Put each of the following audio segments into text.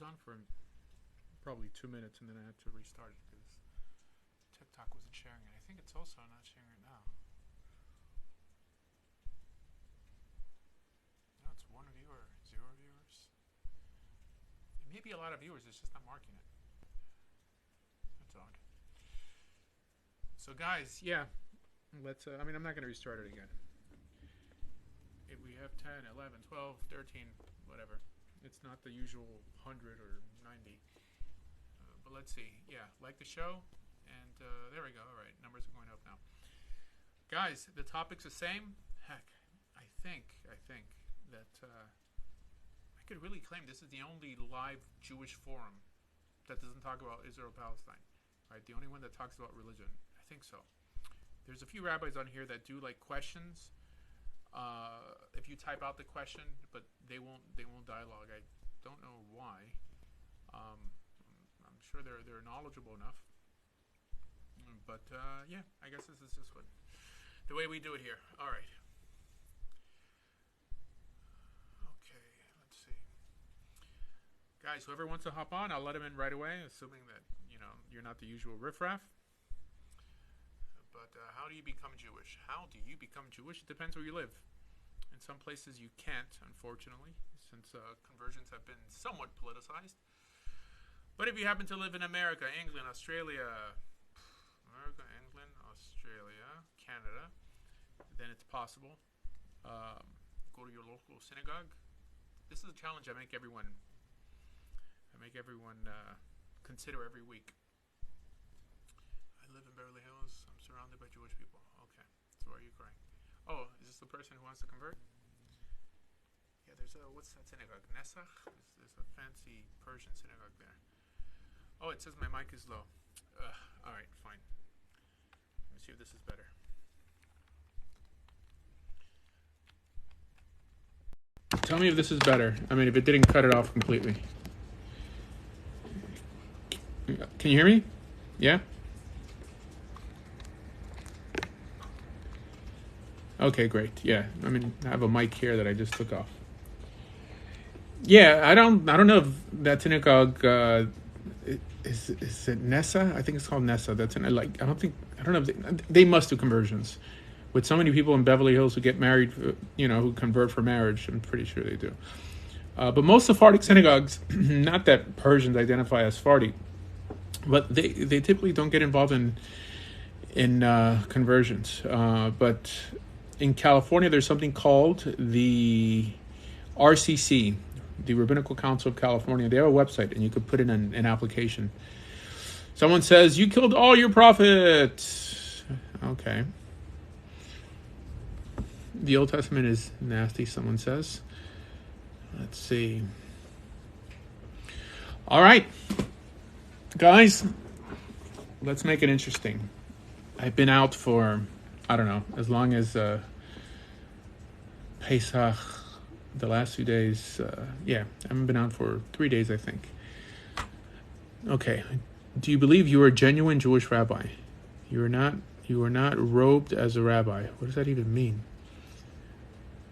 was on for probably 2 minutes, and then I had to restart it because TikTok wasn't sharing it. I think it's also not sharing it now. No, it's 1 viewer, 0 viewers. It may be a lot of viewers, it's just not marking it. That's odd. So guys, yeah, let's, I'm not going to restart it again. If we have 10, 11, 12, 13, whatever. It's not the usual 100 or 90. But let's see. Yeah, like the show. And there we go. All right, numbers are going up now. Guys, the topic's the same. Heck, I think that I could really claim this is the only live Jewish forum that doesn't talk about Israel-Palestine. Right? The only one that talks about religion. I think so. There's a few rabbis on here that do like questions. If you type out the question, but they won't dialogue. I don't know why. I'm sure they're knowledgeable enough. But yeah, I guess this is just the way we do it here. All right. Okay, let's see. Guys, whoever wants to hop on, I'll let him in right away, assuming that you're not the usual riffraff. But how do you become Jewish? How do you become Jewish? It depends where you live. In some places you can't, unfortunately, since conversions have been somewhat politicized. But if you happen to live in America, England, Australia, Canada, then it's possible. Go to your local synagogue. This is a challenge I make everyone consider every week. I live in Beverly Hills. I'm surrounded by Jewish people. Okay, so why are you crying? Oh, is this the person who wants to convert? Yeah, there's what's that synagogue? Nesach? There's a fancy Persian synagogue there. Oh, it says my mic is low. All right, fine. Let me see if this is better. Tell me if this is better. If it didn't cut it off completely. Can you hear me? Yeah? Okay, great. Yeah, I have a mic here that I just took off. Yeah, I don't know if that synagogue is it Nessa? I think it's called Nessa. I don't know if they must do conversions. With so many people in Beverly Hills who get married, who convert for marriage, I'm pretty sure they do. But most Sephardic synagogues, not that Persians identify as Sephardic, but they typically don't get involved in conversions. But in California, there's something called the RCC, the Rabbinical Council of California. They have a website, and you could put in an application. Someone says, you killed all your prophets. Okay. The Old Testament is nasty, someone says. Let's see. All right. Guys, let's make it interesting. I've been out for, I don't know, as long as Pesach, the last few days. I haven't been out for 3 days, I think. Okay. Do you believe you are a genuine Jewish rabbi? You are not robed as a rabbi. What does that even mean?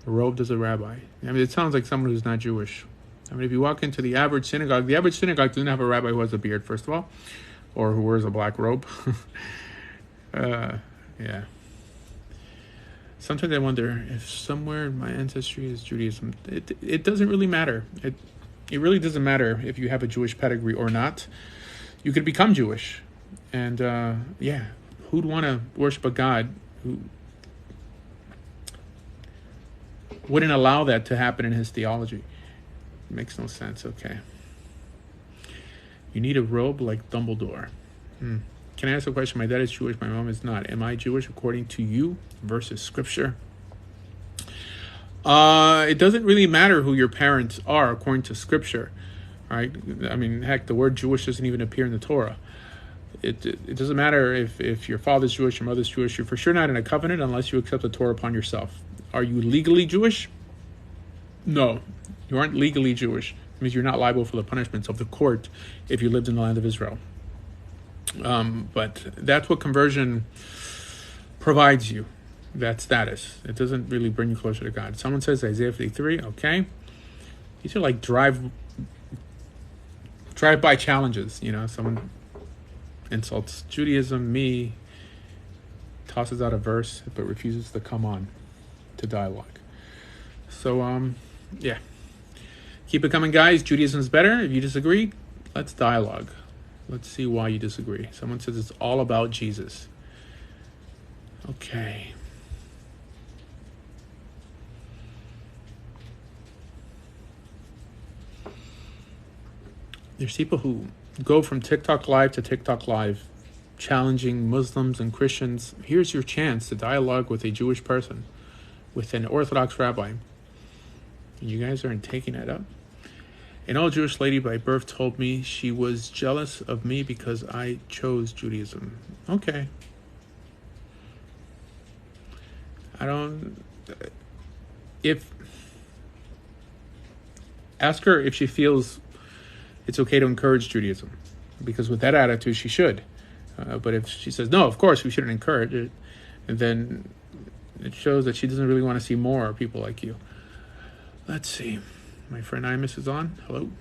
Robed as a rabbi. It sounds like someone who's not Jewish. If you walk into the average synagogue doesn't have a rabbi who has a beard, first of all, or who wears a black robe. Yeah. Sometimes I wonder if somewhere in my ancestry is Judaism. It doesn't really matter. It really doesn't matter if you have a Jewish pedigree or not. You could become Jewish. And who'd want to worship a God who wouldn't allow that to happen in his theology? It makes no sense. Okay. You need a robe like Dumbledore. Can I ask a question? My dad is Jewish, my mom is not. Am I Jewish according to you versus Scripture? It doesn't really matter who your parents are according to Scripture. Right? Heck, the word Jewish doesn't even appear in the Torah. It doesn't matter if your father's Jewish, your mother's Jewish. You're for sure not in a covenant unless you accept the Torah upon yourself. Are you legally Jewish? No, you aren't legally Jewish. It means you're not liable for the punishments of the court if you lived in the land of Israel. But that's what conversion provides you, that status. It doesn't really bring you closer to God. Someone says Isaiah 53, okay. These are like drive-by challenges. Someone insults Judaism, me, tosses out a verse, but refuses to come on to dialogue. So, yeah. Keep it coming, guys. Judaism's better. If you disagree, let's dialogue. Let's see why you disagree. Someone says it's all about Jesus. Okay. There's people who go from TikTok Live to TikTok Live, challenging Muslims and Christians. Here's your chance to dialogue with a Jewish person, with an Orthodox rabbi. And you guys aren't taking it up. An old Jewish lady by birth told me she was jealous of me because I chose Judaism. Okay. Ask her if she feels it's okay to encourage Judaism, because with that attitude, she should. But if she says, no, of course, we shouldn't encourage it, and then it shows that she doesn't really want to see more people like you. Let's see. My friend Imus is on. Hello.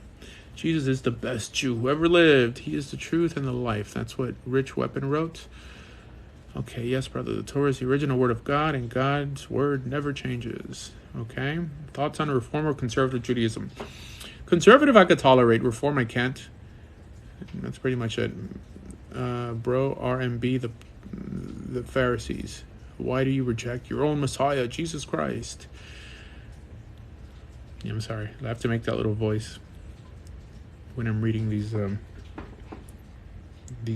Jesus is the best Jew who ever lived. He is the truth and the life. That's what Rich Weapon wrote. Okay, yes, brother. The Torah is the original word of God, and God's word never changes. Okay. Thoughts on Reform or Conservative Judaism? Conservative I could tolerate. Reform I can't. That's pretty much it. Bro, RMB, the Pharisees. Why do you reject your own Messiah, Jesus Christ? Yeah, I'm sorry. I have to make that little voice when I'm reading these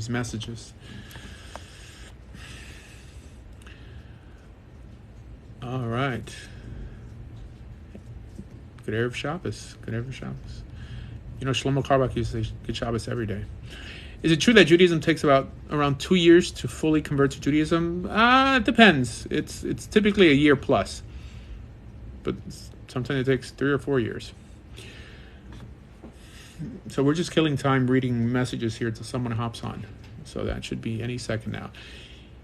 messages. All right. Good Erev Shabbos. Good Erev Shabbos. Shlomo Carlebach used to say good Shabbos every day. Is it true that Judaism takes around 2 years to fully convert to Judaism? It depends. It's typically a year plus. But sometimes it takes 3 or 4 years. So we're just killing time reading messages here until someone hops on. So that should be any second now.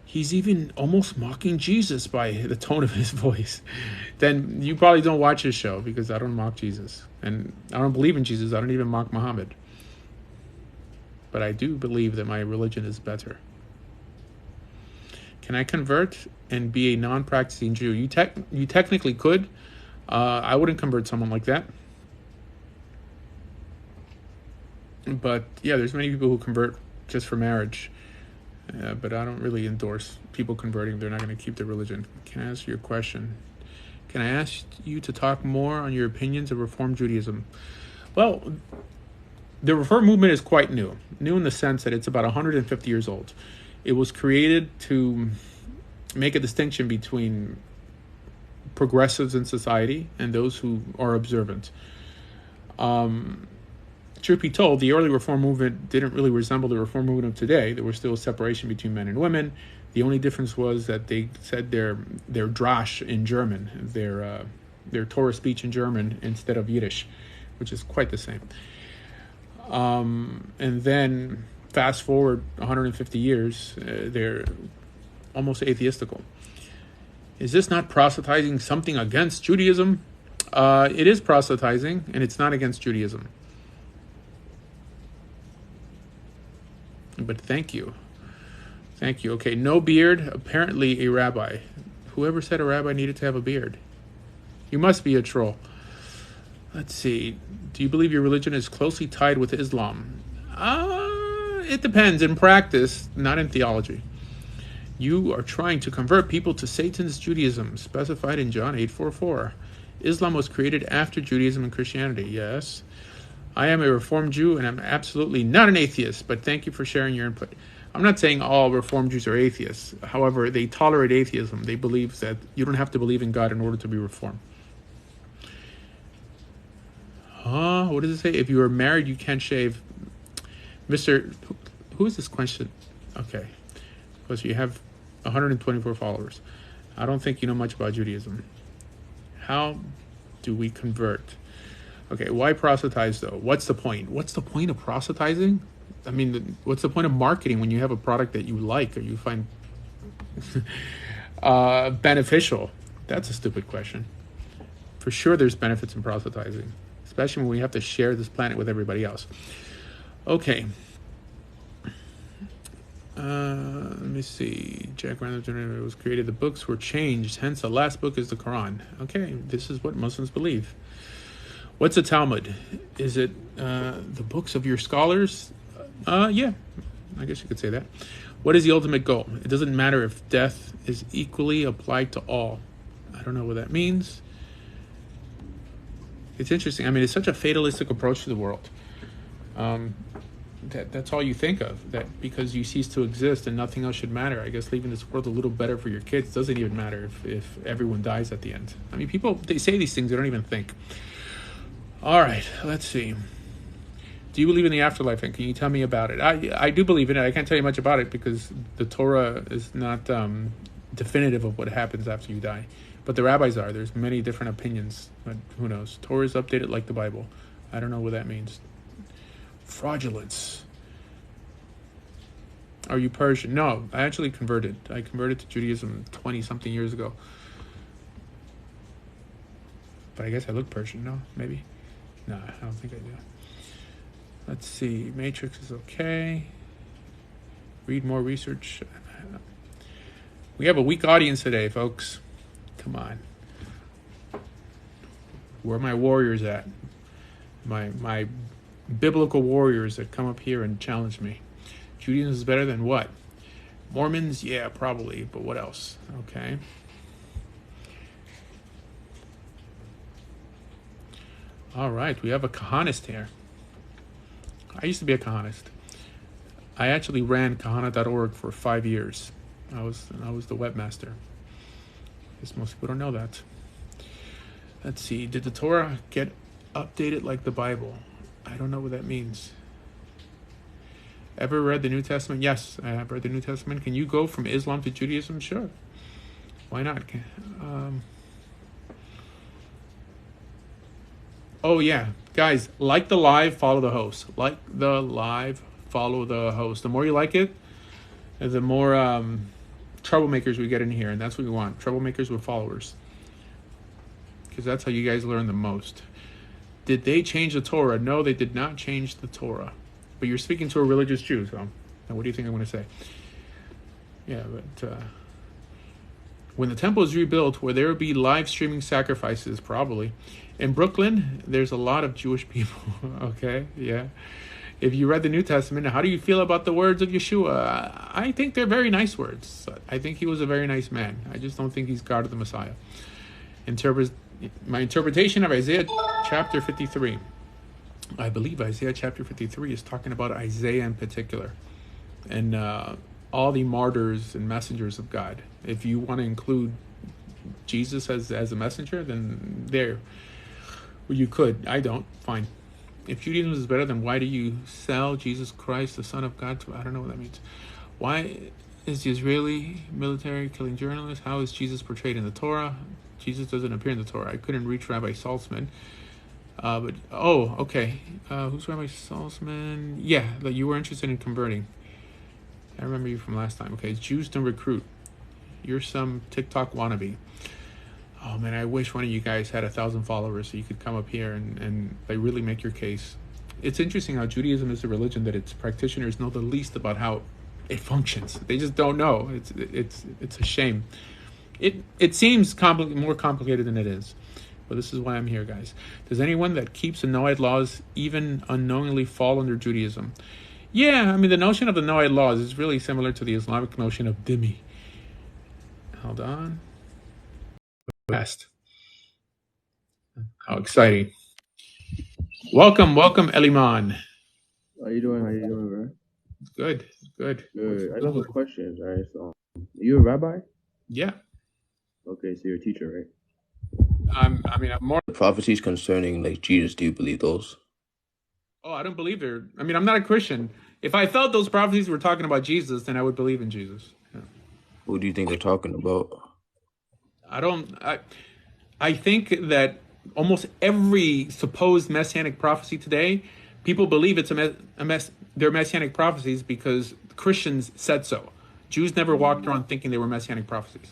He's even almost mocking Jesus by the tone of his voice. Then you probably don't watch his show, because I don't mock Jesus. And I don't believe in Jesus. I don't even mock Muhammad. But I do believe that my religion is better. Can I convert and be a non-practicing Jew? You technically could. I wouldn't convert someone like that. But yeah, there's many people who convert just for marriage. But I don't really endorse people converting if they're not going to keep their religion. Can I answer your question? Can I ask you to talk more on your opinions of Reform Judaism? Well, the Reform movement is quite new. New in the sense that it's about 150 years old. It was created to make a distinction between progressives in society and those who are observant. Truth be told, the early Reform movement didn't really resemble the Reform movement of today. There was still a separation between men and women. The only difference was that they said their drash in German, their Torah speech in German instead of Yiddish, which is quite the same. And then fast forward 150 years, they're almost atheistical. Is this not proselytizing something against Judaism? It is proselytizing, and it's not against Judaism. But thank you. Thank you. Okay, no beard, apparently a rabbi. Whoever said a rabbi needed to have a beard? You must be a troll. Let's see. Do you believe your religion is closely tied with Islam? It depends. In practice, not in theology. You are trying to convert people to Satan's Judaism, specified in John 8:44. Islam was created after Judaism and Christianity. Yes. I am a Reformed Jew, and I'm absolutely not an atheist, but thank you for sharing your input. I'm not saying all Reformed Jews are atheists. However, they tolerate atheism. They believe that you don't have to believe in God in order to be Reformed. What does it say? If you are married, you can't shave. Who is this question? Okay. Because you have 124 followers. I don't think you know much about Judaism. How do we convert? Okay, why proselytize though? What's the point? What's the point of proselytizing? I mean, what's the point of marketing when you have a product that you like or you find beneficial? That's a stupid question. For sure there's benefits in proselytizing, especially when we have to share this planet with everybody else. Okay. Let me see. Jack Randall was created. The books were changed. Hence, the last book is the Quran. Okay, this is what Muslims believe. What's a Talmud? Is it the books of your scholars? Yeah, I guess you could say that. What is the ultimate goal? It doesn't matter if death is equally applied to all. I don't know what that means. It's interesting. I mean, it's such a fatalistic approach to the world. That's all you think of, that because you cease to exist and nothing else should matter. I guess leaving this world a little better for your kids doesn't even matter if everyone dies at the end. I mean, people, they say these things, they don't even think. All right, let's see. Do you believe in the afterlife, and can you tell me about it? I do believe in it. I can't tell you much about it because the Torah is not definitive of what happens after you die. But the rabbis are. There's many different opinions, but who knows? Torah is updated like the Bible. I don't know what that means. Fraudulence. Are you Persian? No, I actually converted. I converted to Judaism 20-something years ago. But I guess I look Persian. No, maybe? No, I don't think I do. Let's see. Matrix is okay. Read more research. We have a weak audience today, folks. Come on. Where are my warriors at? My biblical warriors that come up here and challenge me. Judaism is better than what? Mormons? Yeah, probably. But what else? Okay. All right. We have a Kahanist here. I used to be a Kahanist. I actually ran kahana.org for 5 years. I was the webmaster. I guess most people don't know that. Let's see. Did the Torah get updated like the Bible? I don't know what that means. Ever read the New Testament? Yes, I have read the New Testament. Can you go from Islam to Judaism? Sure. Why not? Oh, yeah. Guys, like the live, follow the host. Like the live, follow the host. The more you like it, the more troublemakers we get in here. And that's what we want. Troublemakers with followers. Because that's how you guys learn the most. Did they change the Torah? No, they did not change the Torah. But you're speaking to a religious Jew, so now what do you think I'm going to say? Yeah, but when the temple is rebuilt, will there be live streaming sacrifices? Probably. In Brooklyn, there's a lot of Jewish people. Okay, yeah. If you read the New Testament, how do you feel about the words of Yeshua? I think they're very nice words. I think he was a very nice man. I just don't think he's God or the Messiah. My interpretation of Isaiah chapter 53. I believe Isaiah chapter 53 is talking about Isaiah in particular. And all the martyrs and messengers of God. If you want to include Jesus as a messenger, then there. Well, you could. I don't. Fine. If Judaism is better, then why do you sell Jesus Christ, the Son of God, to... I don't know what that means. Why is the Israeli military killing journalists? How is Jesus portrayed in the Torah? Jesus doesn't appear in the Torah. I couldn't reach Rabbi Saltzman. Okay. Who's Rabbi Saltzman? Yeah, you were interested in converting. I remember you from last time. Okay, Jews don't recruit. You're some TikTok wannabe. Oh man, I wish one of you guys had 1,000 followers so you could come up here and like really make your case. It's interesting how Judaism is a religion that its practitioners know the least about how it functions. They just don't know. It's a shame. It seems more complicated than it is. But this is why I'm here, guys. Does anyone that keeps the Noahide laws even unknowingly fall under Judaism? Yeah, I mean, the notion of the Noahide laws is really similar to the Islamic notion of dhimmi. Hold on. Best. How exciting. Welcome, Eliman. How you doing, bro? Good. I got some questions, all right? So, are you a rabbi? Yeah. Okay, so you're a teacher, right? I'm more... The prophecies concerning, like, Jesus, do you believe those? Oh, I don't believe they're... I mean, I'm not a Christian. If I felt those prophecies were talking about Jesus, then I would believe in Jesus. Yeah. Who do you think they're talking about? I think that almost every supposed Messianic prophecy today, people believe it's they're Messianic prophecies because Christians said so. Jews never walked around thinking they were Messianic prophecies.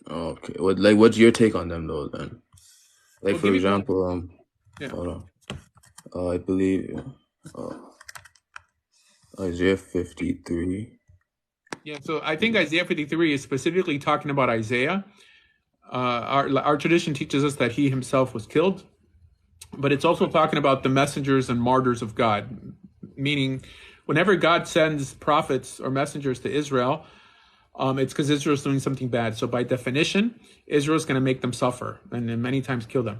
Okay. What's your take on them, though, then? Like, for example, yeah. Hold on. I believe uh, Isaiah 53. Yeah, so I think Isaiah 53 is specifically talking about Isaiah. Our tradition teaches us that he himself was killed, but it's also talking about the messengers and martyrs of God, meaning whenever God sends prophets or messengers to Israel, it's because Israel's doing something bad. So by definition, Israel's going to make them suffer and then many times kill them.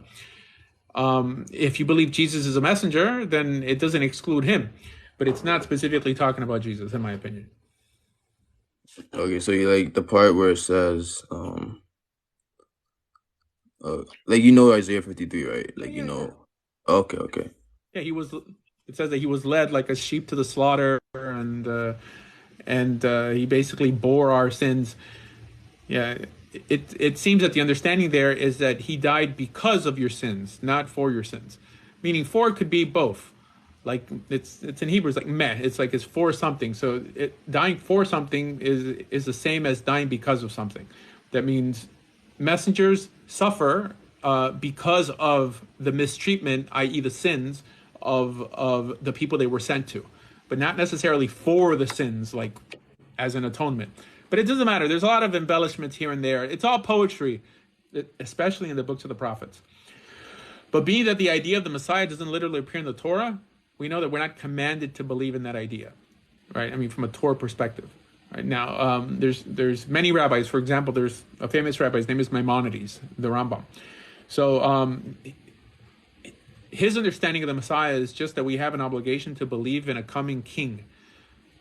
If you believe Jesus is a messenger, then it doesn't exclude him, but it's not specifically talking about Jesus, in my opinion. Okay, so you like the part where it says, like Isaiah 53, right? Like Yeah. Okay. Yeah, he was. It says that he was led like a sheep to the slaughter, and he basically bore our sins. Yeah, it seems that the understanding there is that he died because of your sins, not for your sins. Meaning, for could be both. Like it's in Hebrew, it's like meh. It's like it's for something. So dying for something is the same as dying because of something. That means messengers suffer because of the mistreatment, i.e., the sins of the people they were sent to, but not necessarily for the sins, like as an atonement. But it doesn't matter. There's a lot of embellishments here and there. It's all poetry, especially in the books of the prophets. But being that the idea of the Messiah doesn't literally appear in the Torah, we know that we're not commanded to believe in that idea, right? I mean, from a Torah perspective. Right now, there's many rabbis. For example, there's a famous rabbi. His name is Maimonides, the Rambam. So his understanding of the Messiah is just that we have an obligation to believe in a coming king.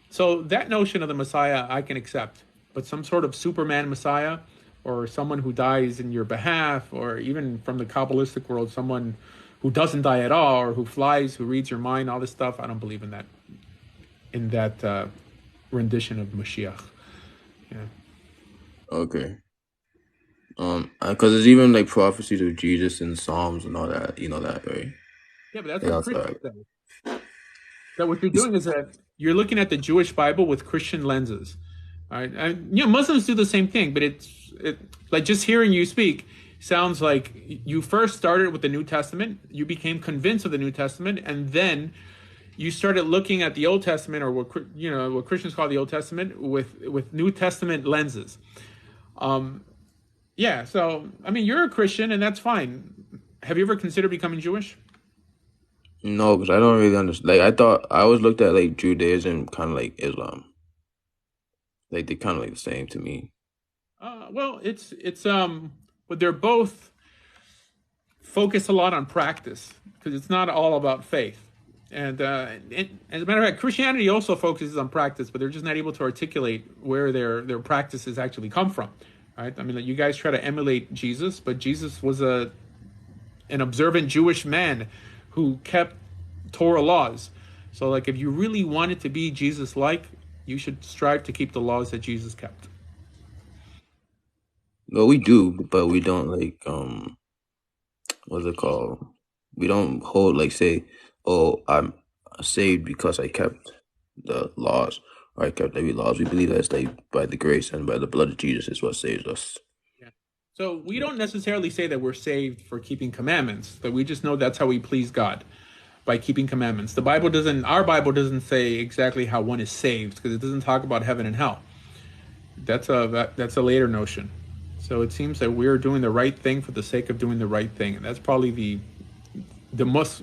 So that notion of the Messiah I can accept, but some sort of Superman Messiah or someone who dies in your behalf, or even from the Kabbalistic world, someone who doesn't die at all, or who flies, who reads your mind, all this stuff, I don't believe in that. In that rendition of Mashiach. Yeah. Okay. Because there's even like prophecies of Jesus in Psalms and all that. You know that, right? Yeah, but that's Yeah, what that's Christians right. say. That what you're doing is that you're looking at the Jewish Bible with Christian lenses. All right, and Muslims do the same thing, but it like just hearing you speak sounds like you first started with the New Testament, you became convinced of the New Testament, and then you started looking at the Old Testament, or what Christians call the Old Testament, with New Testament lenses. Yeah, so I mean, you're a Christian, and that's fine. Have you ever considered becoming Jewish? No, because I don't really understand. Like, I thought I always looked at like Judaism kind of like Islam. Like, they kind of like the same to me. Well, but they're both focus a lot on practice because it's not all about faith. And as a matter of fact, Christianity also focuses on practice, but they're just not able to articulate where their practices actually come from. Right? I mean, like, you guys try to emulate Jesus, but Jesus was an observant Jewish man who kept Torah laws. So, like, if you really wanted to be Jesus-like, you should strive to keep the laws that Jesus kept. Well, we do, but we don't like what's it called? We don't hold like say, oh, I'm saved because I kept the laws or I kept every laws. We believe that's like by the grace and by the blood of Jesus is what saves us. Yeah. So we don't necessarily say that we're saved for keeping commandments, that we just know that's how we please God, by keeping commandments. Our Bible doesn't say exactly how one is saved, because it doesn't talk about heaven and hell. That's a later notion. So it seems that we're doing the right thing for the sake of doing the right thing, and that's probably the most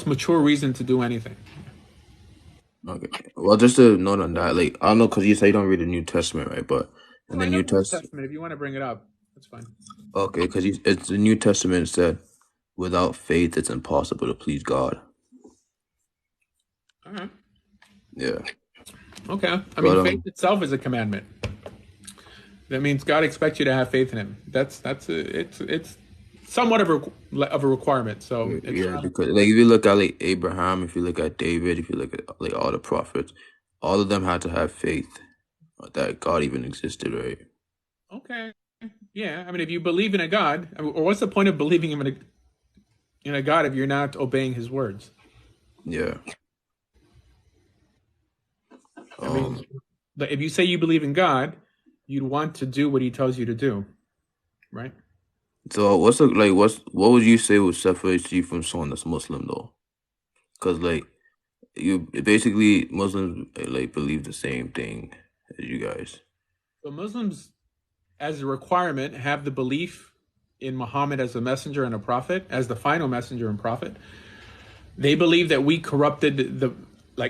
mature reason to do anything. Okay. Well, just a note on that, like I don't know, because you say you don't read the New Testament, right? But in Oh, the I know New the New Testament, Testament. If you want to bring it up, that's fine. okay, because it's the New Testament said, without faith, it's impossible to please God. All right. Yeah. Okay. I mean, But faith itself is a commandment. That means God expects you to have faith in Him. It's somewhat of a requirement. So it's yeah, not. because like if you look at like Abraham, if you look at David, if you look at like all the prophets, all of them had to have faith that God even existed, right? Okay. Yeah. I mean, if you believe in a God, or what's the point of believing in a God if you're not obeying His words? Yeah. I mean, Um. if you say you believe in God, you'd want to do what He tells you to do, right? So what would you say would separate you from someone that's Muslim though? Because like you basically Muslims like believe the same thing as you guys. So Muslims, as a requirement, have the belief in Muhammad as a messenger and a prophet, as the final messenger and prophet. They believe that we corrupted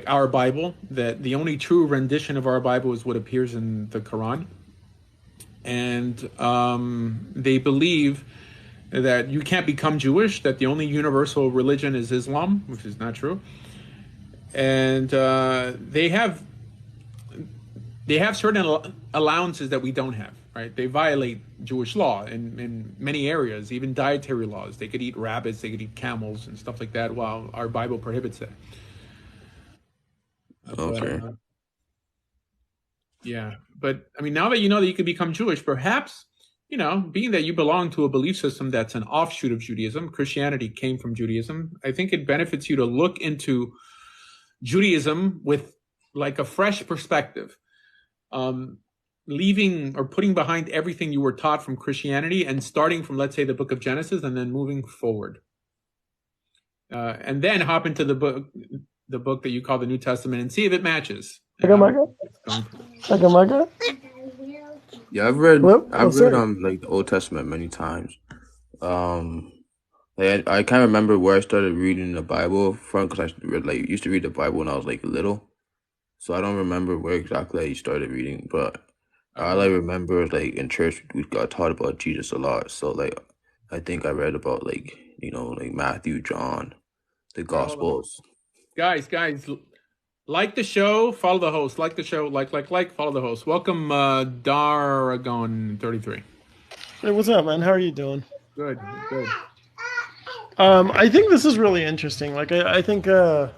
our Bible, that the only true rendition of our Bible is what appears in the Quran. And they believe that you can't become Jewish, that the only universal religion is Islam, which is not true. And they have certain allowances that we don't have, right? They violate Jewish law in many areas, even dietary laws. They could eat rabbits, they could eat camels and stuff like that, while our Bible prohibits that. But Okay. yeah, but I mean, now that you know that you could become Jewish, perhaps, being that you belong to a belief system that's an offshoot of Judaism, Christianity came from Judaism, I think it benefits you to look into Judaism with like a fresh perspective. Leaving or putting behind everything you were taught from Christianity and starting from, let's say, the book of Genesis and then moving forward. And then hop into the book that you call the New Testament and see if it matches. Yeah, I've read like the Old Testament many times. Like I can't remember where I started reading the Bible from because I used to read the Bible when I was like little, so I don't remember where exactly I started reading. But all I remember like in church we got taught about Jesus a lot. So like I think I read about like like Matthew, John, the Gospels. Guys, like the show, follow the host. Like the show, follow the host. Welcome, Daragon33. Hey, what's up, man? How are you doing? Good. I think this is really interesting. Like, I think I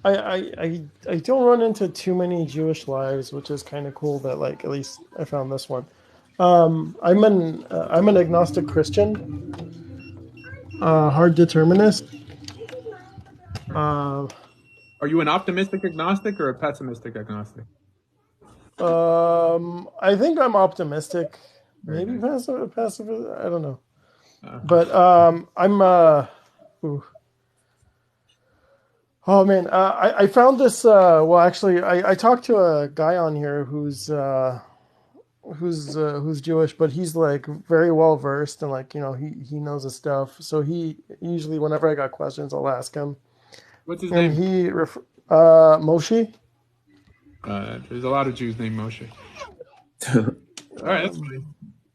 don't run into too many Jewish lives, which is kind of cool. That like at least I found this one. I'm an agnostic Christian, hard determinist. Are you an optimistic agnostic or a pessimistic agnostic? I think I'm optimistic. Very Maybe nice. passive. I don't know. But I'm oh man, I found this. Well, actually, I talked to a guy on here who's Jewish, but he's like very well versed and like he knows his stuff. So he usually whenever I got questions, I'll ask him. What's his And name? Moshe. There's a lot of Jews named Moshe. All right, that's fine.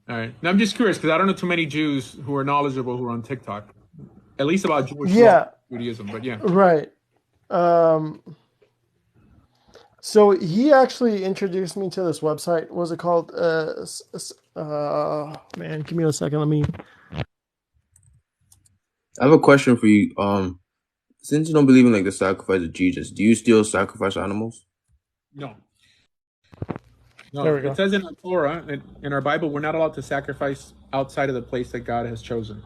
All right. Now I'm just curious because I don't know too many Jews who are knowledgeable who are on TikTok, at least about Jewish law, Judaism. But yeah, right. So he actually introduced me to this website. What was it called? Man, give me a second. Let me. I have a question for you. Since you don't believe in like the sacrifice of Jesus, do you still sacrifice animals? no. There we go. It says in the Torah, in our Bible, we're not allowed to sacrifice outside of the place that God has chosen.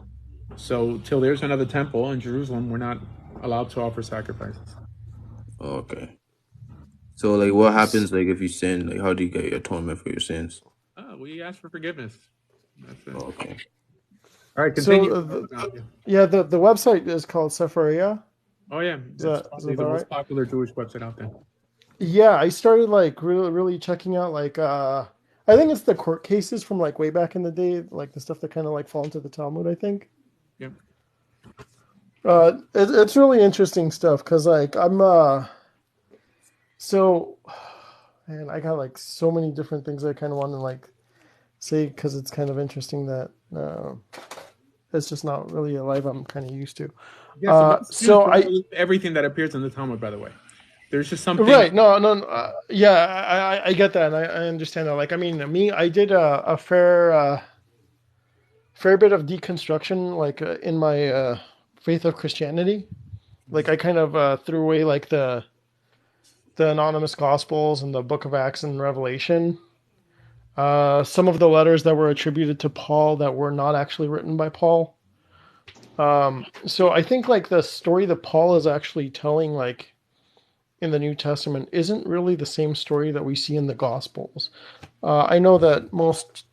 So till there's another temple in Jerusalem, we're not allowed to offer sacrifices. Okay. So like, what happens like if you sin? Like, how do you get your atonement for your sins? We ask for forgiveness. That's it. Okay. All right, continue. So the website is called Sepharia. Oh yeah, that's probably the most popular Jewish website out there. Yeah, I started like really checking out like I think it's the court cases from like way back in the day, like the stuff that kind of like fall into the Talmud, I think. Yep. It's really interesting stuff because like I'm so man, I got like so many different things I kind of want to like say because it's kind of interesting that it's just not really a life I'm kind of used to. Yeah, so everything that appears in the Talmud, by the way. There's just something. Right. No. Yeah, I get that. And I understand that. Like, I mean, I did a fair bit of deconstruction, like in my faith of Christianity. Like, I kind of threw away like the anonymous Gospels and the Book of Acts and Revelation. Some of the letters that were attributed to Paul that were not actually written by Paul. So I think like the story that Paul is actually telling, like, in the New Testament isn't really the same story that we see in the Gospels. I know that most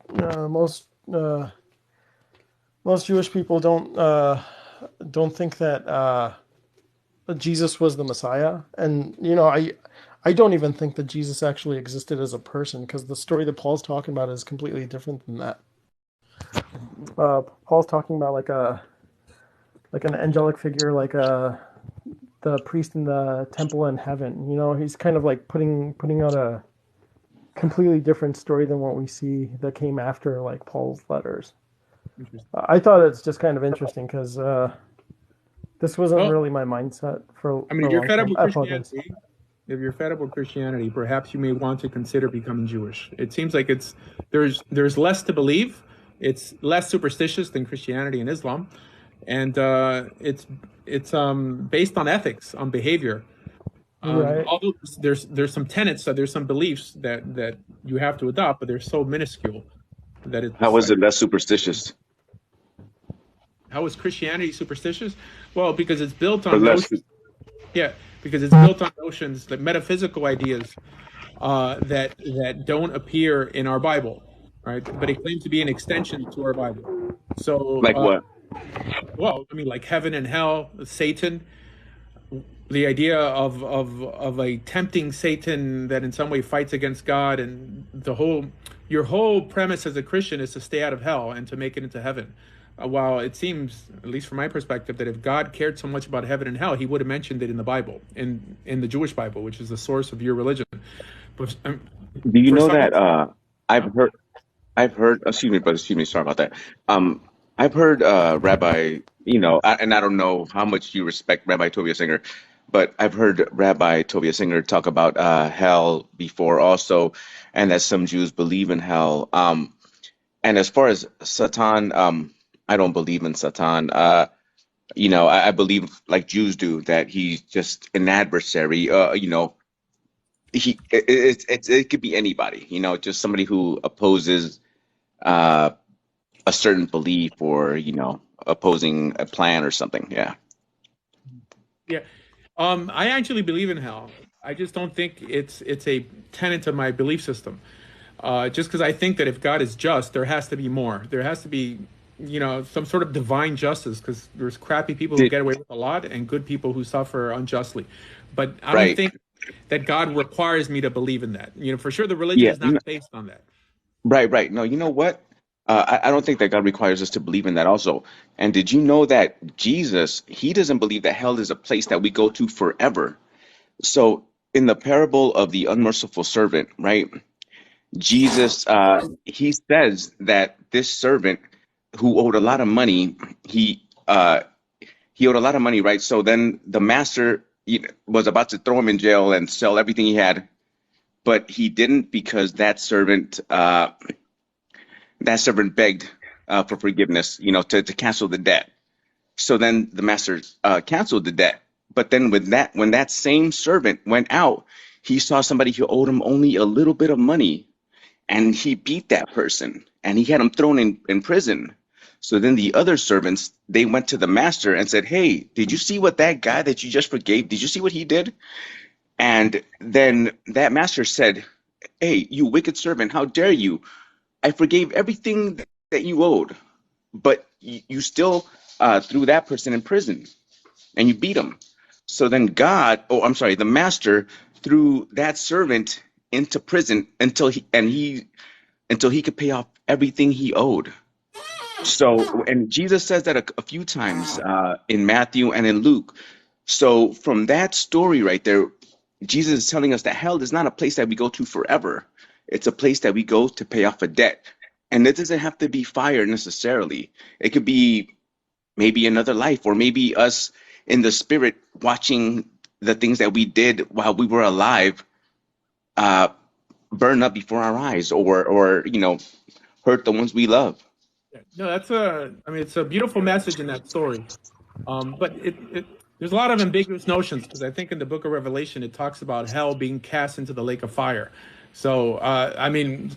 most Jewish people don't think that Jesus was the Messiah, and I don't even think that Jesus actually existed as a person, because the story that Paul's talking about is completely different than that. Paul's talking about like an angelic figure, like the priest in the temple in heaven. He's kind of like putting out a completely different story than what we see that came after, like Paul's letters. I thought it's just kind of interesting because this wasn't Well, really my mindset for I mean, a if you're long fed up time. with I apologize. Christianity, if you're fed up with Christianity, perhaps you may want to consider becoming Jewish. It seems like there's less to believe. It's less superstitious than Christianity and Islam, and it's based on ethics, on behavior. Right. Although there's some tenets, there's some beliefs that you have to adopt, but they're so minuscule that How it's is like, it less superstitious? how is Christianity superstitious? Well, because it's built Or on less? notions. Yeah, because it's built on notions, like metaphysical ideas that don't appear in our Bible, right? But it claims to be an extension to our Bible. So, Like what? well, I mean, like heaven and hell, Satan, the idea of a tempting Satan that in some way fights against God, and your whole premise as a Christian is to stay out of hell and to make it into heaven. While it seems, at least from my perspective, that if God cared so much about heaven and hell, He would have mentioned it in the Bible, in the Jewish Bible, which is the source of your religion. But Do you for know someone, that I've heard excuse me, but excuse me, sorry about that. I've heard Rabbi, and I don't know how much you respect Rabbi Tovia Singer, but I've heard Rabbi Tovia Singer talk about hell before also, and that some Jews believe in hell. And as far as Satan, I don't believe in Satan. I believe like Jews do that he's just an adversary. It could be anybody, just somebody who opposes uh, a certain belief or opposing a plan or something. Yeah. yeah, I actually believe in hell. I just don't think it's a tenet of my belief system. Just because I think that if God is just, there has to be more. There has to be, some sort of divine justice. Because there's crappy people who Did get away with a lot, and good people who suffer unjustly. But I don't right? think that God requires me to believe in that. For sure, the religion Yeah. is not based on that. Right. No, you know what? I don't think that God requires us to believe in that also. And did you know that Jesus, he doesn't believe that hell is a place that we go to forever. So in the parable of the unmerciful servant, right? Jesus, he says that this servant who owed a lot of money, he owed a lot of money, right? So then the master was about to throw him in jail and sell everything he had, but he didn't because that servant begged for forgiveness, to cancel the debt. So then the master canceled the debt. But then when that same servant went out, he saw somebody who owed him only a little bit of money, and he beat that person, and he had him thrown in prison. So then the other servants, they went to the master and said, "Hey, did you see what that guy that you just forgave, did you see what he did?" And then that master said, "Hey, you wicked servant, how dare you? I forgave everything that you owed, but you still threw that person in prison and you beat him." So then I'm sorry, the master threw that servant into prison until he could pay off everything he owed. So, and Jesus says that a few times in Matthew and in Luke. So from that story right there, Jesus is telling us that hell is not a place that we go to forever. It's a place that we go to pay off a debt. And it doesn't have to be fire necessarily. It could be maybe another life, or maybe us in the spirit watching the things that we did while we were alive uh, burn up before our eyes, or hurt the ones we love. No, I mean, it's a beautiful message in that story. But there's a lot of ambiguous notions, because I think in the book of Revelation it talks about hell being cast into the lake of fire. So I mean,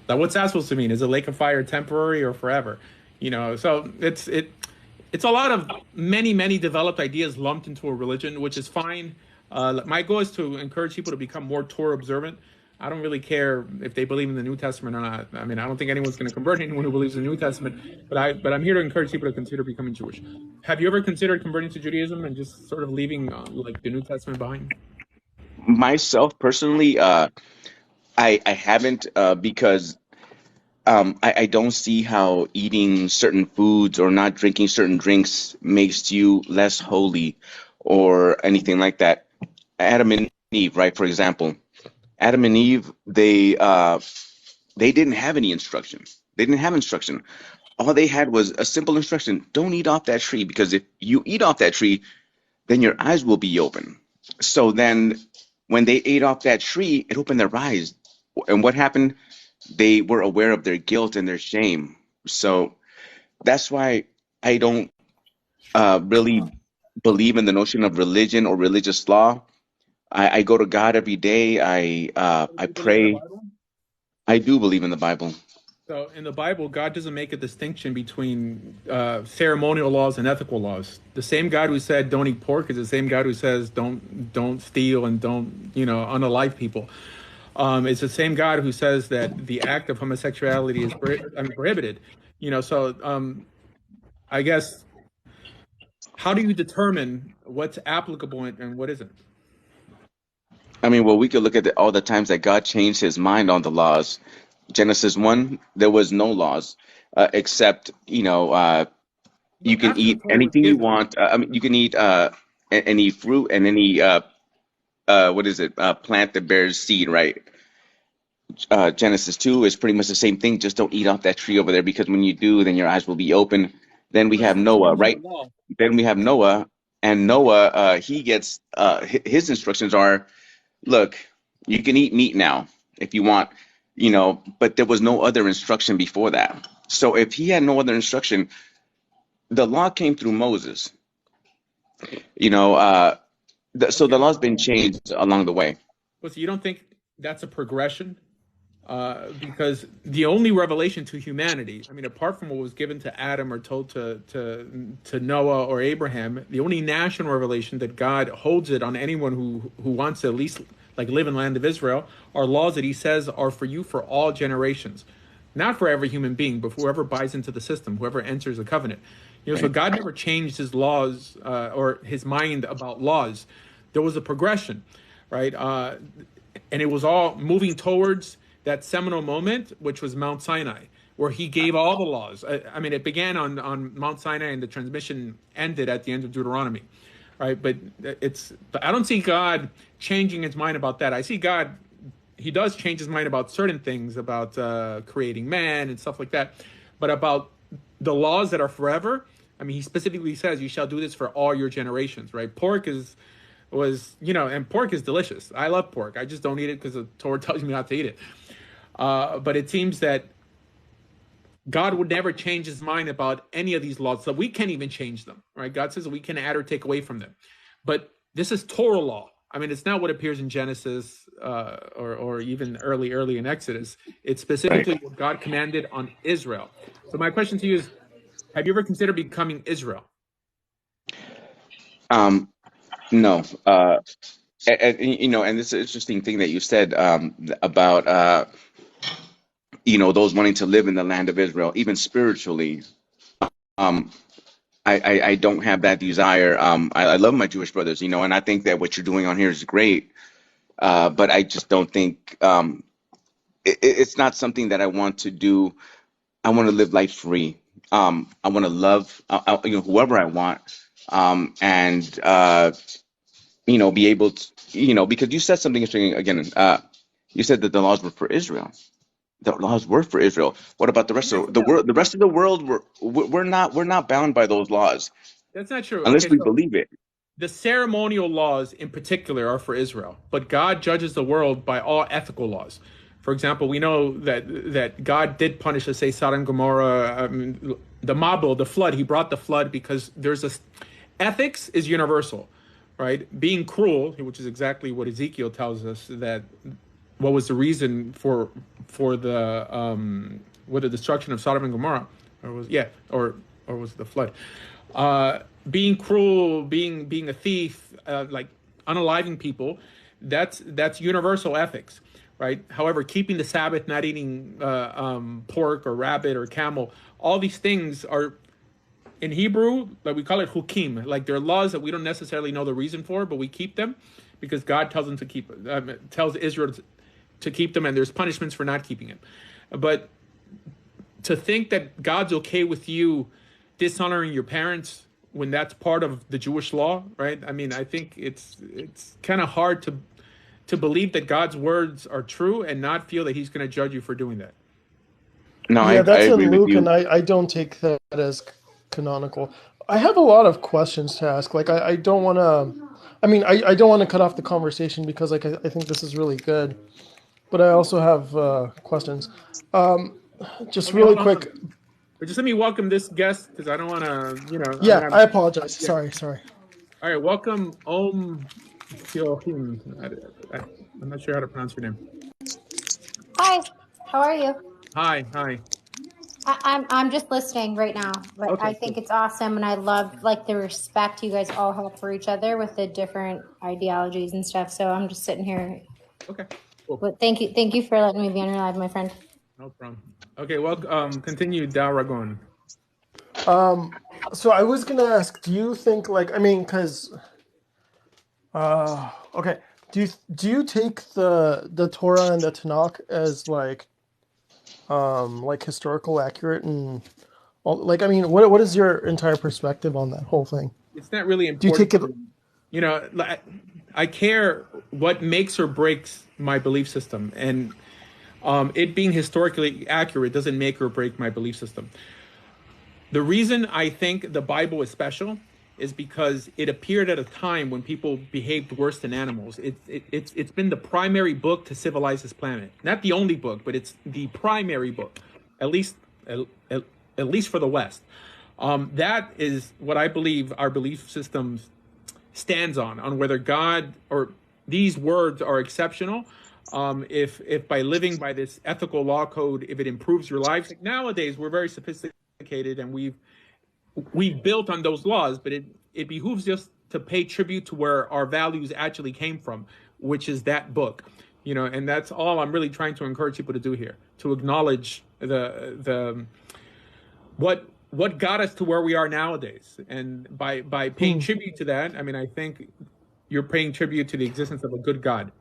what's that supposed to mean? Is a lake of fire temporary or forever? So it's a lot of many developed ideas lumped into a religion, which is fine. My goal is to encourage people to become more Torah observant. I don't really care if they believe in the New Testament or not. I mean, I don't think anyone's going to convert anyone who believes in the New Testament. But I'm here to encourage people to consider becoming Jewish. Have you ever considered converting to Judaism and just sort of leaving like the New Testament behind? Myself personally, I haven't because I don't see how eating certain foods or not drinking certain drinks makes you less holy or anything like that. Adam and Eve, right? For example, Adam and Eve, they didn't have any instruction. They didn't have instruction. All they had was a simple instruction: don't eat off that tree, because if you eat off that tree, then your eyes will be open. So then, when they ate off that tree, it opened their eyes, and what happened? They were aware of their guilt and their shame. So that's why I don't really believe in the notion of religion or religious law. I go to God every day. I You believe in the pray. Bible? I do believe in the Bible. So in the Bible, God doesn't make a distinction between ceremonial laws and ethical laws. The same God who said don't eat pork is the same God who says don't steal and don't unalive people. It's the same God who says that the act of homosexuality is prohibited. I guess, how do you determine what's applicable and what isn't? I mean, well, we could look at all the times that God changed his mind on the laws. Genesis 1, there was no laws except, you But can after the eat Torah was anything you given, want. I mean, you can eat any fruit and any, what is it, plant that bears seed, right? Genesis 2 is pretty much the same thing. Just don't eat off that tree over there, because when you do, then your eyes will be open. Then we but it's have not Noah, changing the right? law. Then we have Noah, and Noah, he gets, his instructions are, look, you can eat meat now if you want, but there was no other instruction before that. So if he had no other instruction, the law came through Moses, you know, so Okay, the law's been changed along the way. but so you don't think that's a progression? Because the only revelation to humanity, I mean, apart from what was given to Adam or told to Noah or Abraham, the only national revelation that God holds it on anyone who wants to at least like live in the land of Israel are laws that He says are for you for all generations, not for every human being, but for whoever buys into the system, whoever enters the covenant. So Right. God never changed His laws or His mind about laws. There was a progression, right? And it was all moving towards that seminal moment, which was Mount Sinai, where He gave all the laws. I mean, it began on Mount Sinai, and the transmission ended at the end of Deuteronomy, right? But I don't see God changing His mind about that. I see God, He does change His mind about certain things, about creating man and stuff like that, but about the laws that are forever. I mean, He specifically says, "You shall do this for all your generations." Right? And pork is delicious. I love pork. I just don't eat it because the Torah tells me not to eat it. But it seems that God would never change His mind about any of these laws, so we can't even change them, right? God says that we can add or take away from them. But this is Torah law. I mean, it's not what appears in Genesis or even early in Exodus. It's specifically Right. what God commanded on Israel. So my question to you is, have you ever considered becoming Israel? Um, no. And this is an interesting thing that you said about, those wanting to live in the land of Israel, even spiritually. Um, I don't have that desire. I love my Jewish brothers, and I think that what you're doing on here is great. But I just don't think it's not something that I want to do. I want to live life free. I want to love, whoever I want, and be able to, because you said something interesting again. You said that the laws were for Israel. The laws were for Israel. What about the rest of the world? The rest of the world, we're not bound by those laws That's not true. unless Okay, we so believe it. the ceremonial laws in particular are for Israel, but God judges the world by all ethical laws. For example, we know that God did punish, let's say, Sodom and Gomorrah, the Mabul, the flood. He brought the flood because ethics is universal, right? Being cruel, which is exactly what Ezekiel tells us, that what was the reason for the destruction of Sodom and Gomorrah, or was it the flood? Being cruel, being a thief, like unaliving people, that's universal ethics, right? However, keeping the Sabbath, not eating pork or rabbit or camel, all these things are in Hebrew, like we call it hukim, like they're laws that we don't necessarily know the reason for, but we keep them because God tells them to keep, tells Israel to keep them, and there's punishments for not keeping it. But to think that God's okay with you dishonoring your parents when that's part of the Jewish law, right? I mean, I think it's kind of hard to believe that God's words are true and not feel that He's going to judge you for doing that. No, Yeah, I that's in agree with Luke, you. and I don't take that as canonical. I have a lot of questions to ask. Like, I don't want to. I mean, I don't want to cut off the conversation because, like, I think this is really good. But I also have questions. Just Okay, really hold on. quick. But just let me welcome this guest because I don't want to, Yeah, I apologize. yeah. Sorry. All right, welcome, Kyohim. I'm not sure how to pronounce your name. Hi, how are you? Hi. I'm just listening right now, but Okay, I think cool. it's awesome, and I love like the respect you guys all have for each other with the different ideologies and stuff. So I'm just sitting here. Okay, cool. But thank you for letting me be on your live, my friend. No problem. Okay, well, continue, Daragon. So I was gonna ask, do you think, like, I mean, because okay, do you take the Torah and the Tanakh as like historical accurate and all, like, I mean, what is your entire perspective on that whole thing? It's not really Do you important. take it? I care what makes or breaks my belief system, and it being historically accurate doesn't make or break my belief system. The reason I think the Bible is special is because it appeared at a time when people behaved worse than animals. It's been the primary book to civilize this planet. Not the only book, but it's the primary book, at least for the West. That is what I believe our belief system stands on whether God or these words are exceptional. If by living by this ethical law code, if it improves your lives, like nowadays we're very sophisticated and we've built on those laws, but it behooves us to pay tribute to where our values actually came from, which is that book, and that's all I'm really trying to encourage people to do here, to acknowledge the what got us to where we are nowadays, and by paying tribute to that, I mean, I think you're paying tribute to the existence of a good God.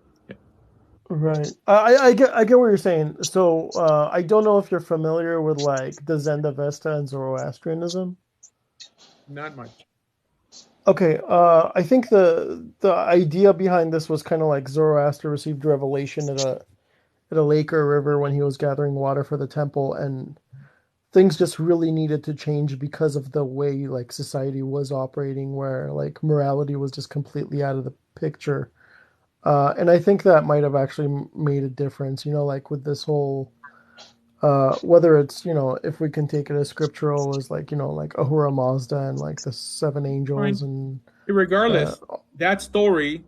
Right. I get what you're saying. So I don't know if you're familiar with like the Zend-Avesta and Zoroastrianism. Not much. Okay, I think the idea behind this was kind of like Zoroaster received revelation at a lake or a river when he was gathering water for the temple, and things just really needed to change because of the way like society was operating, where like morality was just completely out of the picture. And I think that might have actually made a difference, like with this whole whether it's, if we can take it as scriptural as like, like Ahura Mazda and like the seven angels and Regardless, that story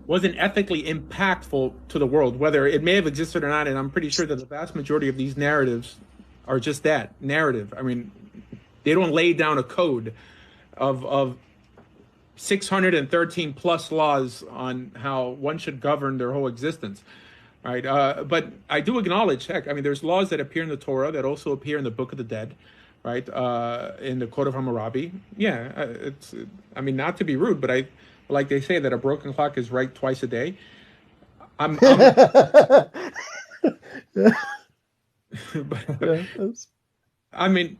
wasn't ethically impactful to the world, whether it may have existed or not. And I'm pretty sure that the vast majority of these narratives are just that, narrative. I mean, they don't lay down a code of 613 plus laws on how one should govern their whole existence. Right, but I do acknowledge, heck, I mean, there's laws that appear in the Torah that also appear in the Book of the Dead, right? In the Code of Hammurabi. Yeah, I mean, not to be rude, but like they say that a broken clock is right twice a day. I mean,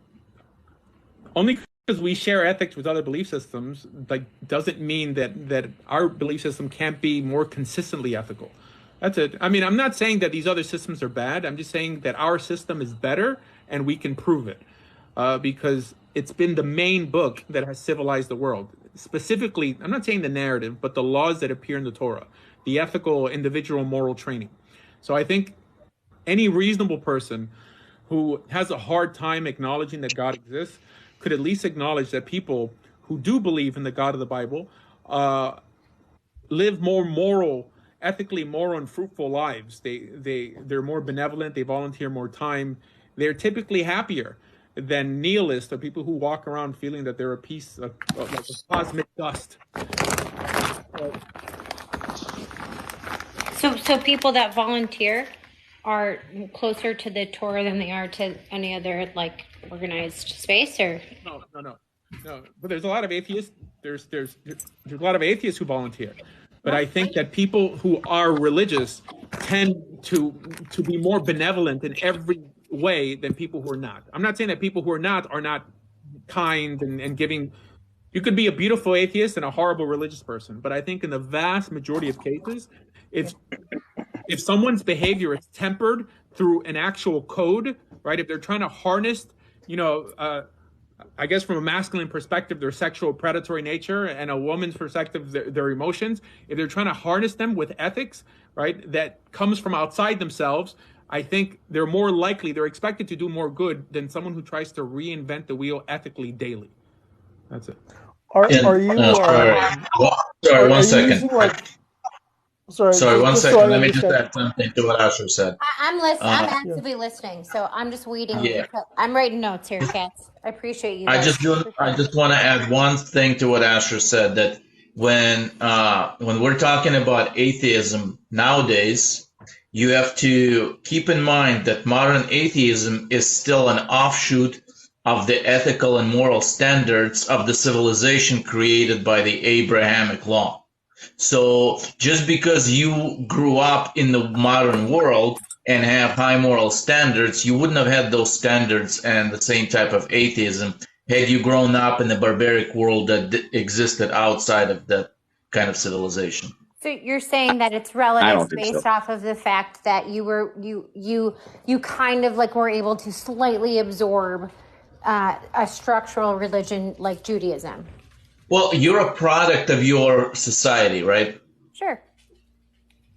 only because we share ethics with other belief systems, like, doesn't mean that our belief system can't be more consistently ethical. That's it. I mean, I'm not saying that these other systems are bad. I'm just saying that our system is better and we can prove it because it's been the main book that has civilized the world. Specifically, I'm not saying the narrative, but the laws that appear in the Torah, the ethical, individual, moral training. So I think any reasonable person who has a hard time acknowledging that God exists could at least acknowledge that people who do believe in the God of the Bible live more ethically moral and fruitful lives. They're more benevolent. They volunteer more time. They're typically happier than nihilists or people who walk around feeling that they're a piece of like a cosmic dust. So people that volunteer are closer to the Torah than they are to any other like organized space, or No. But there's a lot of atheists. There's a lot of atheists who volunteer. But I think that people who are religious tend to be more benevolent in every way than people who are not. I'm not saying that people who are not kind and giving. You could be a beautiful atheist and a horrible religious person, but I think in the vast majority of cases, if someone's behavior is tempered through an actual code, right? If they're trying to harness, I guess from a masculine perspective, their sexual predatory nature, and a woman's perspective, their emotions, if they're trying to harness them with ethics, right, that comes from outside themselves, I think they're expected to do more good than someone who tries to reinvent the wheel ethically daily. That's it. Are you? Sorry, one second. Using, like, sorry, one just second. so Let me just add something to what Asher said. I'm actively listening, so I'm just weeding. Yeah. I'm writing notes here, Cats. I appreciate you. I just want to add one thing to what Asher said, that when we're talking about atheism nowadays, you have to keep in mind that modern atheism is still an offshoot of the ethical and moral standards of the civilization created by the Abrahamic law. So just because you grew up in the modern world and have high moral standards, you wouldn't have had those standards and the same type of atheism had you grown up in the barbaric world that existed outside of that kind of civilization. So you're saying that it's relative based off of the fact that you kind of like were able to slightly absorb a structural religion like Judaism. Well, you're a product of your society, right? Sure.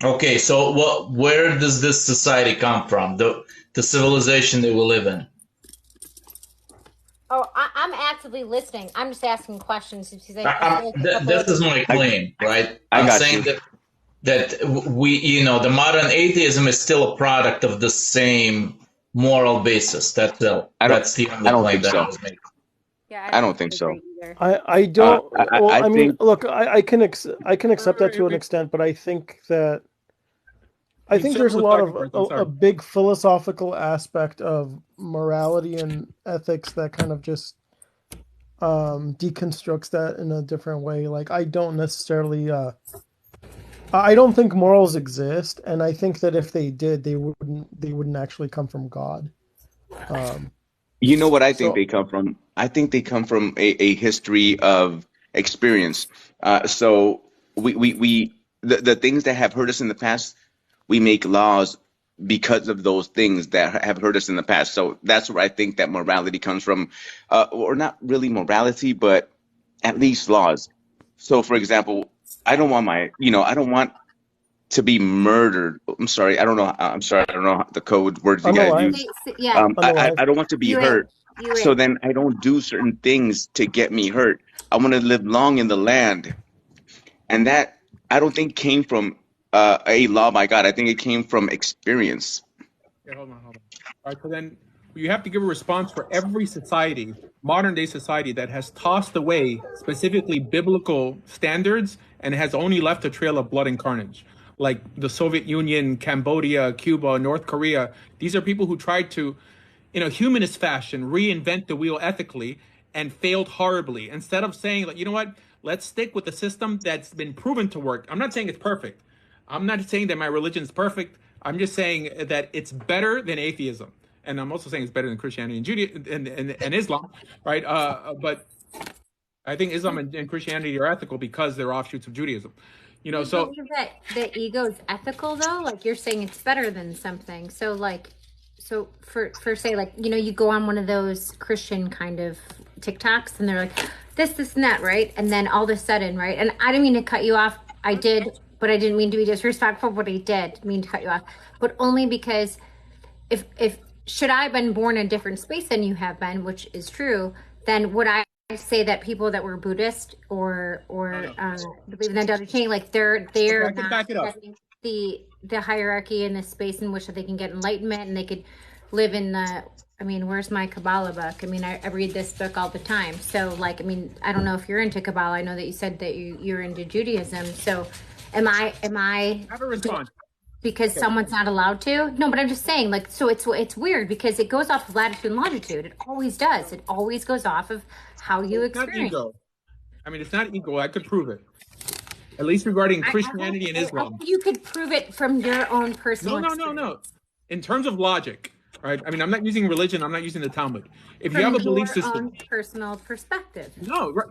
Okay, so where does this society come from? The civilization that we live in. Oh, I'm actively listening. I'm just asking questions. This is my claim, right? I'm saying that we, the modern atheism is still a product of the same moral basis. That's the only claim that I was making. Yeah, I don't think so. I don't. I mean, think, look, I can accept that to an extent, but I think that there's a lot of a big philosophical aspect of morality and ethics that kind of just deconstructs that in a different way. Like, I don't necessarily. I don't think morals exist, and I think that if they did, they wouldn't actually come from God. You know what I think they come from? I think they come from a history of experience. So the things that have hurt us in the past, we make laws because of those things that have hurt us in the past. So that's where I think that morality comes from, or not really morality, but at least laws. So, for example, I don't want to be murdered. I'm sorry. I don't know the code words you guys use. Yeah. I don't want to be hurt. So then I don't do certain things to get me hurt. I want to live long in the land. And that I don't think came from a law by God. I think it came from experience. Okay, hold on. All right, so then you have to give a response for every society, modern day society, that has tossed away specifically biblical standards and has only left a trail of blood and carnage. Like the Soviet Union, Cambodia, Cuba, North Korea. These are people who tried to, in a humanist fashion, reinvent the wheel ethically and failed horribly. Instead of saying, like, you know what, let's stick with the system that's been proven to work. I'm not saying it's perfect. I'm not saying that my religion is perfect. I'm just saying that it's better than atheism. And I'm also saying it's better than Christianity and Judaism and Islam, right? But I think Islam and Christianity are ethical because they're offshoots of Judaism. You believe that the ego is ethical, though? Like, you're saying it's better than something. So for say, like, you go on one of those Christian kind of TikToks and they're like, this and that, right? And then all of a sudden, right? And I didn't mean to cut you off. I did, but I didn't mean to be disrespectful, but I did mean to cut you off. But only because if should I have been born in a different space than you have been, which is true, then would I say that people that were Buddhist or believe in the Tao Te Ching, like they're not the hierarchy in the space in which they can get enlightenment and they could live in the. I mean, where's my Kabbalah book? I mean, I read this book all the time. So, like, I mean, I don't know if you're into Kabbalah. I know that you said that you're into Judaism. So, am I? Have a response. because someone's not allowed to. No, but I'm just saying, like, so it's weird because it goes off of latitude and longitude. It always does. It always goes off of how you It's not experience. ego. I mean, it's not ego. I could prove it. At least regarding Christianity and I Islam. hope you could prove it from your own personal No. In terms of logic, right? I mean, I'm not using religion. I'm not using the Talmud. If you From have a belief your system, own personal perspective. no, right.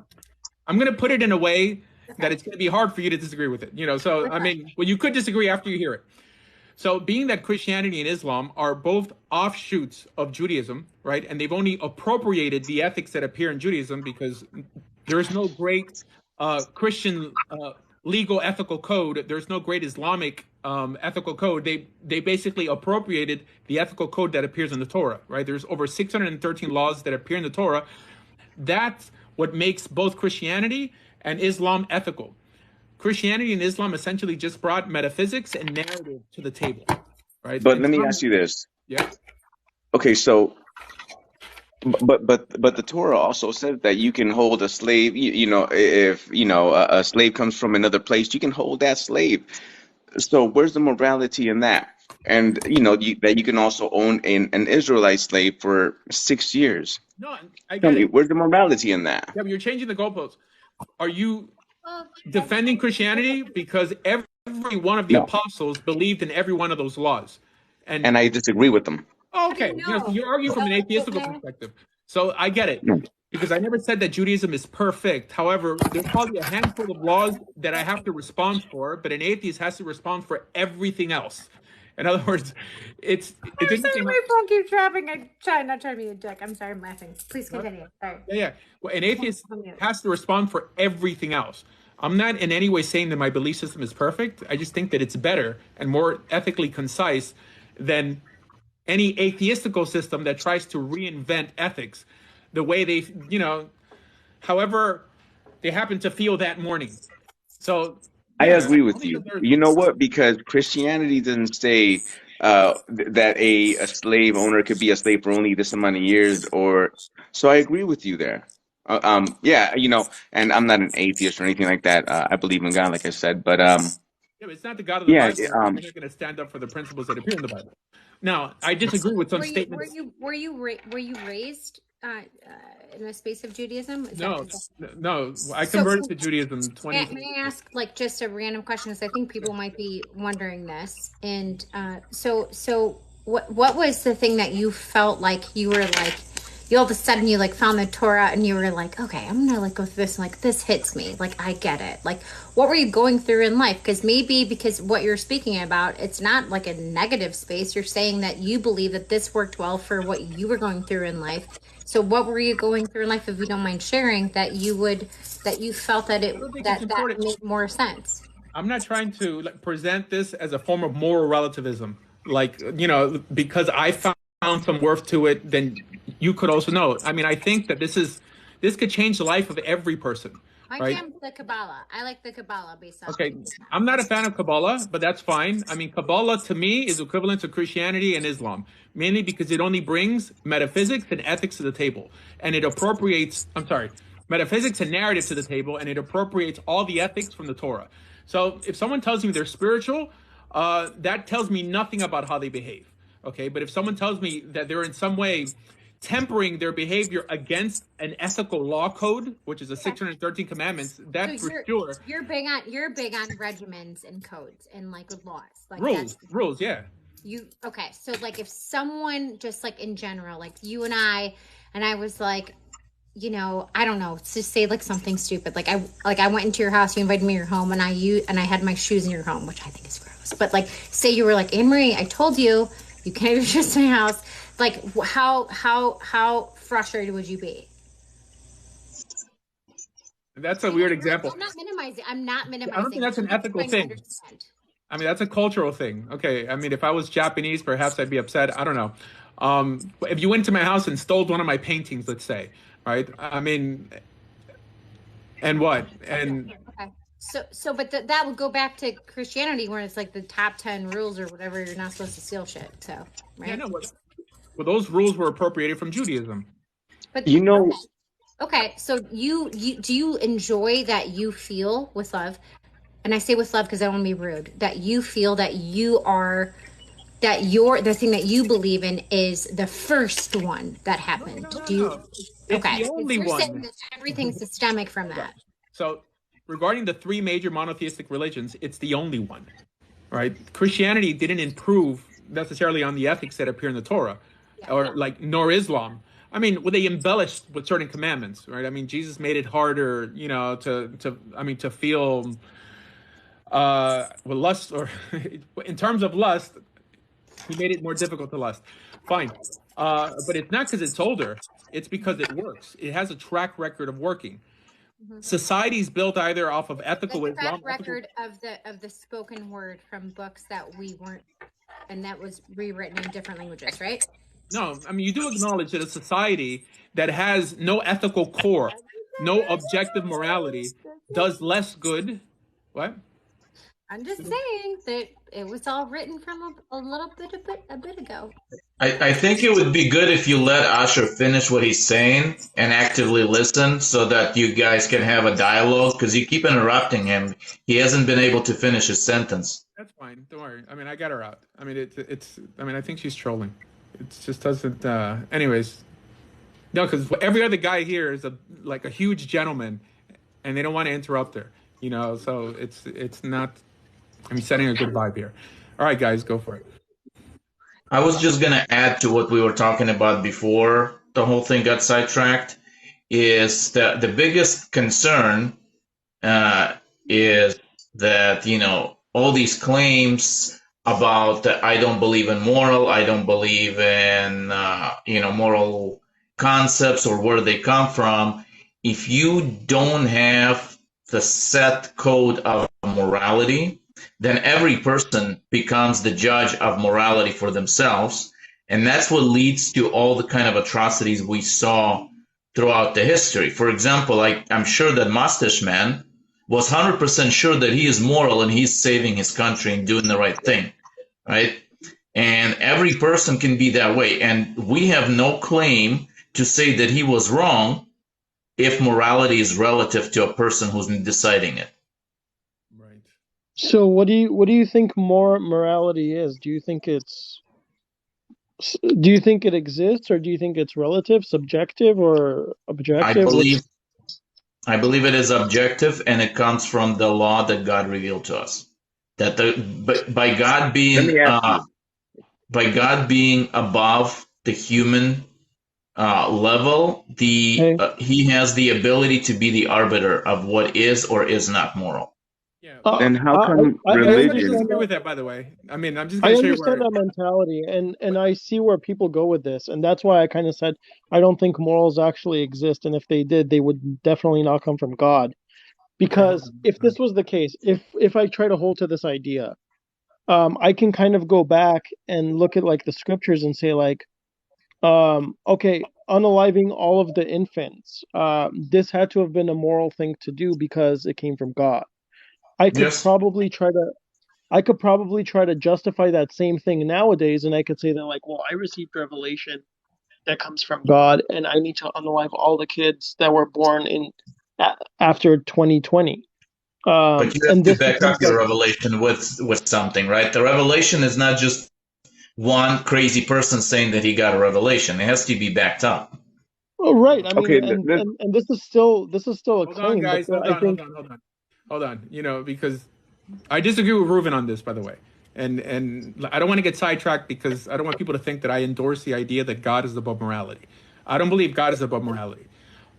I'm going to put it in a way that it's going to be hard for you to disagree with it. You know, so I mean, well, you could disagree after you hear it. So, being that Christianity and Islam are both offshoots of Judaism, right? And they've only appropriated the ethics that appear in Judaism because there is no great Christian legal ethical code. There's no great Islamic ethical code. They basically appropriated the ethical code that appears in the Torah, right? There's over 613 laws that appear in the Torah. That's what makes both Christianity and Islam ethical. Christianity and Islam essentially just brought metaphysics and narrative to the table, right? But let me ask you this. Yeah. Okay, so but the Torah also says that you can hold a slave. If a slave comes from another place, you can hold that slave. So where's the morality in that? And that you can also own an Israelite slave for 6 years. No, I Tell get me, it. where's the morality in that? Yeah, but you're changing the goalposts. Are you defending Christianity? Because every one of the No. apostles believed in every one of those laws. And I disagree with them. Oh, okay. So you argue from an atheistical perspective. So I get it. Because I never said that Judaism is perfect. However, there's probably a handful of laws that I have to respond for, but an atheist has to respond for everything else. In other words, it's interesting. My phone keeps dropping. I'm not trying to be a dick. I'm sorry, I'm laughing. Please continue. Sorry. Yeah. Well, an atheist has to respond for everything else. I'm not in any way saying that my belief system is perfect. I just think that it's better and more ethically concise than any atheistical system that tries to reinvent ethics the way they, however they happen to feel that morning. So I agree with you. You know what? Because Christianity doesn't say that a slave owner could be a slave for only this amount of years, so I agree with you there. Yeah, and I'm not an atheist or anything like that. I believe in God, like I said, but yeah, but it's not the God of the yeah, Bible. You're not going to stand up for the principles that appear in the Bible. Now, I disagree with some statements. Were you raised in a space of Judaism? No. I converted to Judaism 20. May I ask, like, just a random question? Because I think people might be wondering this. And so what was the thing that you felt like you were like? You all of a sudden you like found the Torah and you were like, okay, I'm gonna like go through this and like this hits me, like I get it. Like, what were you going through in life? Because what you're speaking about, it's not like a negative space. You're saying that you believe that this worked well for what you were going through in life. So what were you going through in life, if you don't mind sharing, that you felt that that made more sense? I'm not trying to present this as a form of moral relativism, because I found some worth to it, then you could also know. I mean, I think that this could change the life of every person. Right? I'm the Kabbalah. I like the Kabbalah based on. Okay, I'm not a fan of Kabbalah, but that's fine. I mean, Kabbalah to me is equivalent to Christianity and Islam, mainly because it only brings metaphysics and ethics to the table, and it appropriates. Metaphysics and narrative to the table, and it appropriates all the ethics from the Torah. So if someone tells me they're spiritual, that tells me nothing about how they behave. Okay, but if someone tells me that they're in some way tempering their behavior against an ethical law code, which is the 613 commandments, that's for sure. You're big on regimens and codes and like laws, like rules, yeah. So like if someone just like in general, like you and I was like, I don't know, let's just say like something stupid. Like I went into your house, you invited me to your home, and I had my shoes in your home, which I think is gross. But like, say you were like, Anne Marie, I told you can't have your shoes in my house. Like, how frustrated would you be? That's a weird example. I'm not minimizing. I don't think that's an ethical thing. I mean, that's a cultural thing. Okay. I mean, if I was Japanese, perhaps I'd be upset. I don't know. If you went to my house and stole one of my paintings, let's say, right? I mean, and what? And okay. But that would go back to Christianity, where it's like the top 10 rules or whatever. You're not supposed to steal shit. So, right? Yeah, no. Well, those rules were appropriated from Judaism. But okay. So do you enjoy that you feel with love and I say with love because I don't want to be rude, that you feel that you are, that the thing that you believe in is the first one that happened. No. Do you? It's Okay. the only You're saying one. that everything's systemic from that. So, regarding the three major monotheistic religions, it's the only one, right? Christianity didn't improve necessarily on the ethics that appear in the Torah, or like nor Islam. I mean, well, they embellished with certain commandments, right? I mean, Jesus made it harder, to feel lust, or in terms of lust, he made it more difficult to lust. Fine, but it's not because it's older; it's because it works. It has a track record of working. Society's built either off of ethical The Islam, track record of the spoken word from books that we weren't, and that was rewritten in different languages, right? No, I mean, you do acknowledge that a society that has no ethical core, no objective morality, does less good. What? I'm just saying that it was all written from a bit ago. I think it would be good if you let Asher finish what he's saying and actively listen so that you guys can have a dialogue, because you keep interrupting him. He hasn't been able to finish his sentence. That's fine. Don't worry. I mean, I got her out. I mean, I think she's trolling. It just doesn't. Anyways, no, because every other guy here is like a huge gentleman, and they don't want to interrupt her. So it's not. I'm setting a good vibe here. All right, guys, go for it. I was just going to add to what we were talking about before the whole thing got sidetracked, is that the biggest concern is that, all these claims about that I don't believe in moral, I don't believe in, moral concepts or where they come from. If you don't have the set code of morality, then every person becomes the judge of morality for themselves. And that's what leads to all the kind of atrocities we saw throughout the history. For example, I'm sure that Mustache Man was 100% sure that he is moral and he's saving his country and doing the right thing, right? And every person can be that way. And we have no claim to say that he was wrong if morality is relative to a person who's deciding it. So what do you think more morality is? Do you think it exists, or do you think it's relative, subjective, or objective? I believe it is objective, and it comes from the law that God revealed to us. That by God being above the human level, he has the ability to be the arbiter of what is or is not moral. Yeah. Then how come religion? I disagree with that, by the way. I mean, I'm just I going to show you understand that mentality, and I see where people go with this, and that's why I kind of said I don't think morals actually exist, and if they did, they would definitely not come from God. Because if this was the case, if I try to hold to this idea, I can kind of go back and look at like the scriptures and say like, okay, unaliving all of the infants, this had to have been a moral thing to do because it came from God. I could probably try to justify that same thing nowadays, and I could say that like, well, I received revelation that comes from God, and I need to unalive all the kids that were born after 2020. But you have to back up your revelation with something, right? The revelation is not just one crazy person saying that he got a revelation. It has to be backed up. Oh, right. I mean, and this is still a claim. Hold on, guys. Hold on. Because I disagree with Reuven on this, by the way. And I don't want to get sidetracked because I don't want people to think that I endorse the idea that God is above morality. I don't believe God is above morality.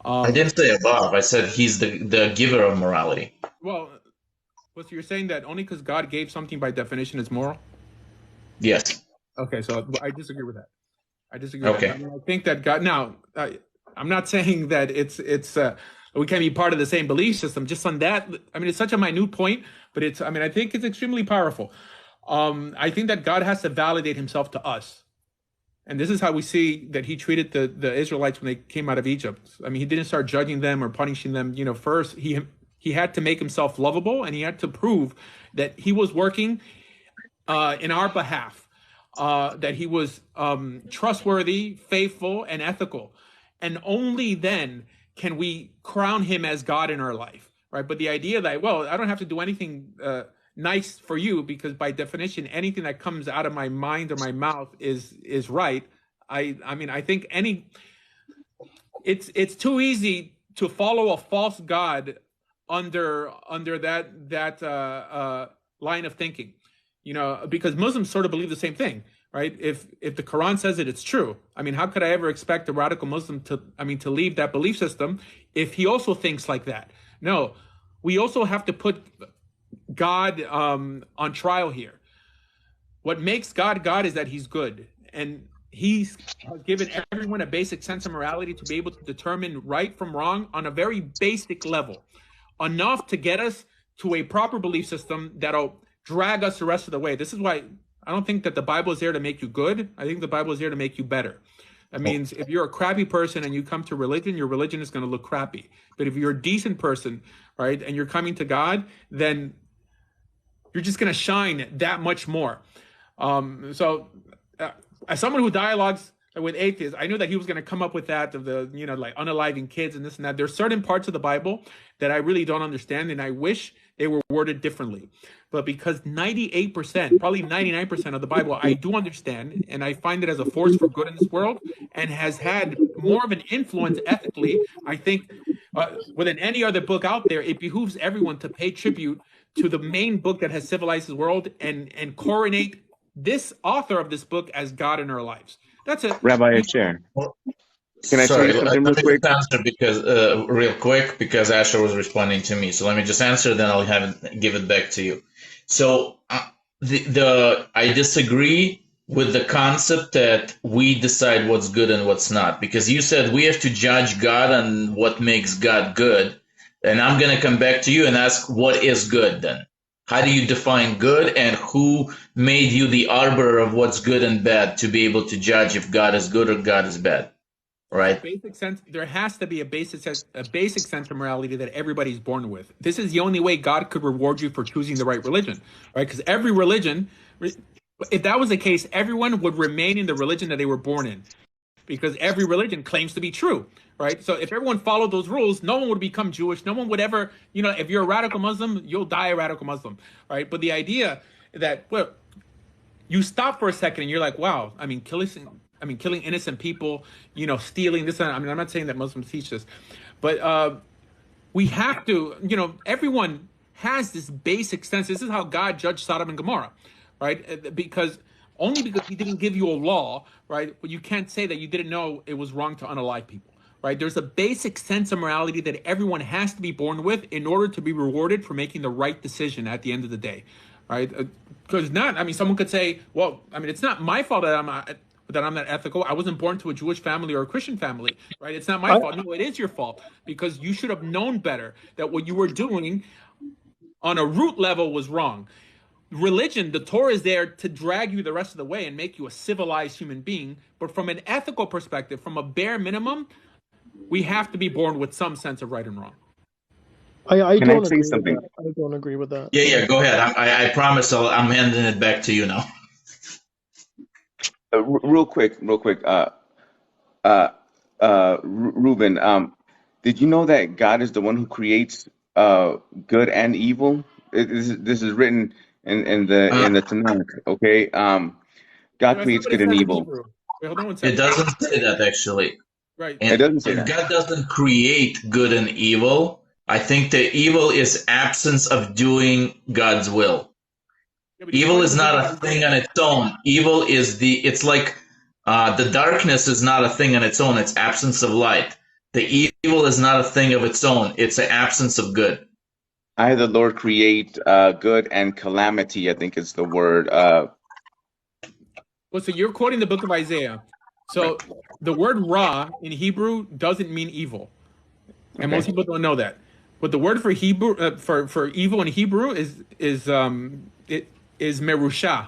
I didn't say above. I said he's the giver of morality. Well, so you're saying that only because God gave something by definition is moral? Yes. Okay, so I disagree with that. I disagree with that. I mean, I think that God... Now, I'm not saying that it's we can be part of the same belief system. Just on that, I mean, it's such a minute point, but I think it's extremely powerful. I think that God has to validate himself to us. And this is how we see that he treated the Israelites when they came out of Egypt. I mean, he didn't start judging them or punishing them. First he had to make himself lovable, and he had to prove that he was working in our behalf, that he was trustworthy, faithful, and ethical. And only then can we crown him as God in our life. right? But the idea that, well, I don't have to do anything nice for you because by definition, anything that comes out of my mind or my mouth is right. I mean, I think it's too easy to follow a false god under that line of thinking, because Muslims sort of believe the same thing, right? If the Quran says it, it's true. I mean, how could I ever expect a radical Muslim to leave that belief system if he also thinks like that? No, we also have to put God on trial here. What makes God God is that he's good, and he's given everyone a basic sense of morality to be able to determine right from wrong on a very basic level, enough to get us to a proper belief system that'll drag us the rest of the way. This is why I don't think that the Bible is there to make you good. I think the Bible is there to make you better. That means if you're a crappy person and you come to religion, your religion is going to look crappy. But if you're a decent person, right, and you're coming to God, then you're just going to shine that much more. As someone who dialogues with atheists, I knew that he was going to come up with that of the, like unaliving kids and this and that. There's certain parts of the Bible that I really don't understand, and I wish they were worded differently. But because 98%, probably 99% of the Bible, I do understand, and I find it as a force for good in this world, and has had more of an influence ethically, I think, than any other book out there. It behooves everyone to pay tribute to the main book that has civilized the world and coronate this author of this book as God in our lives. That's it. Rabbi Asher, can I Sorry, say something let real me quick? just answer real quick because Asher was responding to me. So let me just answer, then I'll give it back to you. So I disagree with the concept that we decide what's good and what's not, because you said we have to judge God on what makes God good, and I'm going to come back to you and ask, what is good then? How do you define good, and who made you the arbiter of what's good and bad to be able to judge if God is good or God is bad? Right? Basic sense. There has to be a basic sense of morality that everybody's born with. This is the only way God could reward you for choosing the right religion, right? Because every religion, if that was the case, everyone would remain in the religion that they were born in, because every religion claims to be true, right? So if everyone followed those rules, no one would become Jewish. No one would ever, if you're a radical Muslim, you'll die a radical Muslim, right? But the idea that, well, you stop for a second and you're like, wow, killing innocent people, stealing this. I'm not saying that Muslims teach this, but we have to, everyone has this basic sense. This is how God judged Sodom and Gomorrah, right? Because he didn't give you a law, right? But you can't say that you didn't know it was wrong to unalive people, right? There's a basic sense of morality that everyone has to be born with in order to be rewarded for making the right decision at the end of the day, right? Because someone could say, well, it's not my fault that I'm not ethical. I wasn't born to a Jewish family or a Christian family, right? It's not my fault. No, it is your fault, because you should have known better that what you were doing on a root level was wrong. Religion, the Torah, is there to drag you the rest of the way and make you a civilized human being. But from an ethical perspective, from a bare minimum, we have to be born with some sense of right and wrong. I Can I don't say agree something? with that. I don't agree with that. Yeah, go ahead. I promise I'm handing it back to you now. Real quick. Ruben, did you know that God is the one who creates good and evil? This is written in the Tanakh. Okay, God That's not creates what it good and says in evil. Hebrew. Wait, hold on one It second. doesn't say that, actually. Right. And It doesn't say if that. God doesn't create good and evil, I think the evil is absence of doing God's will. Yeah, but he's Evil quoting is the book not of a thing Isaiah. on its own. Evil is it's like the darkness is not a thing on its own. It's absence of light. The evil is not a thing of its own. It's the absence of good. I, the Lord, create good and calamity, I think is the word. Well, so you're quoting the book of Isaiah. So the word ra in Hebrew doesn't mean evil, and most Okay. people don't know that. But the word for Hebrew for evil in Hebrew is merusha.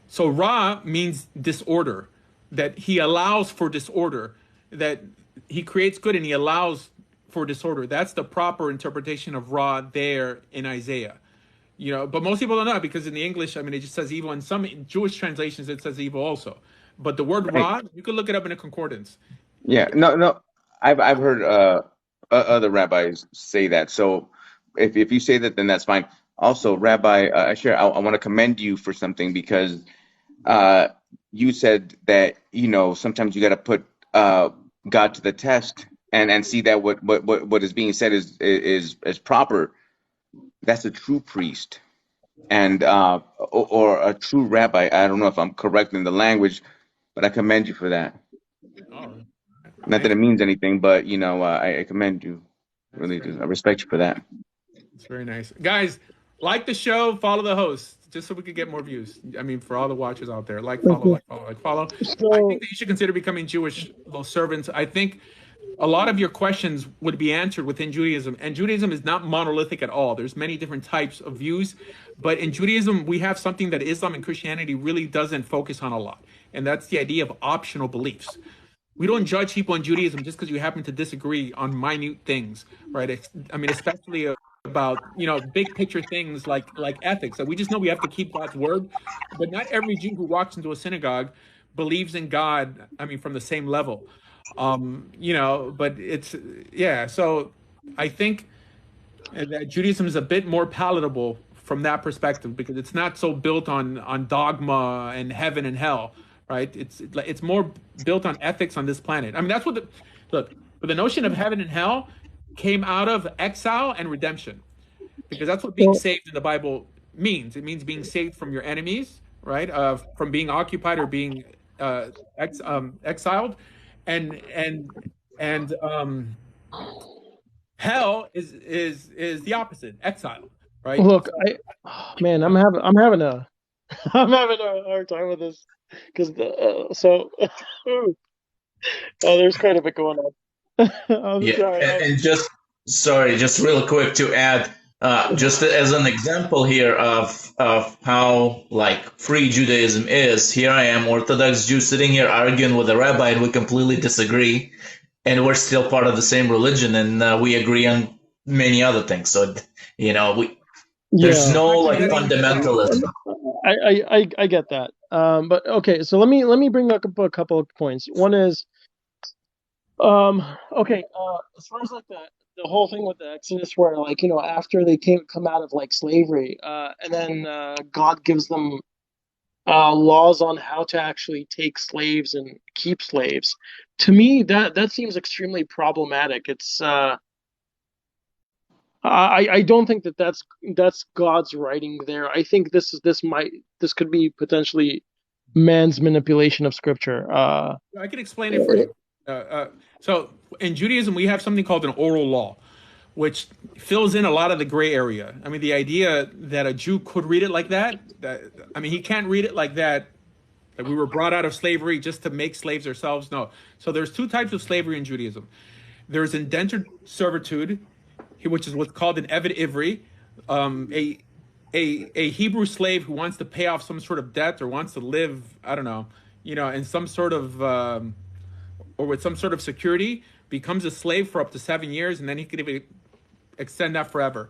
So ra means disorder, that he allows for disorder, that he creates good and he allows for disorder. That's the proper interpretation of ra there in Isaiah. But most people don't know, because in the English, it just says evil. In some Jewish translations, it says evil also. But the word Right. ra, you can look it up in a concordance. Yeah. No. I've heard other rabbis say that. So if you say that, then that's fine. Also, Rabbi Asher, I want to commend you for something, because you said that, sometimes you got to put God to the test and see that what is being said is proper. That's a true priest, and or a true rabbi. I don't know if I'm correct in the language, but I commend you for that. Oh, Not that it means anything, but I commend you. Really do. I respect you for that. it's very nice, guys. Like the show, follow the host, just so we could get more views. I mean, for all the watchers out there, Thank you. follow. I So, think that you should consider becoming Jewish little servants. I think a lot of your questions would be answered within Judaism, and Judaism is not monolithic at all. There's many different types of views, but in Judaism we have something that Islam and Christianity really doesn't focus on a lot, and that's the idea of optional beliefs. We don't judge people in Judaism just because you happen to disagree on minute things, right? I mean, especially about big picture things like ethics. We just know we have to keep God's word, but not every Jew who walks into a synagogue believes in God. I mean, from the same level, But it's So I think that Judaism is a bit more palatable from that perspective, because it's not so built on dogma and heaven and hell, right? It's more built on ethics on this planet. I mean, that's what but the notion of heaven and hell came out of exile and redemption, because that's what being so saved in the Bible means. It means being saved from your enemies, right? From being occupied or being exiled, and hell is the opposite, exile, right? look, man, I'm having a I'm having a hard time with this because there's quite a bit going on. I'm Yeah, sorry. and just real quick to add, just as an example here of how like free Judaism is. Here I am, Orthodox Jew, sitting here arguing with a rabbi, and we completely disagree, and we're still part of the same religion, and we agree on many other things. So there's Yeah, no like Actually, fundamentalism. I get that. But okay, so let me bring up a couple of points. One is, okay, as far as like the whole thing with the Exodus, where like after they come out of like slavery, and then God gives them laws on how to actually take slaves and keep slaves. To me, that seems extremely problematic. It's I don't think that's God's writing there. I think this could be potentially man's manipulation of scripture. I can explain it for you. So in Judaism, we have something called an oral law, which fills in a lot of the gray area. I mean, the idea that a Jew could read it like that, I mean, he can't read it like that we were brought out of slavery just to make slaves ourselves. No. So there's two types of slavery in Judaism. There's indentured servitude, which is what's called an Eved Ivri, a Hebrew slave who wants to pay off some sort of debt or wants to live, I don't know, in some sort of or with some sort of security, becomes a slave for up to 7 years, and then he could even extend that forever.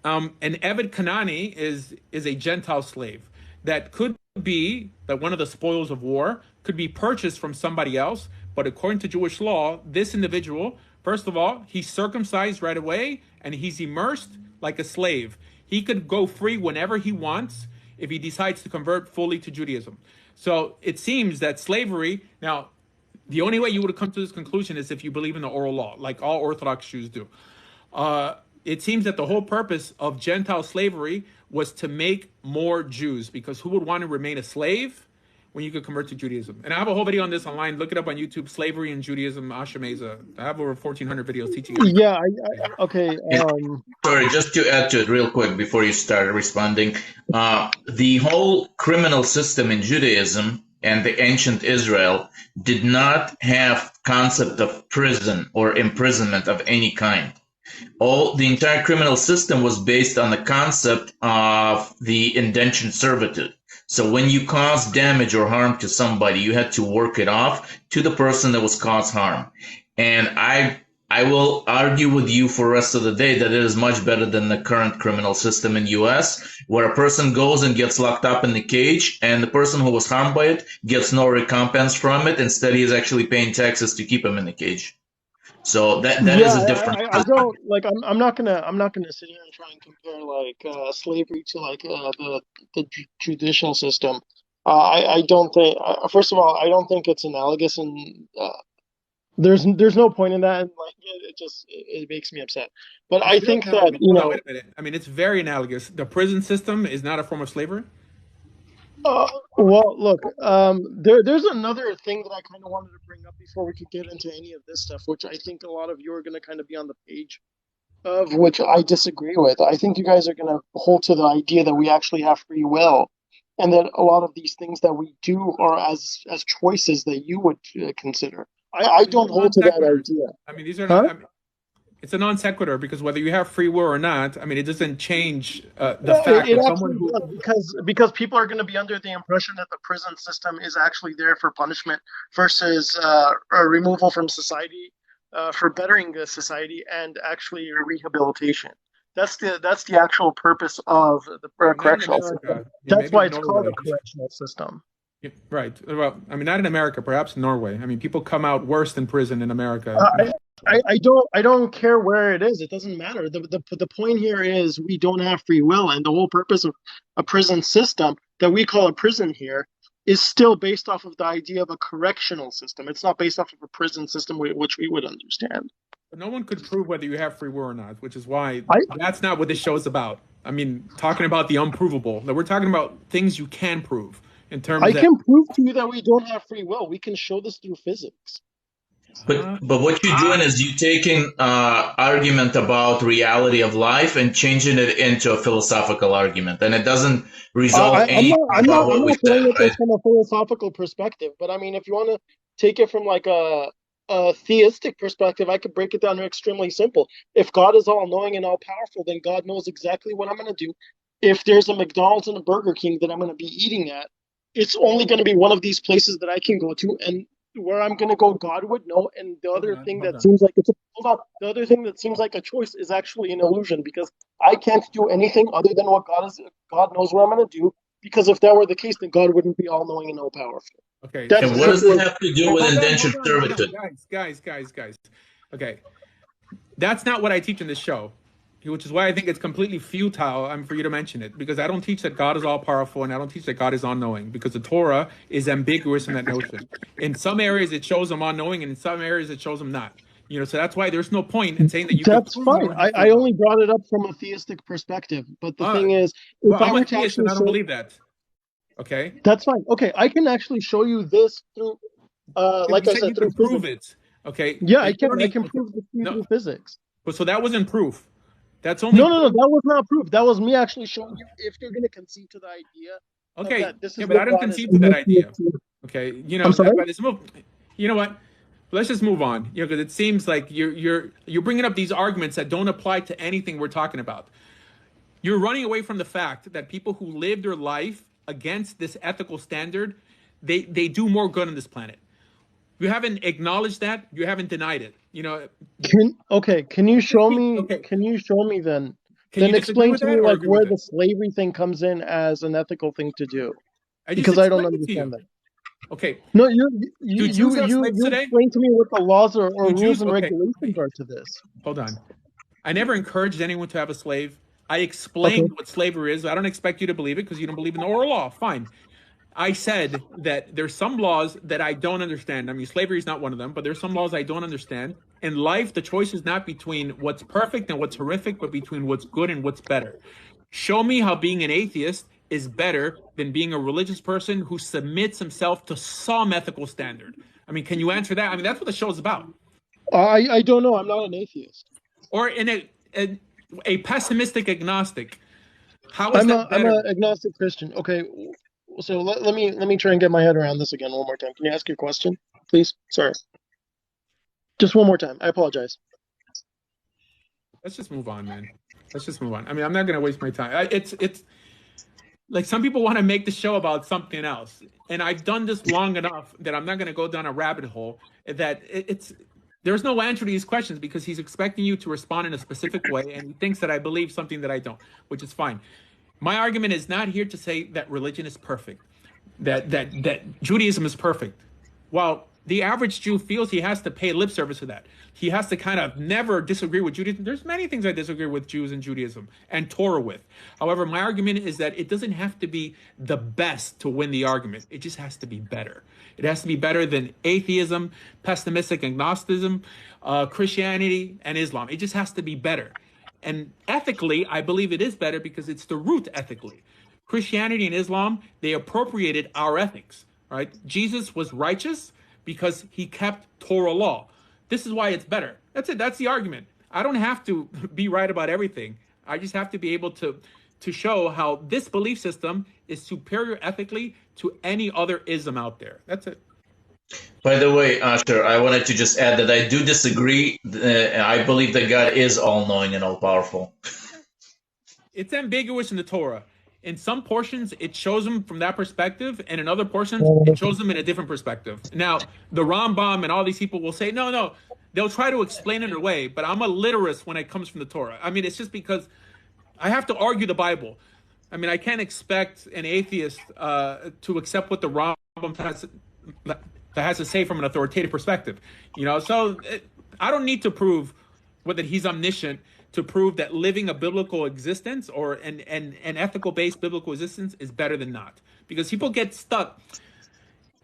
An Eved Kanani is a Gentile slave that could be that one of the spoils of war could be purchased from somebody else, but according to Jewish law, this individual, first of all, he's circumcised right away, and he's immersed like a slave. He could go free whenever he wants if he decides to convert fully to Judaism. So it seems that slavery, now, the only way you would come to this conclusion is if you believe in the oral law, like all Orthodox Jews do. It seems that the whole purpose of Gentile slavery was to make more Jews, because who would want to remain a slave when you could convert to Judaism? And I have a whole video on this online. Look it up on YouTube, Slavery and Judaism, Asher Meza. I have over 1,400 videos teaching it. Yeah, okay. Sorry, just to add to it real quick before you start responding. The whole criminal system in Judaism and the ancient Israel did not have concept of prison or imprisonment of any kind. The entire criminal system was based on the concept of the indentured servitude. So when you caused damage or harm to somebody, you had to work it off to the person that was caused harm. And I will argue with you for the rest of the day that it is much better than the current criminal system in US, where a person goes and gets locked up in the cage, and the person who was harmed by it gets no recompense from it. Instead, he is actually paying taxes to keep him in the cage. So that is Yeah, a different. I don't like. I'm not gonna sit here and try and compare like slavery to like the judicial system. I don't think. First of all, I don't think it's analogous, and there's no point in that. And like it makes me upset. But It's I very think that analogous. Hold on, wait a minute. I mean, it's very analogous. The prison system is not a form of slavery. well, look, there's another thing that I kind of wanted to bring up before we could get into any of this stuff, which I think a lot of you are going to kind of be on the page of, which I disagree with. I think you guys are going to hold to the idea that we actually have free will, and that a lot of these things that we do are as choices that you would consider. I These are don't hold non to that sequiturs. idea. I mean, these are Huh? not. I mean, it's a non sequitur because whether you have free will or not, I mean, it doesn't change the Yeah, fact it that someone actually who does because people are going to be under the impression that the prison system is actually there for punishment versus a removal from society for bettering the society and actually rehabilitation. That's the actual purpose of the not in correctional system. America, That's maybe why in it's called a Norway. correctional system. Yeah, right. Well, I mean, not in America. Perhaps in Norway. I mean, people come out worse than prison in America. Uh, I, I don't care where it is. It doesn't matter. The point here is we don't have free will, and the whole purpose of a prison system that we call a prison here is still based off of the idea of a correctional system. It's not based off of a prison system which we would understand. But no one could prove whether you have free will or not, which is why I that's not what this show is about. I mean, talking about the unprovable. That we're talking about things you can prove in terms I that can prove to you that we don't have free will. We can show this through physics. But what you're doing is you taking argument about reality of life and changing it into a philosophical argument, and it doesn't resolve I'm anything not. I'm about not. I'm what we not said, saying it right? this from a philosophical perspective, but I mean, if you want to take it from like a theistic perspective, I could break it down to extremely simple. If God is all knowing and all powerful, then God knows exactly what I'm going to do. If there's a McDonald's and a Burger King that I'm going to be eating at, it's only going to be one of these places that I can go to, and where I'm going to go, God would know. And the hold other on, thing hold that on. seems like it's a, hold on, the other thing that seems like a choice is actually an illusion because I can't do anything other than what God knows what I'm going to do. Because if that were the case, then God wouldn't be all knowing and all powerful. Okay, That's And so what does essentially. it have to do with hold on, indentured hold on, hold on, servitude? guys. Okay, that's not what I teach in this show, which is why I think it's completely futile for you to mention it because I don't teach that God is all powerful and I don't teach that God is all knowing because the Torah is ambiguous in that notion. In some areas it shows him all knowing and in some areas it shows him not. So that's why there's no point in saying that you could That's prove you fine. don't have free I will. only brought it up from a theistic perspective. But the Uh, thing is, if well, I I'm a were to theist actually and I don't show, believe that. Okay, that's fine. Okay, I can actually show you this through, you like I said said, you through could prove physics. it. Okay, Yeah, I you can. don't I need. can Okay, prove this to you no, through physics. so that wasn't proof. That's only No, no, no. proof. That was not proof. That was me actually showing you if you're going to concede to the idea of Okay, that this yeah, is but I what didn't God is. concede to that idea. Okay, I'm sorry. but it's move. You know what? Let's just move on. Because it seems like you're bringing up these arguments that don't apply to anything we're talking about. You're running away from the fact that people who live their life against this ethical standard, they do more good on this planet. You haven't acknowledged that. You haven't denied it. Can you show Speak. me? Okay, Can you show me then? can you Then disagree explain with to me that or like agree with where it? the slavery thing comes in as an ethical thing to do, I just because I don't explained it to understand you. that. Okay, No, do Jews have slaves you today? explain to me what the laws or Do rules Jews? and Okay, regulations are to this. hold on. I never encouraged anyone to have a slave. I Okay. explained what slavery is. I don't expect you to believe it because you don't believe in the oral law. Fine. I said that there's some laws that I don't understand. I mean, slavery is not one of them, but there's some laws I don't understand. In life, the choice is not between what's perfect and what's horrific, but between what's good and what's better. Show me how being an atheist is better than being a religious person who submits himself to some ethical standard. I mean, can you answer that? I mean, that's what the show is about. I don't know. I'm not an atheist. Or in a pessimistic agnostic. How is I'm that a better? agnostic Christian. Okay. So let me try and get my head around this again one more time. Can you ask your question, please? Sorry. Just one more time. I apologize. Let's just move on, man. Let's just move on. I mean, I'm not going to waste my time. It's like some people want to make the show about something else, and I've done this long enough that I'm not going to go down a rabbit hole. That it's there's no answer to these questions because he's expecting you to respond in a specific way, and he thinks that I believe something that I don't, which is fine. My argument is not here to say that religion is perfect, that Judaism is perfect. While the average Jew feels he has to pay lip service to that. He has to kind of never disagree with Judaism. There's many things I disagree with Jews and Judaism and Torah with. However, my argument is that it doesn't have to be the best to win the argument. It just has to be better. It has to be better than atheism, pessimistic agnosticism, Christianity, and Islam. It just has to be better. And ethically, I believe it is better because it's the root ethically. Christianity and Islam, they appropriated our ethics, right? Jesus was righteous because he kept Torah law. This is why it's better. That's it. That's the argument. I don't have to be right about everything. I just have to be able to show how this belief system is superior ethically to any other ism out there. That's it. By the way, Usher, I wanted to just add that I do disagree. I believe that God is all-knowing and all-powerful. It's ambiguous in the Torah. In some portions, it shows them from that perspective, and in other portions, it shows them in a different perspective. Now, the Rambam and all these people will say, no, they'll try to explain it away, but I'm a literist when it comes from the Torah. I mean, it's just because I have to argue the Bible. I mean, I can't expect an atheist to accept what the Rambam has to say from an authoritative perspective. So I don't need to prove whether he's omniscient to prove that living a biblical existence or an ethical-based biblical existence is better than not. Because people get stuck.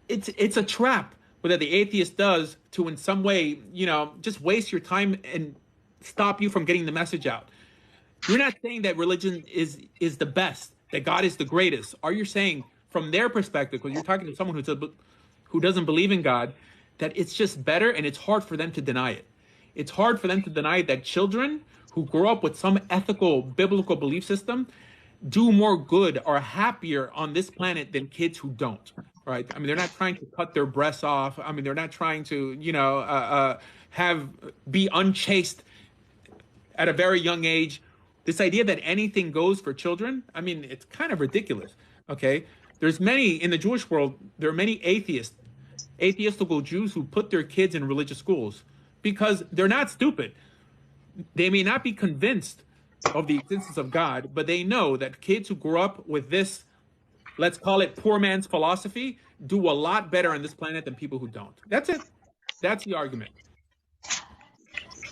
It's a trap whether the atheist does to in some way, just waste your time and stop you from getting the message out. You're not saying that religion is the best, that God is the greatest. Are you saying from their perspective, because you're talking to someone who doesn't believe in God, that it's just better and it's hard for them to deny it. It's hard for them to deny that children who grow up with some ethical, biblical belief system do more good or happier on this planet than kids who don't, right? I mean, they're not trying to cut their breasts off. I mean, they're not trying to, be unchaste at a very young age. This idea that anything goes for children, I mean, it's kind of ridiculous, okay? There's many, in the Jewish world, there are many atheistical Jews who put their kids in religious schools because they're not stupid. They may not be convinced of the existence of God, but they know that kids who grow up with this, let's call it poor man's philosophy, do a lot better on this planet than people who don't. That's it. That's the argument.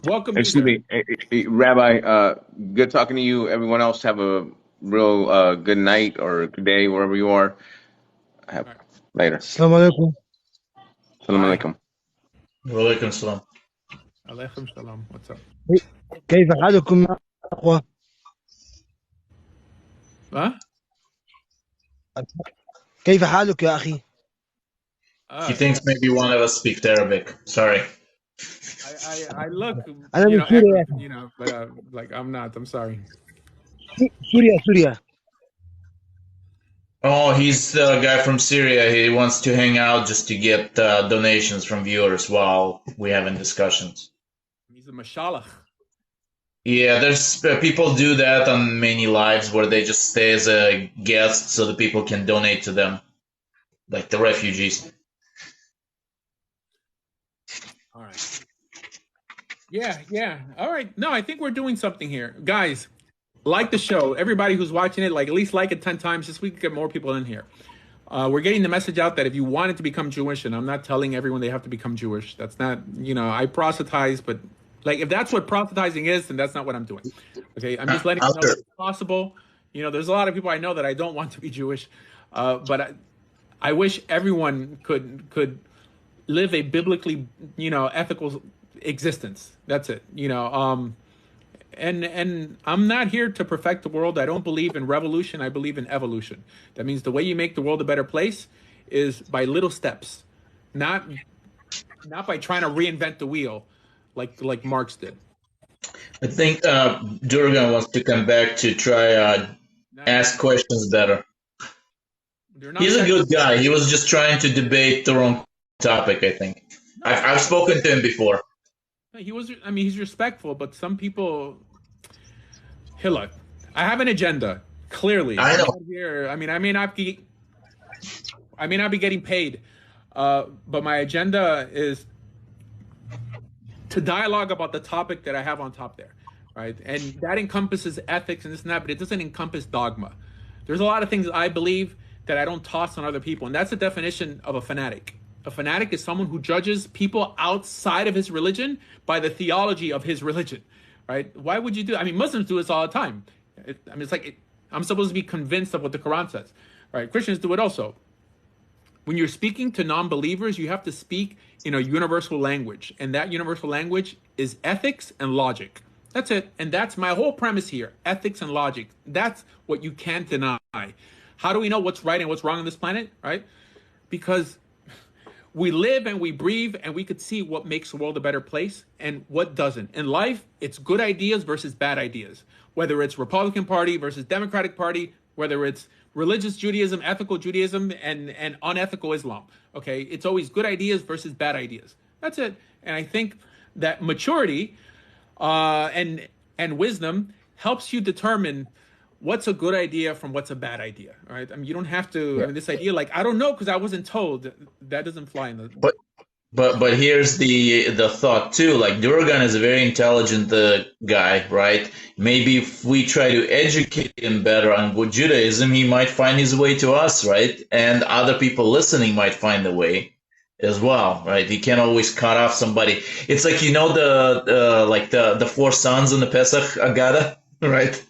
Welcome. Excuse me, Rabbi, good talking to you. Everyone else have a real good night or good day, wherever you are. Later. Assalamu alaikum. Assalamu alaikum. Wa alaikum salam. Alaikum salam. What's up? كيف حالكم يا أخوة؟ كيف حالك يا أخي؟ He thinks maybe one of us speaks Arabic. Sorry. I look, أنا من سوريا. but like I'm not. I'm sorry. سوريا. Oh, he's the guy from Syria. He wants to hang out just to get donations from viewers while we having discussions. He's a mashallah. Yeah, there's people do that on many lives where they just stay as a guest so that people can donate to them, like the refugees. All right. Yeah. All right. No, I think we're doing something here. Guys, like the show. Everybody who's watching it, like at least like it 10 times just so we can get more people in here. We're getting the message out that if you wanted to become Jewish, and I'm not telling everyone they have to become Jewish. That's not, I proselytize, but like if that's what proselytizing is, then that's not what I'm doing. Okay, I'm just letting you know it's possible. There's a lot of people I know that I don't want to be Jewish, but I wish everyone could live a biblically, ethical existence. That's it. And I'm not here to perfect the world. I don't believe in revolution. I believe in evolution. That means the way you make the world a better place is by little steps, not by trying to reinvent the wheel like Marx did. I think Durgan wants to come back to try ask questions better. He's a good guy. He was just trying to debate the wrong topic, I think. I've spoken to him before. He's respectful, but some people, hey, look, I have an agenda, clearly. I know. Here, I may not be getting paid, but my agenda is to dialogue about the topic that I have on top there, right? And that encompasses ethics and this and that, but it doesn't encompass dogma. There's a lot of things I believe that I don't toss on other people, and that's the definition of a fanatic. A fanatic is someone who judges people outside of his religion by the theology of his religion, right? Why would you do? I mean, Muslims do this all the time. It's like I'm supposed to be convinced of what the Quran says, right? Christians do it also. When you're speaking to non-believers, you have to speak in a universal language, and that universal language is ethics and logic. That's it, and that's my whole premise here: ethics and logic. That's what you can't deny. How do we know what's right and what's wrong on this planet, right? Because we live and we breathe, and we could see what makes the world a better place and what doesn't. In life, it's good ideas versus bad ideas. Whether it's Republican Party versus Democratic Party, whether it's religious Judaism, ethical Judaism, and unethical Islam. Okay, it's always good ideas versus bad ideas. That's it. And I think that maturity and wisdom helps you determine what's a good idea from what's a bad idea, right? I mean, you don't have to. I mean, this idea, like, I don't know because I wasn't told. That doesn't fly in the. But here's the thought too. Like Durgan is a very intelligent guy, right? Maybe if we try to educate him better on what Judaism, he might find his way to us, right? And other people listening might find the way as well, right? He can't always cut off somebody. It's like the four sons in the Pesach Agada, right?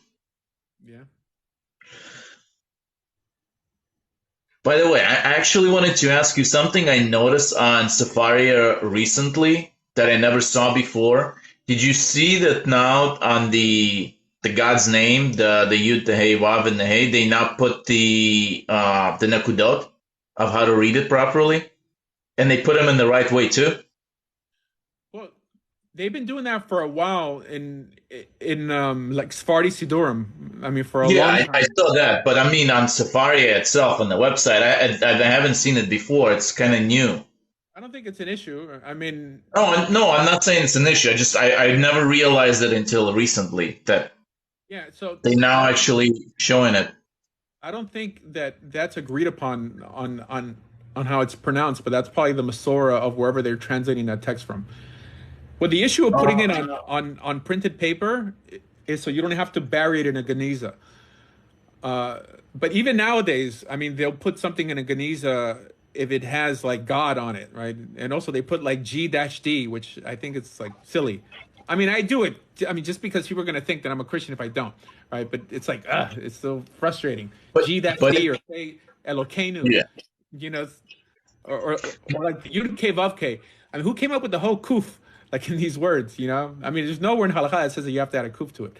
By the way, I actually wanted to ask you something I noticed on Safaria recently that I never saw before. Did you see that now on the God's name, the Yud, the Hey, Vav, and the Hey, they now put the Nakudot of how to read it properly? And they put them in the right way too? Well, they've been doing that for a while in like Sephardi Sidurim. I mean, for a long time. I saw that, but I mean on Safaria itself on the website, I haven't seen it before. It's kind of new. I don't think it's an issue. I mean, no, I'm not saying it's an issue. I never realized it until recently that so they now actually showing it. I don't think that's agreed upon on how it's pronounced, but that's probably the Masorah of wherever they're translating that text from. Well, the issue of putting it on printed paper is so you don't have to bury it in a Geniza. But even nowadays, I mean, they'll put something in a Geniza if it has like God on it, right? And also they put like G-D, which I think it's like silly. I mean, I do it. I mean, just because people are going to think that I'm a Christian if I don't, right? But it's like, it's so frustrating. G-D or say Elokeinu, you know, or like Yud K Vav K. I mean, who came up with the whole kuf? Like in these words, you know? I mean, there's nowhere in halakha that says that you have to add a kuf to it.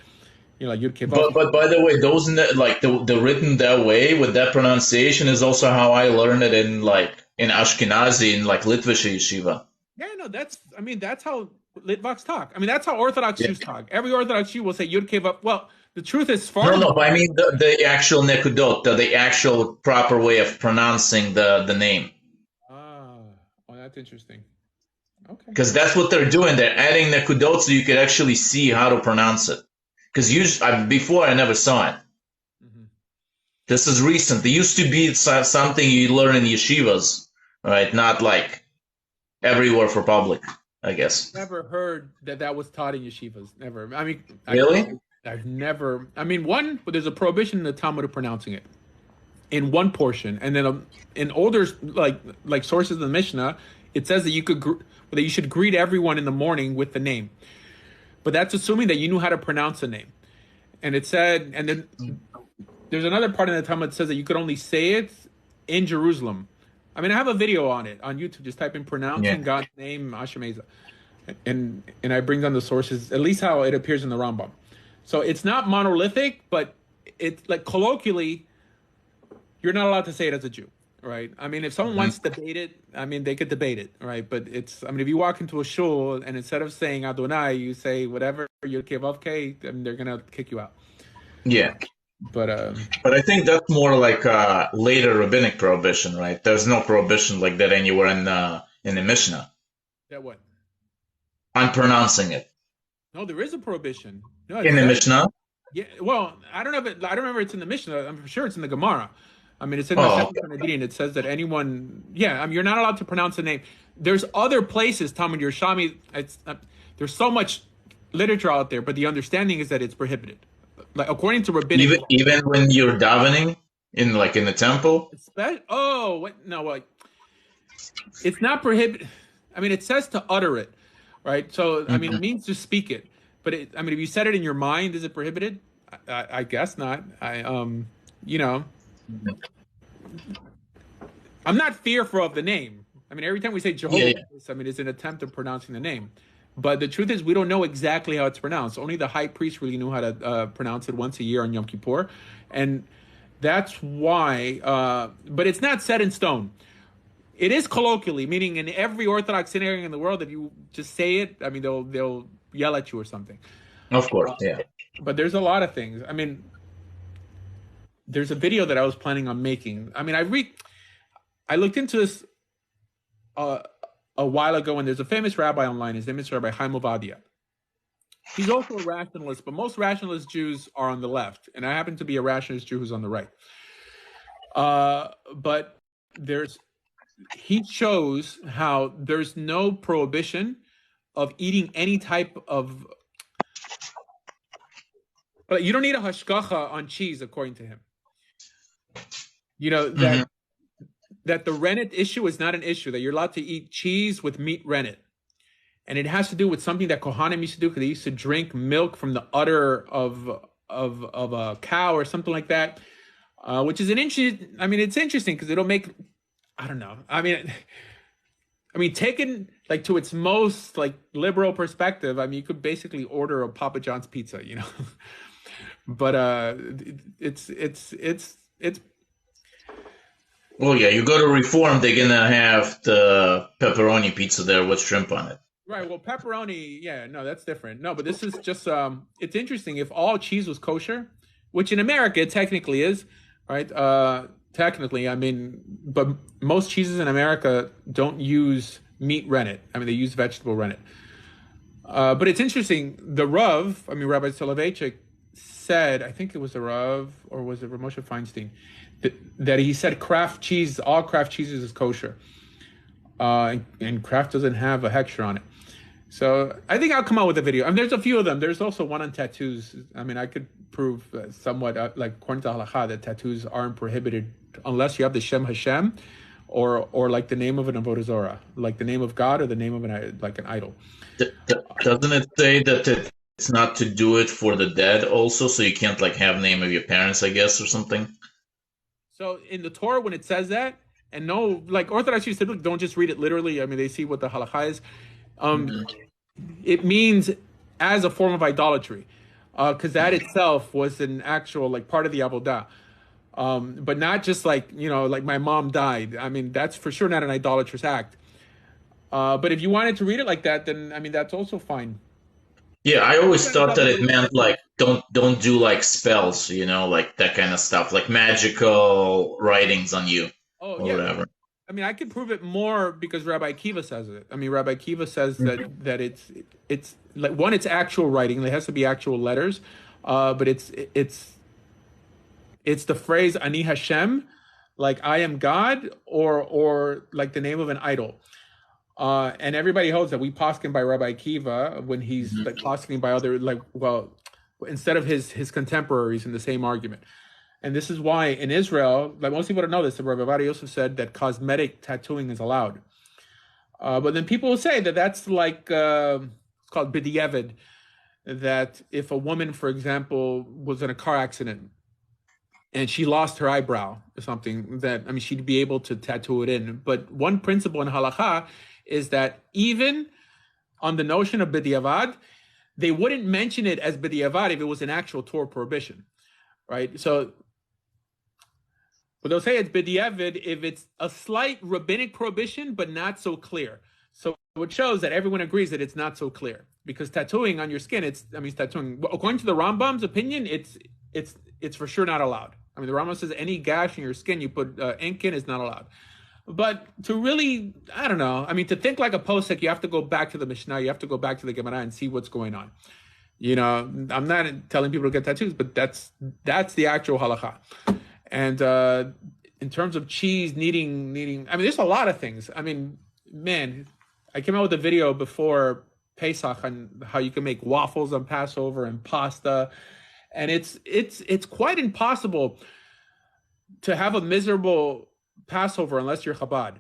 You know, like Yud K Vav. But by the way, those like the written that way with that pronunciation is also how I learned it in Ashkenazi in like Litvish yeshiva. Yeah, no, that's how Litvaks talk. I mean, that's how Orthodox Jews talk. Every Orthodox Jew will say Yud K Vav. Well, the truth is far. No, but I mean the actual nekudot, the actual proper way of pronouncing the name. Oh, that's interesting. Okay. Because that's what they're doing. They're adding nekudot so you could actually see how to pronounce it. Because before I never saw it. Mm-hmm. This is recent. There used to be something you learn in yeshivas, right? Not like everywhere for public, I guess. Never heard that was taught in yeshivas. Never. I mean, really? I've never. I mean, there's a prohibition in the Talmud of pronouncing it in one portion, and then in older like sources of the Mishnah, it says that you should greet everyone in the morning with the name. But that's assuming that you knew how to pronounce the name. And it said, and then there's another part in the Talmud that says that you could only say it in Jerusalem. I mean, I have a video on it on YouTube. Just type in pronouncing God's name, Asher Meza. And I bring down the sources, at least how it appears in the Rambam. So it's not monolithic, but it's like colloquially, you're not allowed to say it as a Jew. Right. I mean, if someone wants to debate it, I mean, they could debate it. Right. But if you walk into a shul and instead of saying Adonai, you say whatever, Yud Kei Vav Kei, then they're going to kick you out. Yeah. But I think that's more like a later rabbinic prohibition, right? There's no prohibition like that anywhere in the Mishnah. That what? On pronouncing it. No, there is a prohibition. No, in the Mishnah? Yeah. Well, I don't know I don't remember it's in the Mishnah. I'm sure it's in the Gemara. I mean, it's in the second Sanhedrin. It says that anyone, you're not allowed to pronounce the name. There's other places, Talmud Yerushalmi, there's so much literature out there, but the understanding is that it's prohibited. Like according to rabbinic even when you're davening in the temple. It's not prohibited. I mean, it says to utter it, right? So, I mean, it means to speak it. But I mean, if you said it in your mind, is it prohibited? I guess not. You know, I'm not fearful of the name. I mean, every time we say Jehovah, I mean, it's an attempt of pronouncing the name. But the truth is, we don't know exactly how it's pronounced. Only the high priest really knew how to pronounce it once a year on Yom Kippur. And that's why, but it's not set in stone. It is colloquially, meaning in every Orthodox synagogue in the world, if you just say it, I mean, they'll yell at you or something. Of course, yeah. But there's a lot of things. I mean, there's a video that I was planning on making. I mean, I looked into this a while ago, and there's a famous rabbi online. His name is Rabbi Chaim Ovadia. He's also a rationalist, but most rationalist Jews are on the left, and I happen to be a rationalist Jew who's on the right. But he shows how there's no prohibition of eating any type of. But you don't need a hashgacha on cheese, according to him. You know that the rennet issue is not an issue, that you're allowed to eat cheese with meat rennet. And it has to do with something that Kohanim used to do, because they used to drink milk from the udder of a cow or something like that, which is it's interesting because it'll make, I don't know. I mean, taken like to its most like liberal perspective, I mean, you could basically order a Papa John's pizza, you know, but it's Well, yeah, you go to Reform, they're gonna have the pepperoni pizza there with shrimp on it. Right. Well, pepperoni, yeah, no, that's different. No, but this is just it's interesting. If all cheese was kosher, which in America it technically is, right? Technically, I mean, but most cheeses in America don't use meat rennet. I mean, they use vegetable rennet. But it's interesting. The Rav, I mean, Rabbi Soloveitchik said, I think it was the Rav, or was it Moshe Feinstein, that he said all Kraft cheeses is kosher. And Kraft doesn't have a hechsher on it. So I think I'll come out with a video. I mean, there's a few of them. There's also one on tattoos. I mean, I could prove somewhat, like according to halakha, that tattoos aren't prohibited unless you have the Shem Hashem, or like the name of an avodah zarah, like the name of God or the name of an idol. Doesn't it say that it's not to do it for the dead also, so you can't like have name of your parents, I guess, or something? So in the Torah, when it says that, and no, like Orthodox Jews typically don't just read it literally. I mean, they see what the halakha is. It means as a form of idolatry, because that itself was an actual like part of the avodah, but not just like, you know, like my mom died. I mean, that's for sure not an idolatrous act. But if you wanted to read it like that, then I mean, that's also fine. Yeah, I always thought that it meant like don't do like spells, you know, like that kind of stuff, like magical writings on you or whatever. I mean, I can prove it more because Rabbi Akiva says it. I mean, Rabbi Akiva says that it's like, one, it's actual writing. There has to be actual letters, but it's the phrase Ani Hashem, like I am God, or like the name of an idol. And everybody holds that. We poskin by Rabbi Akiva when he's like posking by other, like, well, instead of his contemporaries in the same argument. And this is why in Israel, like most people don't know this, the Rabbi Yosef said that cosmetic tattooing is allowed. But then people will say that that's like, it's called b'diavad, that if a woman, for example, was in a car accident and she lost her eyebrow or something, that, I mean, she'd be able to tattoo it in. But one principle in halakha is that even on the notion of b'diavad, they wouldn't mention it as b'diavad if it was an actual Torah prohibition, right? So, but they'll say it's b'diavad if it's a slight rabbinic prohibition, but not so clear. So it shows that everyone agrees that it's not so clear, because tattooing on your skin, tattooing, according to the Rambam's opinion, it's for sure not allowed. I mean, the Rambam says any gash in your skin you put ink in is not allowed. But to really, I don't know. I mean, to think like a posek, you have to go back to the Mishnah, you have to go back to the Gemara and see what's going on. You know, I'm not telling people to get tattoos, but that's the actual halakha. And in terms of cheese needing, I mean, there's a lot of things. I mean, man, I came out with a video before Pesach on how you can make waffles on Passover and pasta, and it's quite impossible to have a miserable Passover unless you're Chabad.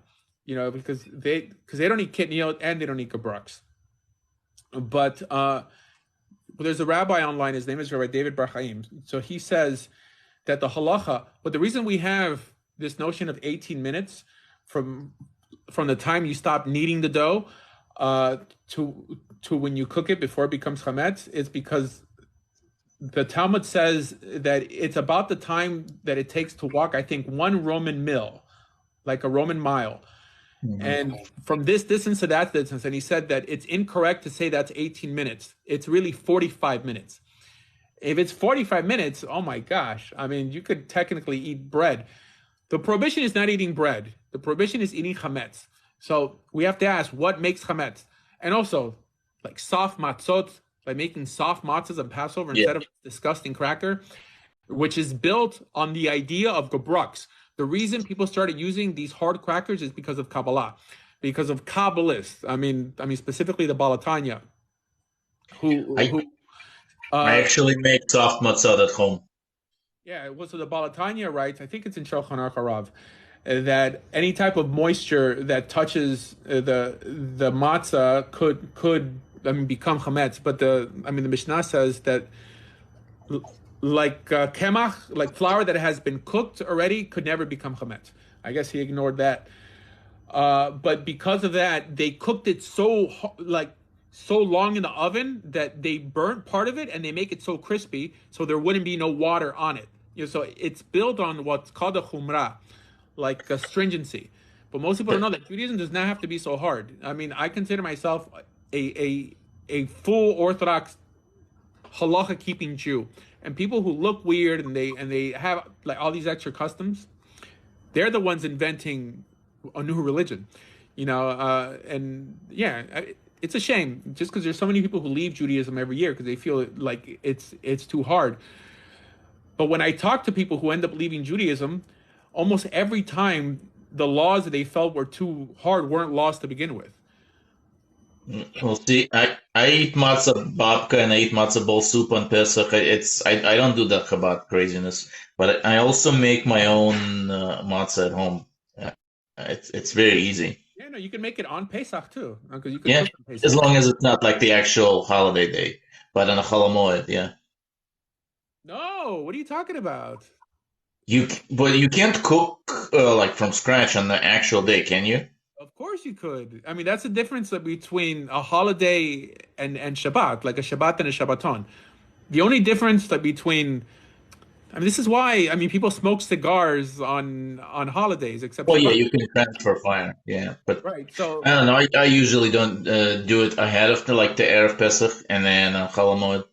because they don't eat kitniot and they don't eat gebrux. But there's a rabbi online. His name is Rabbi David Bar Chaim. So he says that the halacha, but the reason we have this notion of 18 minutes from the time you stop kneading the dough to when you cook it before it becomes chametz is because the Talmud says that it's about the time that it takes to walk, I think, 1 Roman mil, like a Roman mile. And from this distance to that distance, and he said that it's incorrect to say that's 18 minutes. It's really 45 minutes. If it's 45 minutes, oh my gosh. I mean, you could technically eat bread. The prohibition is not eating bread. The prohibition is eating chametz. So we have to ask, what makes chametz? And also, like soft matzot, like making soft matzahs on Passover instead of disgusting cracker, which is built on the idea of gebrux. The reason people started using these hard crackers is because of Kabbalah, because of Kabbalists. I mean, specifically the Balatanya, I actually make soft matzah at home. Yeah, well, so the Balatanya writes, I think it's in Shulchan Aruch Harav, that any type of moisture that touches the matzah could become chametz. But the Mishnah says that like kemach, like flour that has been cooked already, could never become chametz. I guess he ignored that. But because of that, they cooked it so long in the oven that they burnt part of it and they make it so crispy, so there wouldn't be no water on it. So it's built on what's called a chumrah, like a stringency. But most people don't know that Judaism does not have to be so hard. I mean, I consider myself a full Orthodox halacha keeping Jew. And people who look weird and they have like all these extra customs, they're the ones inventing a new religion, and yeah, it's a shame just because there's so many people who leave Judaism every year because they feel like it's too hard. But when I talk to people who end up leaving Judaism, almost every time the laws that they felt were too hard weren't laws to begin with. Well, see, I eat matzah babka and I eat matzah bowl soup on Pesach. I don't do that Chabad craziness, but I also make my own matzah at home. It's very easy. Yeah, no, you can make it on Pesach too, because you can cook on Pesach. As long as it's not like the actual holiday day, but on a Chol Hamoed, yeah. No, what are you talking about? But you can't cook like from scratch on the actual day, can you? Of course you could. I mean, that's the difference between a holiday and Shabbat, like a Shabbat and a Shabbaton. The only difference between, this is why, people smoke cigars on holidays, except. Well, yeah, you can transfer fire, yeah, but right. So I don't know. I usually don't do it ahead of the Erev Pesach and then Chol Hamoed.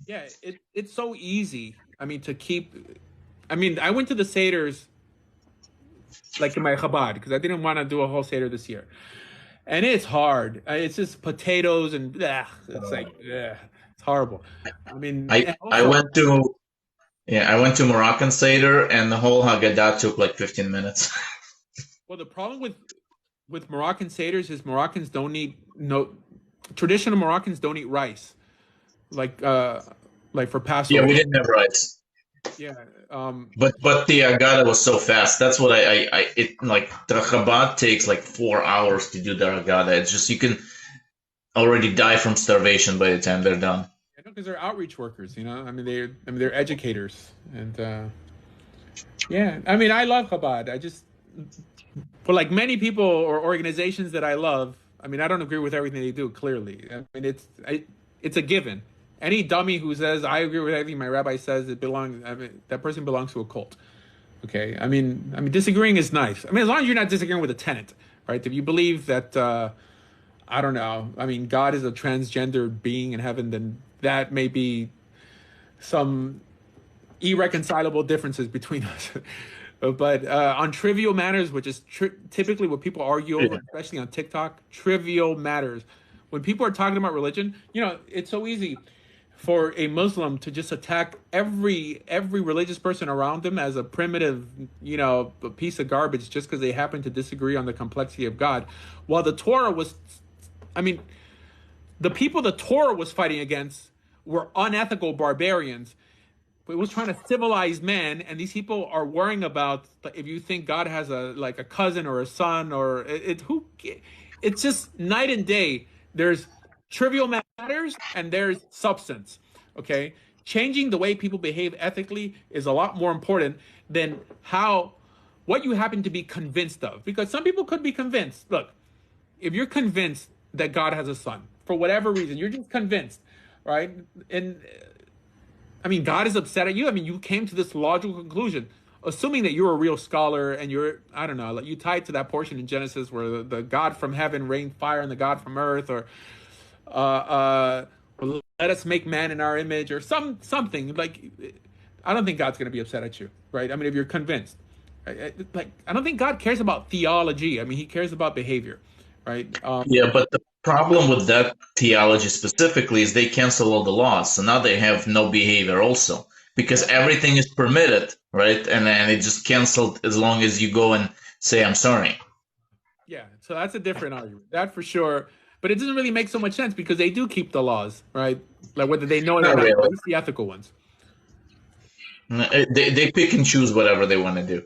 Yeah, it's so easy. To keep. I went to the Seders. Like in my Chabad, because I didn't want to do a whole Seder this year. And it's hard. It's just potatoes and it's horrible. I went to Moroccan Seder and the whole Haggadah took like 15 minutes. Well, the problem with Moroccan Seders is Moroccans don't eat traditional Moroccans don't eat rice. Like for Passover. Yeah, we didn't have rice. Yeah. But the Haggadah was so fast. That's what the Chabad takes like 4 hours to do the Haggadah. It's just you can already die from starvation by the time they're done. I know, because they're outreach workers, they're educators, and I love Chabad. For like many people or organizations that I love, I don't agree with everything they do. Clearly, it's a given. Any dummy who says I agree with everything my rabbi says, that person belongs to a cult. Okay, disagreeing is nice. As long as you're not disagreeing with a tenet, right? If you believe that, I don't know. God is a transgender being in heaven, then that may be some irreconcilable differences between us. But on trivial matters, which is typically what people argue over, especially on TikTok, trivial matters. When people are talking about religion, it's so easy for a Muslim to just attack every religious person around them as a primitive, a piece of garbage just because they happen to disagree on the complexity of God. While the Torah was, the people the Torah was fighting against were unethical barbarians. it was trying to civilize man, and these people are worrying about if you think God has a cousin or a son or it's just night and day. There's trivial matters and there's substance. Okay, changing the way people behave ethically is a lot more important than what you happen to be convinced of, because some people could be convinced. Look, if you're convinced that God has a son for whatever reason, you're just convinced, right? And I mean, God is upset at you. I mean, you came to this logical conclusion, assuming that you're a real scholar and I don't know, like you tied to that portion in Genesis where the God from heaven rained fire and the God from earth, or let us make man in our image, or something like. I don't think God's going to be upset at you, right? I mean, if you're convinced, I don't think God cares about theology. I mean, He cares about behavior, right? Yeah, but the problem with that theology specifically is they cancel all the laws, so now they have no behavior also, because everything is permitted, right? And then it just canceled as long as you go and say, I'm sorry. Yeah, so that's a different argument, that for sure. But it doesn't really make so much sense because they do keep the laws, right? Like whether they know it or not, really. at least the ethical ones. They pick and choose whatever they want to do.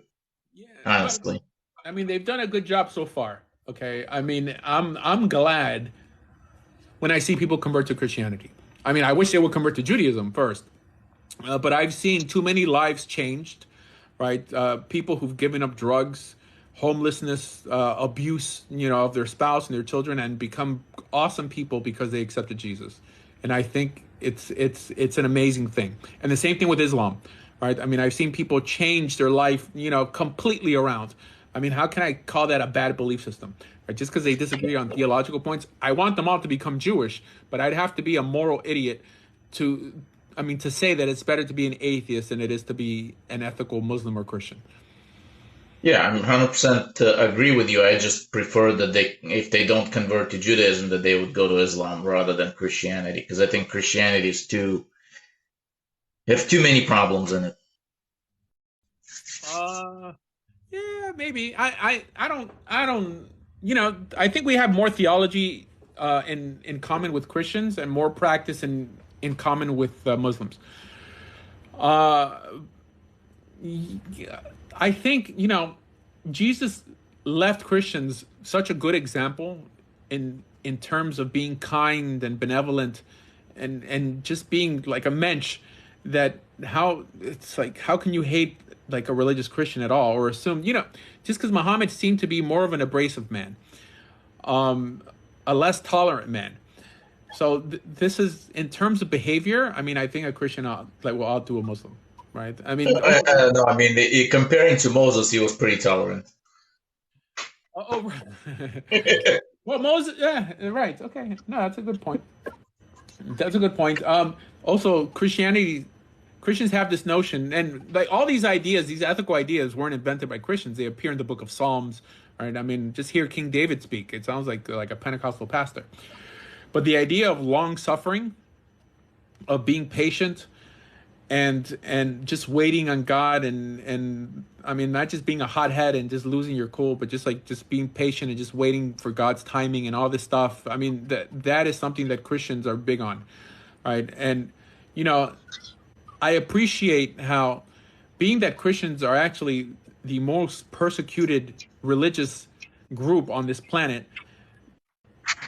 Yeah, honestly. I mean, they've done a good job so far. Okay, I mean, I'm glad when I see people convert to Christianity. I mean, I wish they would convert to Judaism first, but I've seen too many lives changed, right? People who've given up drugs, homelessness, abuse, of their spouse and their children, and become awesome people because they accepted Jesus. And I think it's an amazing thing. And the same thing with Islam, right? I mean, I've seen people change their life, completely around. I mean, how can I call that a bad belief system? Right? Just because they disagree on theological points, I want them all to become Jewish, but I'd have to be a moral idiot to say that it's better to be an atheist than it is to be an ethical Muslim or Christian. Yeah, I'm 100% agree with you. I just prefer that if they don't convert to Judaism, that they would go to Islam rather than Christianity, because I think Christianity is have too many problems in it. Yeah, maybe. I don't. I think we have more theology in common with Christians and more practice in common with Muslims. I think, Jesus left Christians such a good example in terms of being kind and benevolent and just being like a mensch, that how can you hate like a religious Christian at all, or assume, just because Muhammad seemed to be more of an abrasive man, a less tolerant man. So this is in terms of behavior. I mean, I think a Christian will outdo a Muslim. Right. I mean, no. I mean, comparing to Moses, he was pretty tolerant. Well, Moses. Yeah. Right. Okay. No, that's a good point. Also, Christians have this notion, and like all these ideas, these ethical ideas, weren't invented by Christians. They appear in the Book of Psalms. Right. I mean, just hear King David speak. It sounds like a Pentecostal pastor. But the idea of long suffering, of being patient, and just waiting on God, and I mean, not just being a hothead and just losing your cool, but just being patient and just waiting for God's timing and all this stuff. I mean, that is something that Christians are big on, right? And I appreciate how, being that Christians are actually the most persecuted religious group on this planet,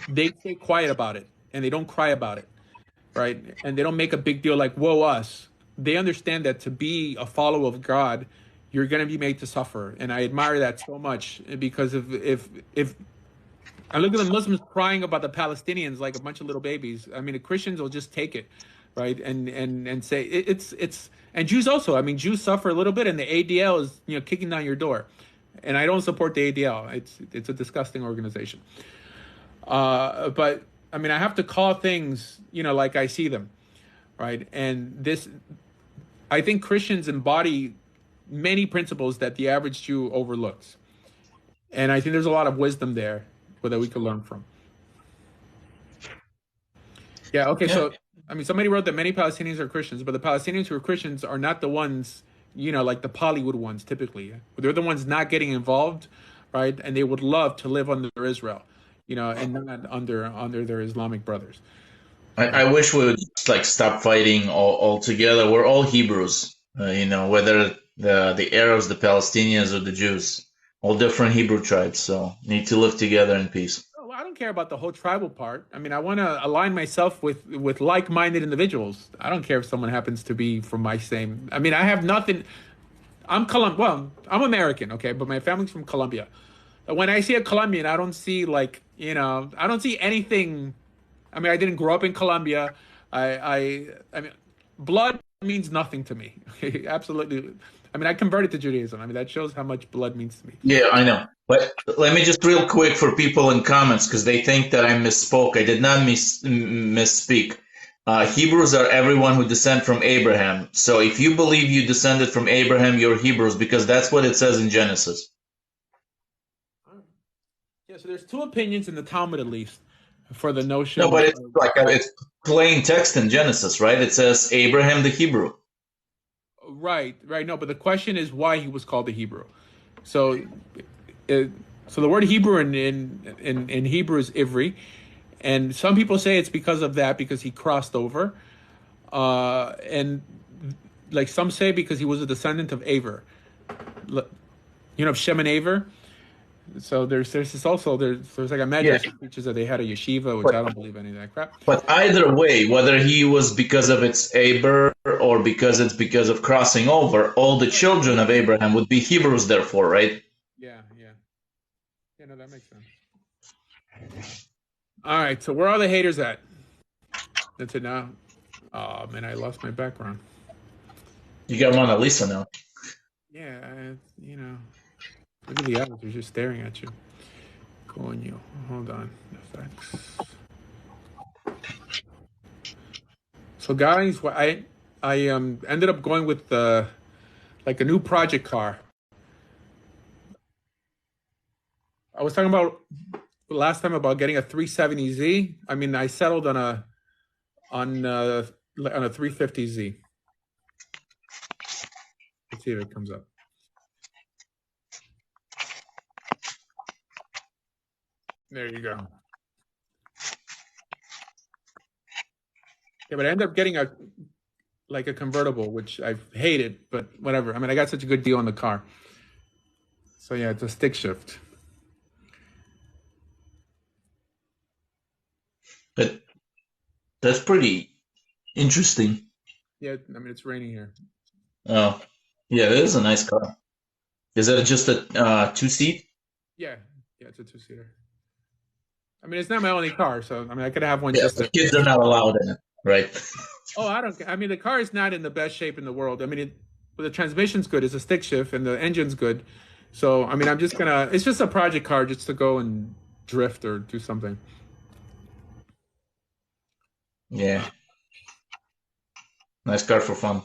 they stay quiet about it and they don't cry about it, right? And they don't make a big deal like, woe us. They understand that to be a follower of God, you're going to be made to suffer. And I admire that so much, because if I look at the Muslims crying about the Palestinians like a bunch of little babies, I mean, the Christians will just take it, right? And say it's and Jews also. I mean, Jews suffer a little bit, and the ADL is kicking down your door. And I don't support the ADL. It's a disgusting organization. But I mean, I have to call things like I see them, right? And I think Christians embody many principles that the average Jew overlooks. And I think there's a lot of wisdom there that we could learn from. Yeah, okay, yeah. So, I mean, somebody wrote that many Palestinians are Christians, but the Palestinians who are Christians are not the ones, like the Bollywood ones, typically. They're the ones not getting involved, right? And they would love to live under Israel, and not under their Islamic brothers. I wish we would just, like, stop fighting altogether. We're all Hebrews, whether the Arabs, the Palestinians, or the Jews, all different Hebrew tribes. So need to live together in peace. Well, I don't care about the whole tribal part. I mean, I want to align myself with like-minded individuals. I don't care if someone happens to be from my same. I mean, I have nothing. Well, I'm American, okay, but my family's from Colombia. When I see a Colombian, I don't see I don't see anything. I mean, I didn't grow up in Colombia. I mean, blood means nothing to me. Absolutely. I mean, I converted to Judaism. I mean, that shows how much blood means to me. Yeah, I know. But let me just real quick for people in comments, because they think that I misspoke. I did not misspeak. Hebrews are everyone who descend from Abraham. So if you believe you descended from Abraham, you're Hebrews, because that's what it says in Genesis. Yeah, so there's two opinions in the Talmud, at least, for the notion. No, but it's plain text in Genesis, right? It says Abraham the Hebrew. Right. No, but the question is why he was called a Hebrew. So the word Hebrew in Hebrew is Ivri, and some people say it's because of that, because he crossed over, and like some say because he was a descendant of Aver, of Shem and Aver. So there's like a medrash that teaches that they had a yeshiva, which I don't believe any of that crap. But either way, whether he was because of its Aber or because of crossing over, all the children of Abraham would be Hebrews, therefore, right? Yeah. No, that makes sense. All right, so where are the haters at? That's it now. Oh man, I lost my background. You got Mona Lisa now. Yeah, look at the others. They're just staring at you. Coño. Hold on. Effects. So guys, I ended up going with like a new project car. I was talking about last time about getting a 370Z. I mean, I settled on a 350Z. Let's see if it comes up. There you go. Yeah, but I ended up getting a convertible, which I've hated, but whatever. I mean, I got such a good deal on the car. So yeah, it's a stick shift. But that's pretty interesting. Yeah, I mean, it's raining here. Oh, yeah, it is a nice car. Is it just a two-seat? Yeah, it's a two-seater. I mean, it's not my only car, so I mean, I could have one. Yeah, just the kids are not allowed in it, right? Oh, I don't. I mean, the car is not in the best shape in the world. I mean, but the transmission's good. It's a stick shift, and the engine's good. So, I mean, I'm just gonna. It's just a project car, just to go and drift or do something. Yeah. Nice car for fun.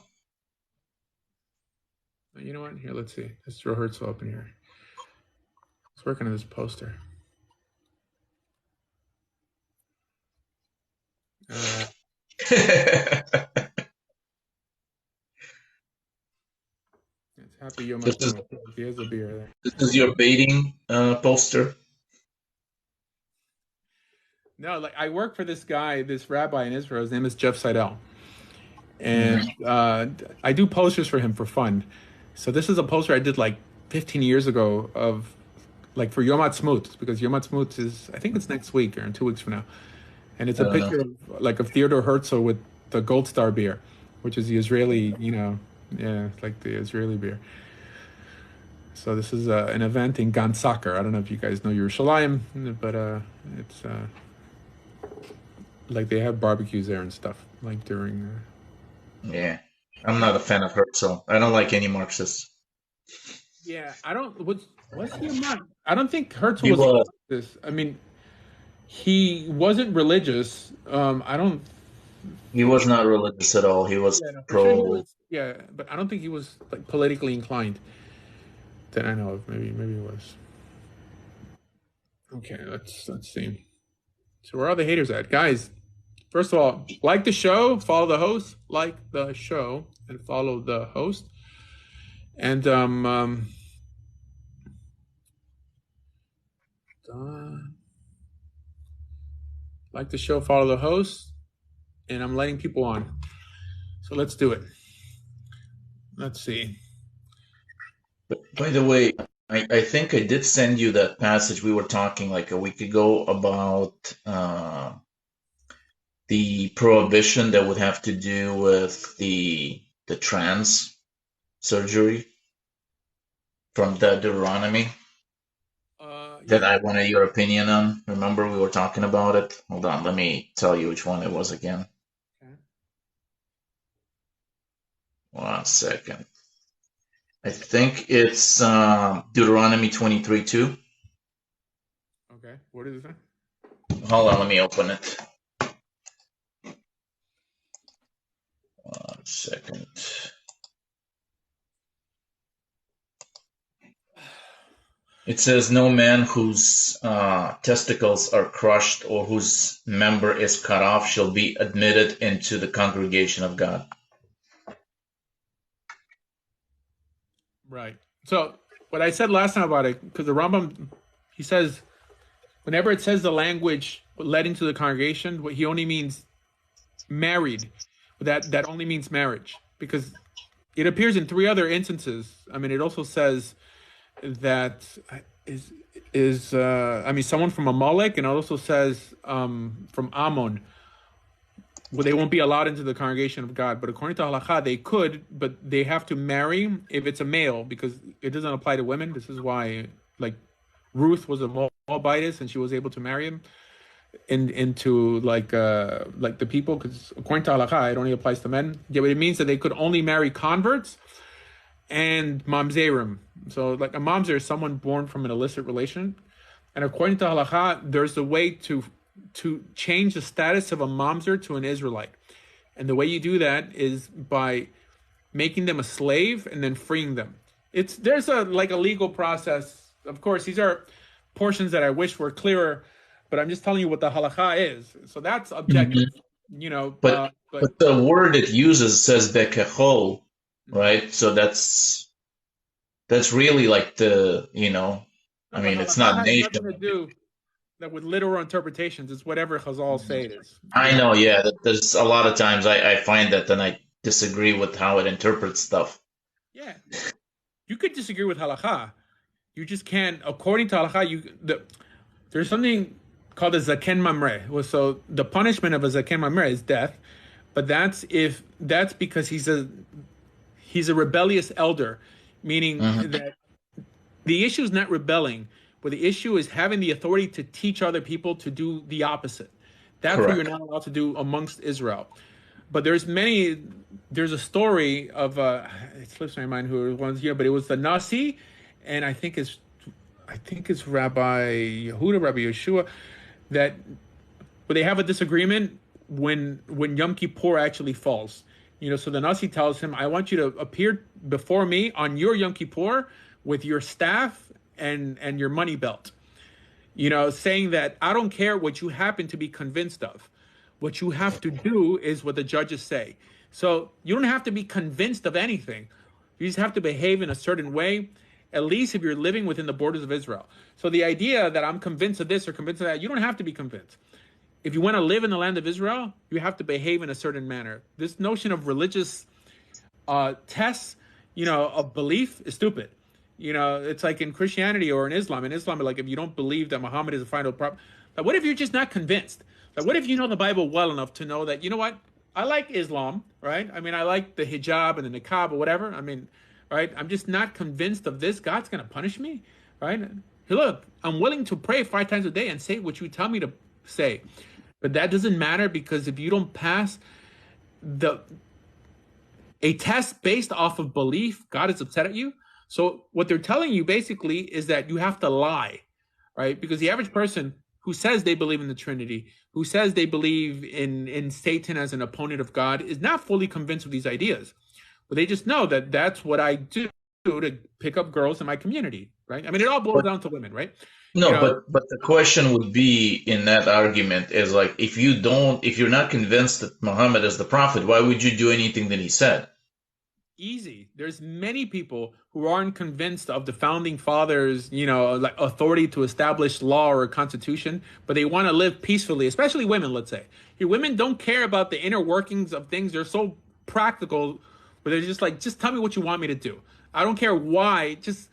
You know what? Here, let's see. Let's throw Herzl up in here. It's working on this poster. It's happy Yom Ha'atzmaut. Here's a beer there. This is your baiting poster? No, like I work for this guy, this rabbi in Israel. His name is Jeff Seidel. And I do posters for him for fun. So this is a poster I did like 15 years ago of like for Yom Ha'atzmaut, because Yom Ha'atzmaut is, I think it's next week or in 2 weeks from now. And it's a picture of Theodore Herzl with the Gold Star beer, which is the Israeli, it's like the Israeli beer. So this is an event in Gan Sacher. I don't know if you guys know Yerushalayim, but it's like they have barbecues there and stuff, like during. Yeah, I'm not a fan of Herzl. I don't like any Marxists. Yeah, I don't. Was he a Marxist? I don't think Herzl was a Marxist. I mean, he wasn't religious. I don't. He was not religious at all. He was pro. Sure but I don't think he was like politically inclined. That I know of. Maybe he was. Okay, let's see. So where are the haters at, guys? First of all, like the show, follow the host, like the show, and follow the host. And like the show, follow the host. and I'm letting people on. So let's do it. Let's see. By the way, I think I did send you that passage we were talking like a week ago about the prohibition that would have to do with the trans surgery from the Deuteronomy that Yeah. I wanted your opinion on. Remember we were talking about it? Hold on, let me tell you which one it was again. Okay. 1 second. I think it's Deuteronomy 23:2. Okay. What is it? Hold on, let me open it. 1 second. It says, no man whose testicles are crushed or whose member is cut off shall be admitted into the congregation of God. Right. So what I said last time about it, because the Rambam, he says, whenever it says the language led into the congregation, what he only means married. That only means marriage, because it appears in 3 other instances. I mean, it also says that someone from Amalek, and it also says from Ammon, well, they won't be allowed into the congregation of God. But according to halakha, they could, but they have to marry if it's a male, because it doesn't apply to women. This is why, like, Ruth was a Moabitess, and she was able to marry him into like the people, because according to halakha, it only applies to men. Yeah, but it means that they could only marry converts and mamzerim. So, like, a mamzer is someone born from an illicit relation, and according to halakha, there's a way to change the status of a mamzer to an Israelite, and the way you do that is by making them a slave and then freeing them. There's a legal process. Of course, these are portions that I wish were clearer, but I'm just telling you what the halakha is. So that's objective, But the word it uses says bekechol, right? So that's really like the, I mean, it's not nation. Nothing to do that with literal interpretations. It's whatever Chazal say it is. I know, yeah. There's a lot of times I find that then I disagree with how it interprets stuff. Yeah, you could disagree with halakha. You just can't. According to halakha, there's something called a zaken mamre. So the punishment of a zaken mamre is death, but that's because he's a rebellious elder, meaning that the issue is not rebelling, but the issue is having the authority to teach other people to do the opposite. That's Correct. what you're not allowed to do amongst Israel. But there's a story of it slips my mind who it was here, but it was the Nasi, and I think it's Rabbi Yehuda, Rabbi Yeshua, that but they have a disagreement when Yom Kippur actually falls. So the Nasi tells him, I want you to appear before me on your Yom Kippur with your staff and your money belt. Saying that I don't care what you happen to be convinced of. What you have to do is what the judges say. So you don't have to be convinced of anything. You just have to behave in a certain way, at least if you're living within the borders of Israel. So the idea that I'm convinced of this or convinced of that, you don't have to be convinced. If you want to live in the land of Israel, you have to behave in a certain manner. This notion of religious tests, of belief is stupid. It's like in Christianity or in Islam. In Islam, like, if you don't believe that Muhammad is the final prophet, like, what if you're just not convinced? Like, what if you know the Bible well enough to know that, you know what? I like Islam, right? I mean, I like the hijab and the niqab or whatever. I mean, right? I'm just not convinced of this. God's going to punish me, right? Hey, look, I'm willing to pray 5 times a day and say what you tell me to say. But that doesn't matter, because if you don't pass a test based off of belief, God is upset at you. So what they're telling you basically is that you have to lie, right? Because the average person who says they believe in the Trinity, who says they believe in Satan as an opponent of God, is not fully convinced of these ideas. But they just know that that's what I do to pick up girls in my community, right? I mean, it all boils down to women, right? No, but the question would be in that argument is like, if you're not convinced that Muhammad is the prophet, why would you do anything that he said? Easy. There's many people who aren't convinced of the founding fathers, like authority to establish law or a constitution, but they want to live peacefully, especially women, let's say. Here, women don't care about the inner workings of things. They're so practical, but they're just like, just tell me what you want me to do. I don't care why. Just,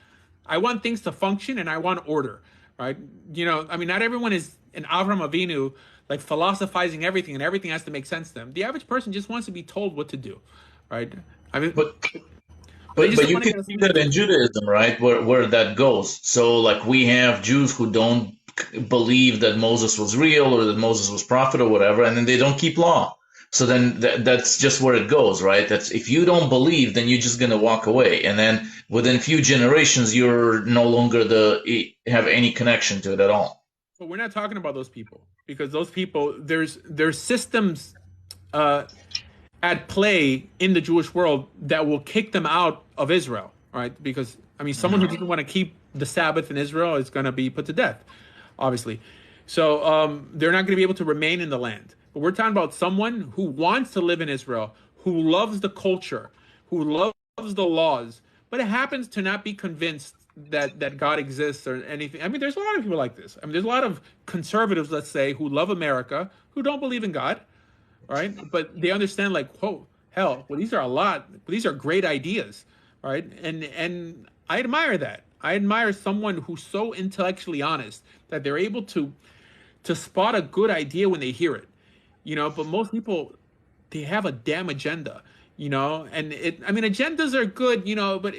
I want things to function and I want order, right? Not everyone is an Avram Avinu, like philosophizing everything and everything has to make sense to them. The average person just wants to be told what to do, right? But you can see that in Judaism, right? Where that goes. So like we have Jews who don't believe that Moses was real or that Moses was prophet or whatever, and then they don't keep law. So then that's just where it goes, right? That's if you don't believe, then you're just gonna walk away, and then within a few generations, you're no longer have any connection to it at all. But we're not talking about those people because those people there's systems at play in the Jewish world that will kick them out of Israel, right? Because someone who doesn't want to keep the Sabbath in Israel is going to be put to death, obviously. So they're not going to be able to remain in the land. But we're talking about someone who wants to live in Israel, who loves the culture, who loves the laws, but it happens to not be convinced that God exists or anything. There's a lot of people like this. There's a lot of conservatives, let's say, who love America, who don't believe in God. Right, but they understand like, whoa, hell, well, these are great ideas, right? And I admire that. I admire someone who's so intellectually honest that they're able to spot a good idea when they hear it, But most people, they have a damn agenda, And agendas are good, but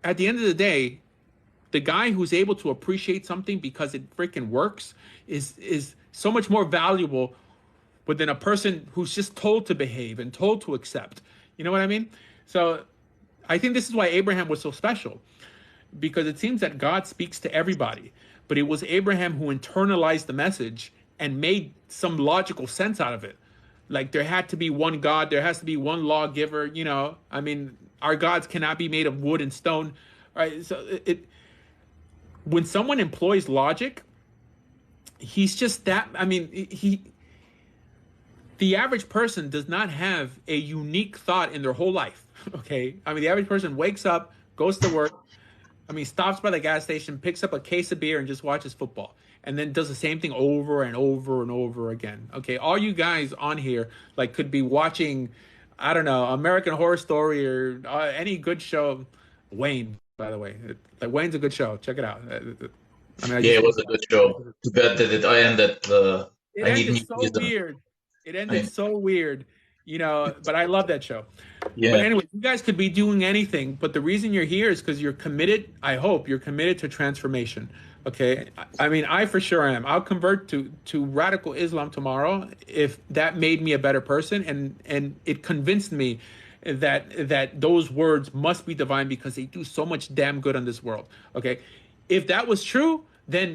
at the end of the day, the guy who's able to appreciate something because it freaking works is so much more valuable than a person who's just told to behave and told to accept. You know what I mean? So I think this is why Abraham was so special, because it seems that God speaks to everybody, but it was Abraham who internalized the message and made some logical sense out of it. Like there had to be one God, there has to be one lawgiver, our gods cannot be made of wood and stone, right? So when someone employs logic, he's just that, the average person does not have a unique thought in their whole life, okay? The average person wakes up, goes to work, stops by the gas station, picks up a case of beer and just watches football, and then does the same thing over and over and over again, okay? All you guys on here, like, could be watching, I don't know, American Horror Story or any good show. Wayne, by the way. Wayne's a good show. Check it out. It was a good show. Too bad that it ended. It ended so weird. It ended so weird, but I love that show. Yeah. But anyway, you guys could be doing anything, but the reason you're here is because you're committed. I hope you're committed to transformation. Okay. I for sure am. I'll convert to radical Islam tomorrow if that made me a better person. And it convinced me that those words must be divine because they do so much damn good on this world. Okay. If that was true,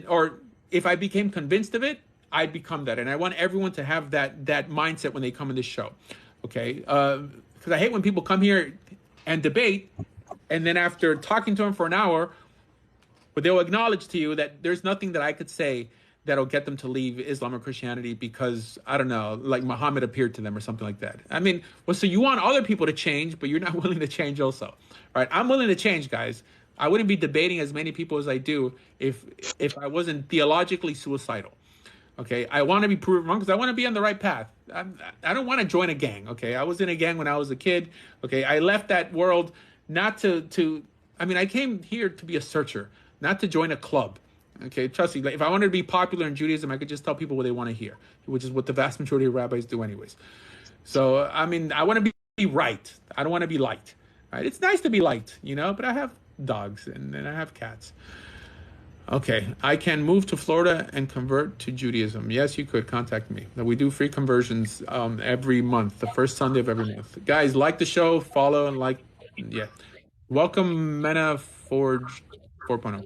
or if I became convinced of it, I'd become that. And I want everyone to have that mindset when they come in this show. Okay. Because I hate when people come here and debate, and then after talking to them for an hour, but they'll acknowledge to you that there's nothing that I could say that'll get them to leave Islam or Christianity because, I don't know, like Muhammad appeared to them or something like that. So you want other people to change, but you're not willing to change also. All right, I'm willing to change, guys. I wouldn't be debating as many people as I do if I wasn't theologically suicidal. Okay, I want to be proven wrong because I want to be on the right path. I don't want to join a gang. Okay, I was in a gang when I was a kid. Okay, I left that world not to. I came here to be a searcher, not to join a club. Okay, trust me. Like, if I wanted to be popular in Judaism, I could just tell people what they want to hear, which is what the vast majority of rabbis do, anyways. So I want to be right. I don't want to be liked. Right? It's nice to be liked, but I have dogs and I have cats. Okay, I can move to Florida and convert to Judaism. Yes, you could contact me. We do free conversions every month, the first Sunday of every month. Guys, like the show, follow, and like. Yeah. Welcome, Mena Forge 4.0.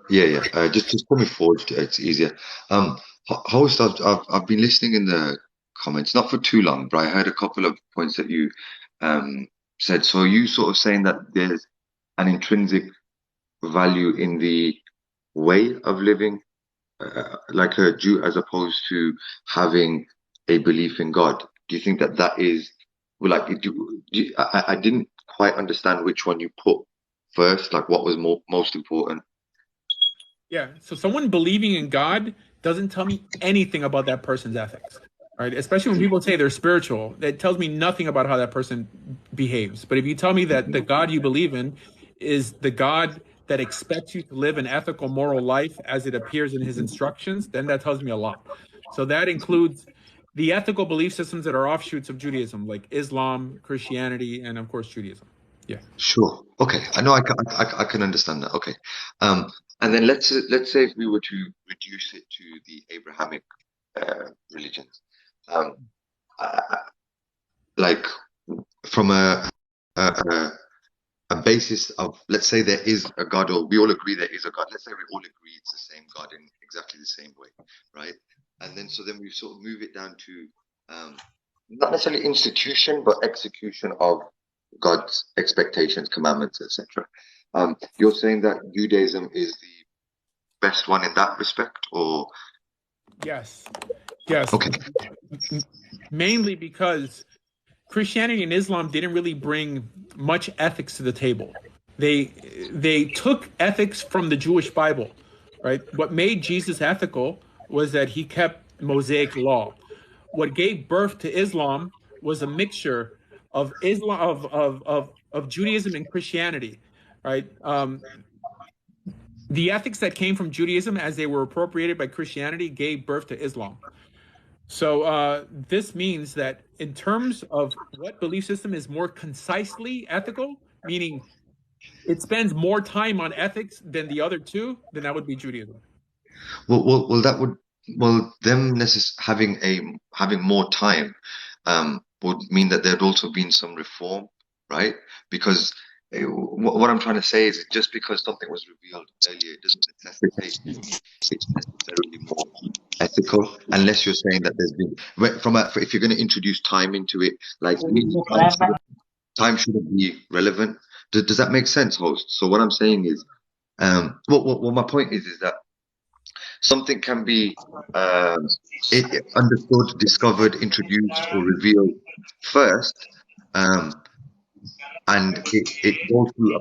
Yeah. Just call me Forged. It's easier. Host, I've been listening in the comments, not for too long, but I heard a couple of points that you said. So are you sort of saying that there's an intrinsic value in the way of living like a Jew as opposed to having a belief in God? Do you think that is, well, like, I didn't quite understand which one you put first, like what was most important. Yeah. So someone believing in God doesn't tell me anything about that person's ethics, right? Especially when people say they're spiritual, that tells me nothing about how that person behaves. But if you tell me that the God you believe in is the God that expects you to live an ethical, moral life as it appears in his instructions, then that tells me a lot. So that includes the ethical belief systems that are offshoots of Judaism, like Islam, Christianity, and of course Judaism. Yeah. Sure. Okay. I know I can understand that. Okay. And then let's say if we were to reduce it to the Abrahamic religions, um, like from a basis of, let's say there is a God, or we all agree there is a God. Let's say we all agree it's the same God in exactly the same way, right? And then so then we sort of move it down to not necessarily institution, but execution of God's expectations, commandments, etc. You're saying that Judaism is the best one in that respect, or Yes. Yes. okay, Mainly because Christianity and Islam didn't really bring much ethics to the table. They took ethics from the Jewish Bible, right? What made Jesus ethical was that he kept Mosaic law. What gave birth to Islam was a mixture of Islam of Judaism and Christianity, right? The ethics that came from Judaism, as they were appropriated by Christianity, gave birth to Islam. So this means that in terms of what belief system is more concisely ethical, meaning it spends more time on ethics than the other two, then that would be Judaism. well that would them having more time would mean that there'd also been some reform, right? Because what I'm trying to say is just because something was revealed earlier, it doesn't necessitate it's necessarily more ethical, unless you're saying that there's been if you're going to introduce time into it, like time shouldn't be relevant. Does that make sense, host? So what I'm saying is, what my point is that something can be understood, discovered, introduced, or revealed first, and it goes through,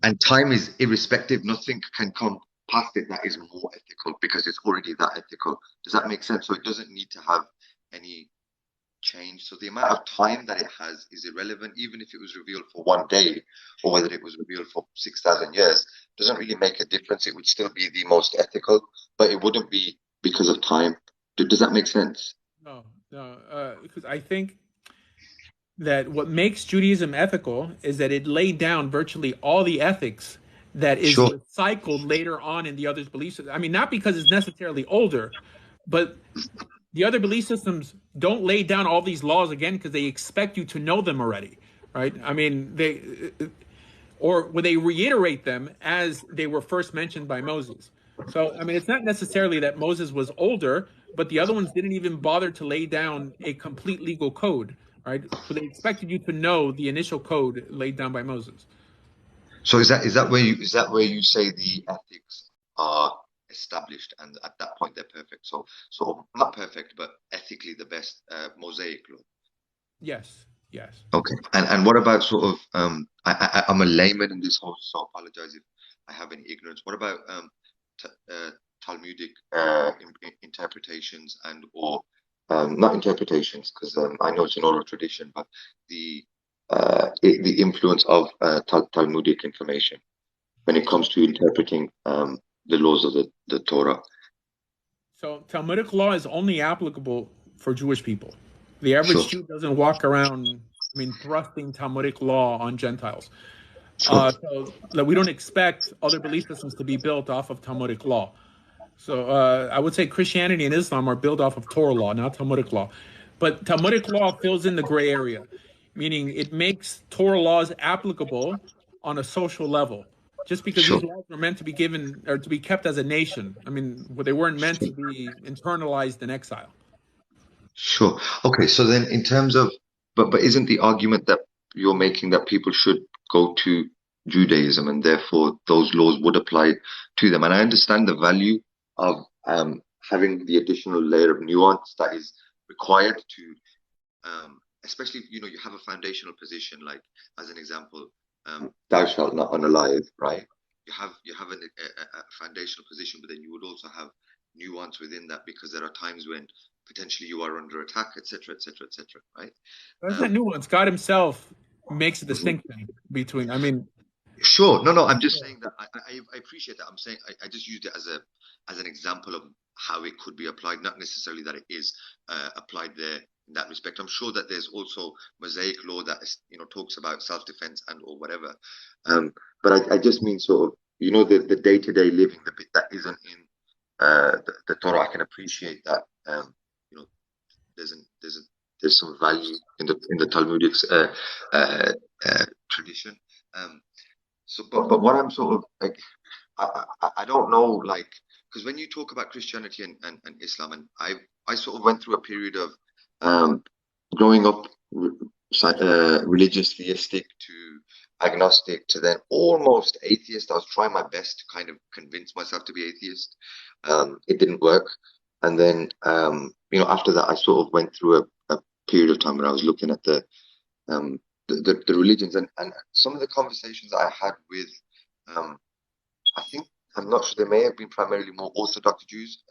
and time is irrespective. Nothing can come past it that is more ethical because it's already that ethical. Does that make sense? So it doesn't need to have any change. So the amount of time that it has is irrelevant, even if it was revealed for one day or whether it was revealed for 6,000 years, doesn't really make a difference. It would still be the most ethical, but it wouldn't be because of time. Does that make sense? No, because I think that what makes Judaism ethical is that it laid down virtually all the ethics that is Sure. recycled later on in the others' belief system. I mean, not because it's necessarily older, but the other belief systems don't lay down all these laws again because they expect you to know them already, right? I mean, when they reiterate them as they were first mentioned by Moses. So, I mean, it's not necessarily that Moses was older, but the other ones didn't even bother to lay down a complete legal code, right? So they expected you to know the initial code laid down by Moses. So is that where you say the ethics are established, and at that point they're perfect? So not perfect, but ethically the best Mosaic law. Yes. Okay. And what about sort of I'm a layman in this whole, so I apologize if I have any ignorance. What about Talmudic interpretations and or not interpretations, because I know it's an oral tradition, but the influence of Talmudic information when it comes to interpreting the laws of the Torah. So Talmudic law is only applicable for Jewish people. The average Jew doesn't walk around, thrusting Talmudic law on Gentiles. So we don't expect other belief systems to be built off of Talmudic law. So I would say Christianity and Islam are built off of Torah law, not Talmudic law. But Talmudic law fills in the gray area, meaning it makes Torah laws applicable on a social level. Just because these laws were meant to be given or to be kept as a nation. They weren't meant to be internalized in exile. Sure. Okay. So then in terms of, but isn't the argument that you're making that people should go to Judaism and therefore those laws would apply to them? And I understand the value of having the additional layer of nuance that is required to especially if, you have a foundational position, like as an example, thou shalt not unalive, right? You have a foundational position, but then you would also have nuance within that, because there are times when potentially you are under attack, etc., etc., etc., right? That's not nuance. God himself makes a Mhm. distinction between, Sure. No, I'm just saying that I appreciate that. I'm saying I just used it as an example of how it could be applied, not necessarily that it is applied there in that respect. I'm sure that there's also Mosaic law that is, talks about self-defense and or whatever. But I just mean sort of, the day-to-day living, the bit that isn't in the Torah. I can appreciate that. You know, there's some value in the Talmudic tradition. So, but what I'm sort of like, I don't know, like, because when you talk about Christianity and Islam, and I sort of went through a period of growing up religious, theistic to agnostic to then almost atheist. I was trying my best to kind of convince myself to be atheist. It didn't work, and then after that, I sort of went through a period of time when I was looking at the religions, and some of the conversations that I had with, I think, I'm not sure, they may have been primarily more Orthodox Jews.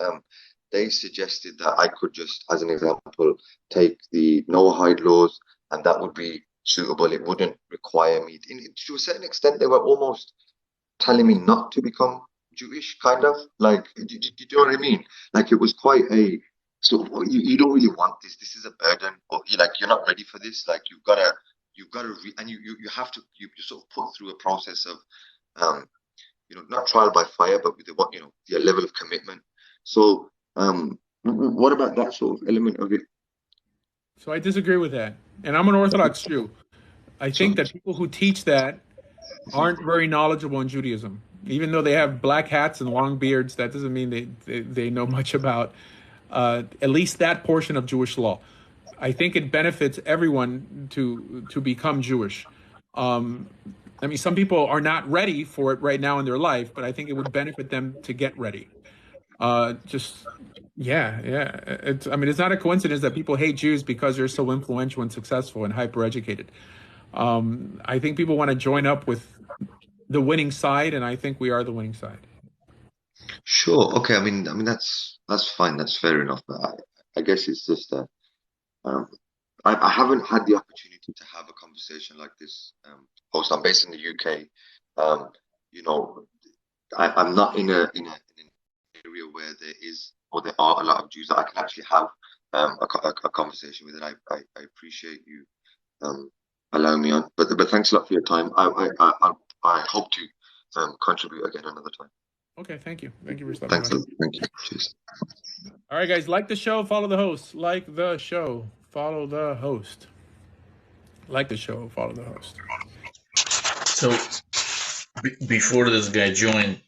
They suggested that I could just, as an example, take the Noahide laws, and that would be suitable. It wouldn't require me. To a certain extent, they were almost telling me not to become Jewish, kind of. Like, do you know what I mean? Like, it was quite a sort of, you don't really want this. This is a burden, or you're not ready for this. Like, you've got to and you have to, you sort of put through a process of, not trial by fire, but with the level of commitment. So, what about that sort of element of it? So I disagree with that. And I'm an Orthodox Jew. I So, think that people who teach that aren't very knowledgeable in Judaism. Even though they have black hats and long beards, that doesn't mean they know much about at least that portion of Jewish law. I think it benefits everyone to become Jewish. Some people are not ready for it right now in their life, but I think it would benefit them to get ready. Yeah. It's not a coincidence that people hate Jews because they're so influential and successful and hyper educated. I think people want to join up with the winning side, and I think we are the winning side. sure. Okay. I mean, that's fine. That's fair enough. But I guess it's just that I haven't had the opportunity to have a conversation like this. Post. I'm based in the UK. Um, you know, I'm not in an area where there are a lot of Jews that I can actually have a conversation with, and I appreciate you allowing me on. But thanks a lot for your time. I hope to contribute again another time. Okay, thank you. Thank you for stopping Thanks by. a lot. Thank you. Cheers. All right, guys, like the show, follow the host. Like the show, follow the host. Like the show, follow the host. So before this guy joined,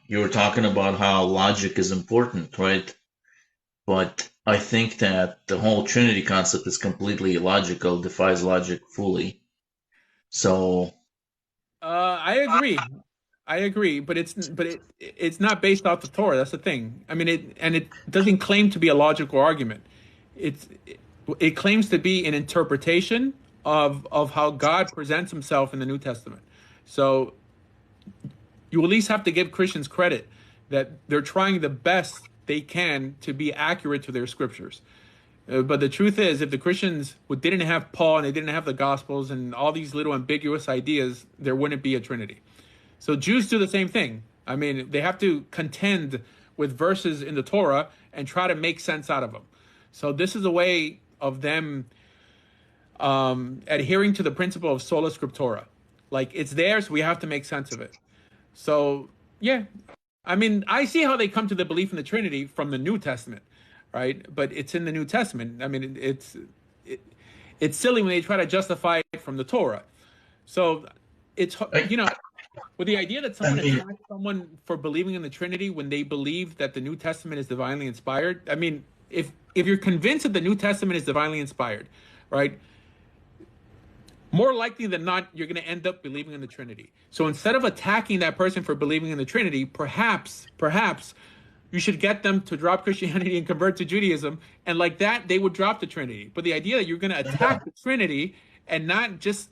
you were talking about how logic is important, right? But I think that the whole Trinity concept is completely illogical, defies logic fully. So I agree, but it's not based off the Torah. That's the thing. It doesn't claim to be a logical argument. It claims to be an interpretation of how God presents himself in the New Testament. So you at least have to give Christians credit that they're trying the best they can to be accurate to their scriptures. But the truth is, if the Christians didn't have Paul and they didn't have the Gospels and all these little ambiguous ideas, there wouldn't be a Trinity. So Jews do the same thing. They have to contend with verses in the Torah and try to make sense out of them. So this is a way of them adhering to the principle of sola scriptura. Like, it's there, so we have to make sense of it. So, yeah. I see how they come to the belief in the Trinity from the New Testament, right? But it's in the New Testament. It's silly when they try to justify it from the Torah. So it's, with the idea that someone attacks someone for believing in the Trinity when they believe that the New Testament is divinely inspired. If you're convinced that the New Testament is divinely inspired, right? More likely than not, you're going to end up believing in the Trinity. So instead of attacking that person for believing in the Trinity, perhaps you should get them to drop Christianity and convert to Judaism, and like that, they would drop the Trinity. But the idea that you're going to attack the Trinity and not just,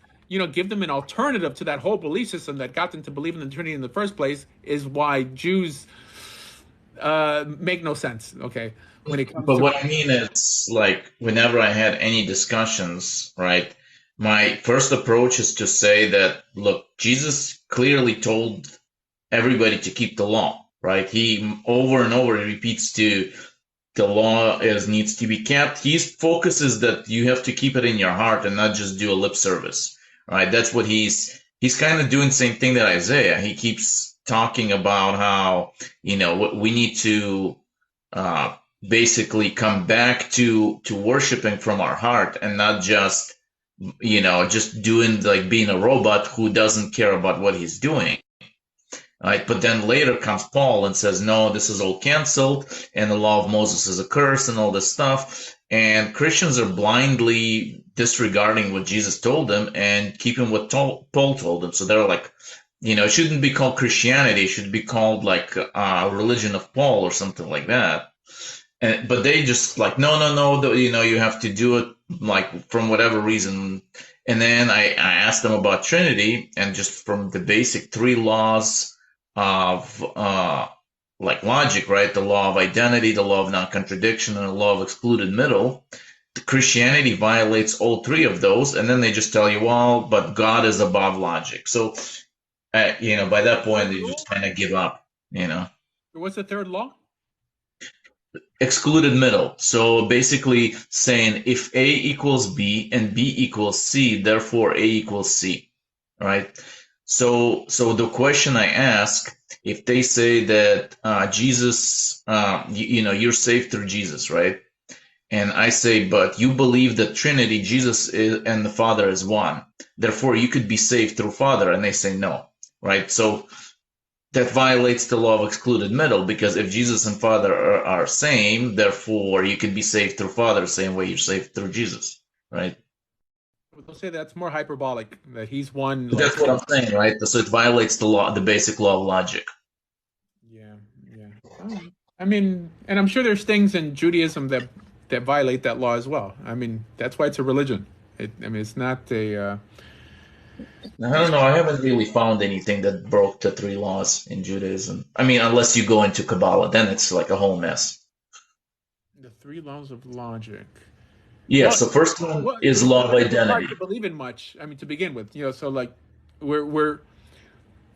give them an alternative to that whole belief system that got them to believe in the Trinity in the first place is why Jews make no sense. Okay, when it comes But to what I mean is, like, whenever I had any discussions, right, my first approach is to say that, look, Jesus clearly told everybody to keep the law, right? He over and over repeats to the law needs to be kept. He focuses that you have to keep it in your heart and not just do a lip service, right? That's what he's kind of doing the same thing that Isaiah. He keeps talking about how, we need to basically come back to worshiping from our heart and not just, just doing like being a robot who doesn't care about what he's doing. Right? But then later comes Paul and says, no, this is all canceled and the law of Moses is a curse and all this stuff. And Christians are blindly disregarding what Jesus told them and keeping what Paul told them. So they're like, it shouldn't be called Christianity. It should be called like a religion of Paul or something like that. But they just like, no, you have to do it like from whatever reason. And then I asked them about Trinity, and just from the basic three laws of like logic, right? The law of identity, the law of non-contradiction, and the law of excluded middle. Christianity violates all three of those, and then they just tell you, well, but God is above logic. So, by that point, you just kind of give up, What's the third law? Excluded middle. So basically saying if A equals B and B equals C, therefore A equals C, right? So the question I ask, if they say that Jesus, you're saved through Jesus, right? And I say, but you believe that Trinity, Jesus and the Father is one. Therefore, you could be saved through Father. And they say no, right? So that violates the law of excluded middle, because if Jesus and Father are same, therefore you can be saved through Father, same way you're saved through Jesus, right? They'll say that's more hyperbolic, that he's one. But that's what I'm saying, right? So it violates the law, the basic law of logic. Yeah. I mean, and I'm sure there's things in Judaism that violate that law as well. I mean, that's why it's a religion. It's not a... I don't know. I haven't really found anything that broke the three laws in Judaism. I mean, unless you go into Kabbalah, then it's like a whole mess. The three laws of logic. Yeah. So first one is law of identity. It's hard to believe in much. I mean, to begin with, so like we're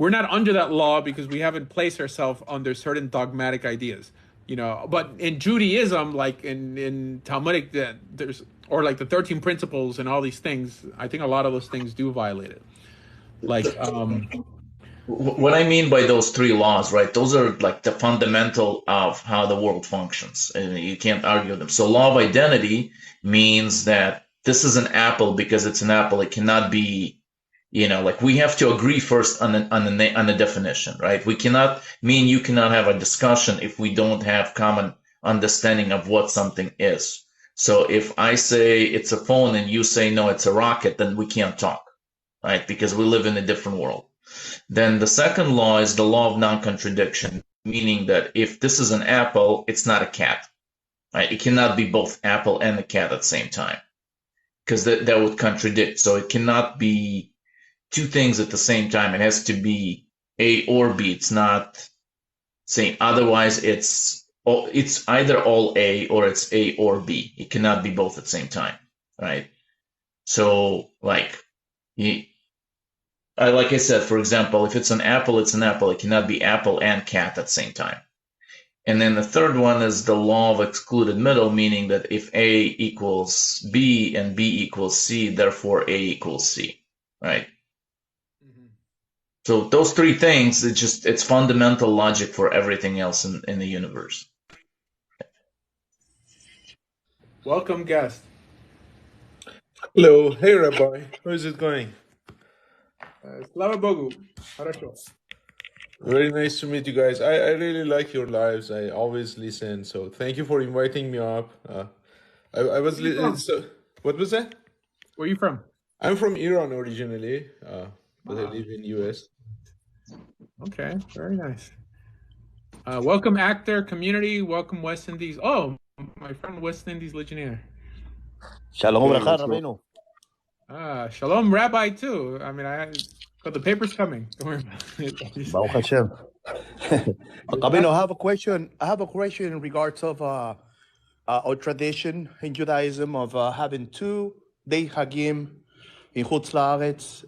not under that law because we haven't placed ourselves under certain dogmatic ideas. But in Judaism, like in Talmudic, there's, or like the 13 principles and all these things, I think a lot of those things do violate it. Like, what I mean by those three laws, right? Those are like the fundamental of how the world functions, and you can't argue them. So law of identity means that this is an apple because it's an apple. It cannot be, like we have to agree first on the definition, right? We cannot, me and you cannot have a discussion if we don't have common understanding of what something is. So if I say it's a phone and you say no, it's a rocket, then we can't talk. Right? Because we live in a different world. Then the second law is the law of non-contradiction, meaning that if this is an apple, it's not a cat. Right? It cannot be both apple and a cat at the same time, because that would contradict. So it cannot be two things at the same time. It has to be A or B. It's not saying otherwise. It's either all A or it's A or B. It cannot be both at the same time. Right? So like I said, for example, if it's an apple, it's an apple. It cannot be apple and cat at the same time. And then the third one is the law of excluded middle, meaning that if A equals B and B equals C, therefore A equals C, right? Mm-hmm. So those three things, it's fundamental logic for everything else in the universe. Welcome, guest. Hello, hey Rabbi, how is it going? Slava Bogu. Хорошо. Very nice to meet you guys. I really like your lives. I always listen. So thank you for inviting me up. I was so what was that? Where are you from? I'm from Iran originally, but I live in US. Okay, very nice. Welcome, actor community. Welcome, West Indies. Oh, my friend, West Indies Legionnaire. Shalom Bracha, Rabbeinu. Shalom, Rabbi, too. I mean, but the paper's coming. Don't worry about it. Baruch Hashem. Rabbeinu, I have a question. In regards of our tradition in Judaism of having 2 day Hagim in Chutz La'aretz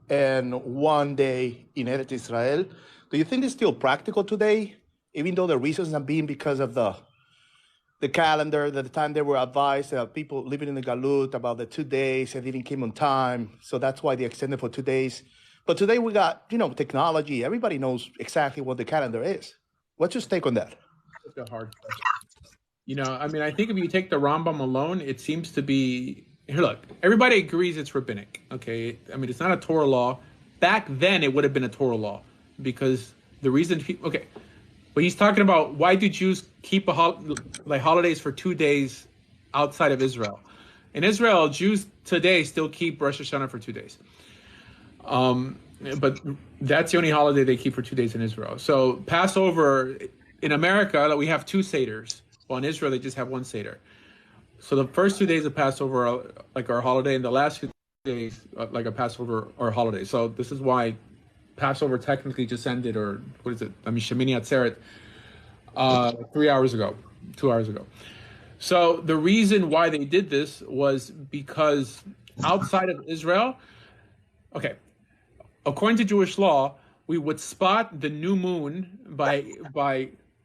and 1 day in Eretz Israel. Do you think it's still practical today, even though the reasons have been because of the calendar, at the time they were advised people living in the Galut about the 2 days and didn't come on time, so that's why they extended for 2 days. But today we got, technology. Everybody knows exactly what the calendar is. What's your take on that? That's a hard question. I mean, I think if you take the Rambam alone, it seems to be, here, look, everybody agrees it's rabbinic, okay? I mean, it's not a Torah law. Back then, it would have been a Torah law because the reason, okay, but he's talking about why do Jews keep holidays for 2 days outside of Israel? In Israel, Jews today still keep Rosh Hashanah for 2 days. But that's the only holiday they keep for 2 days in Israel. So Passover, in America, we have 2 Seders. Well, in Israel, they just have 1 Seder. So the first 2 days of Passover are like our holiday, and the last few days like a Passover or holiday. So this is why Passover technically just ended, or what is it? I mean, Shemini Atzeret, 3 hours ago, 2 hours ago. So the reason why they did this was because outside of Israel, okay, according to Jewish law, we would spot the new moon by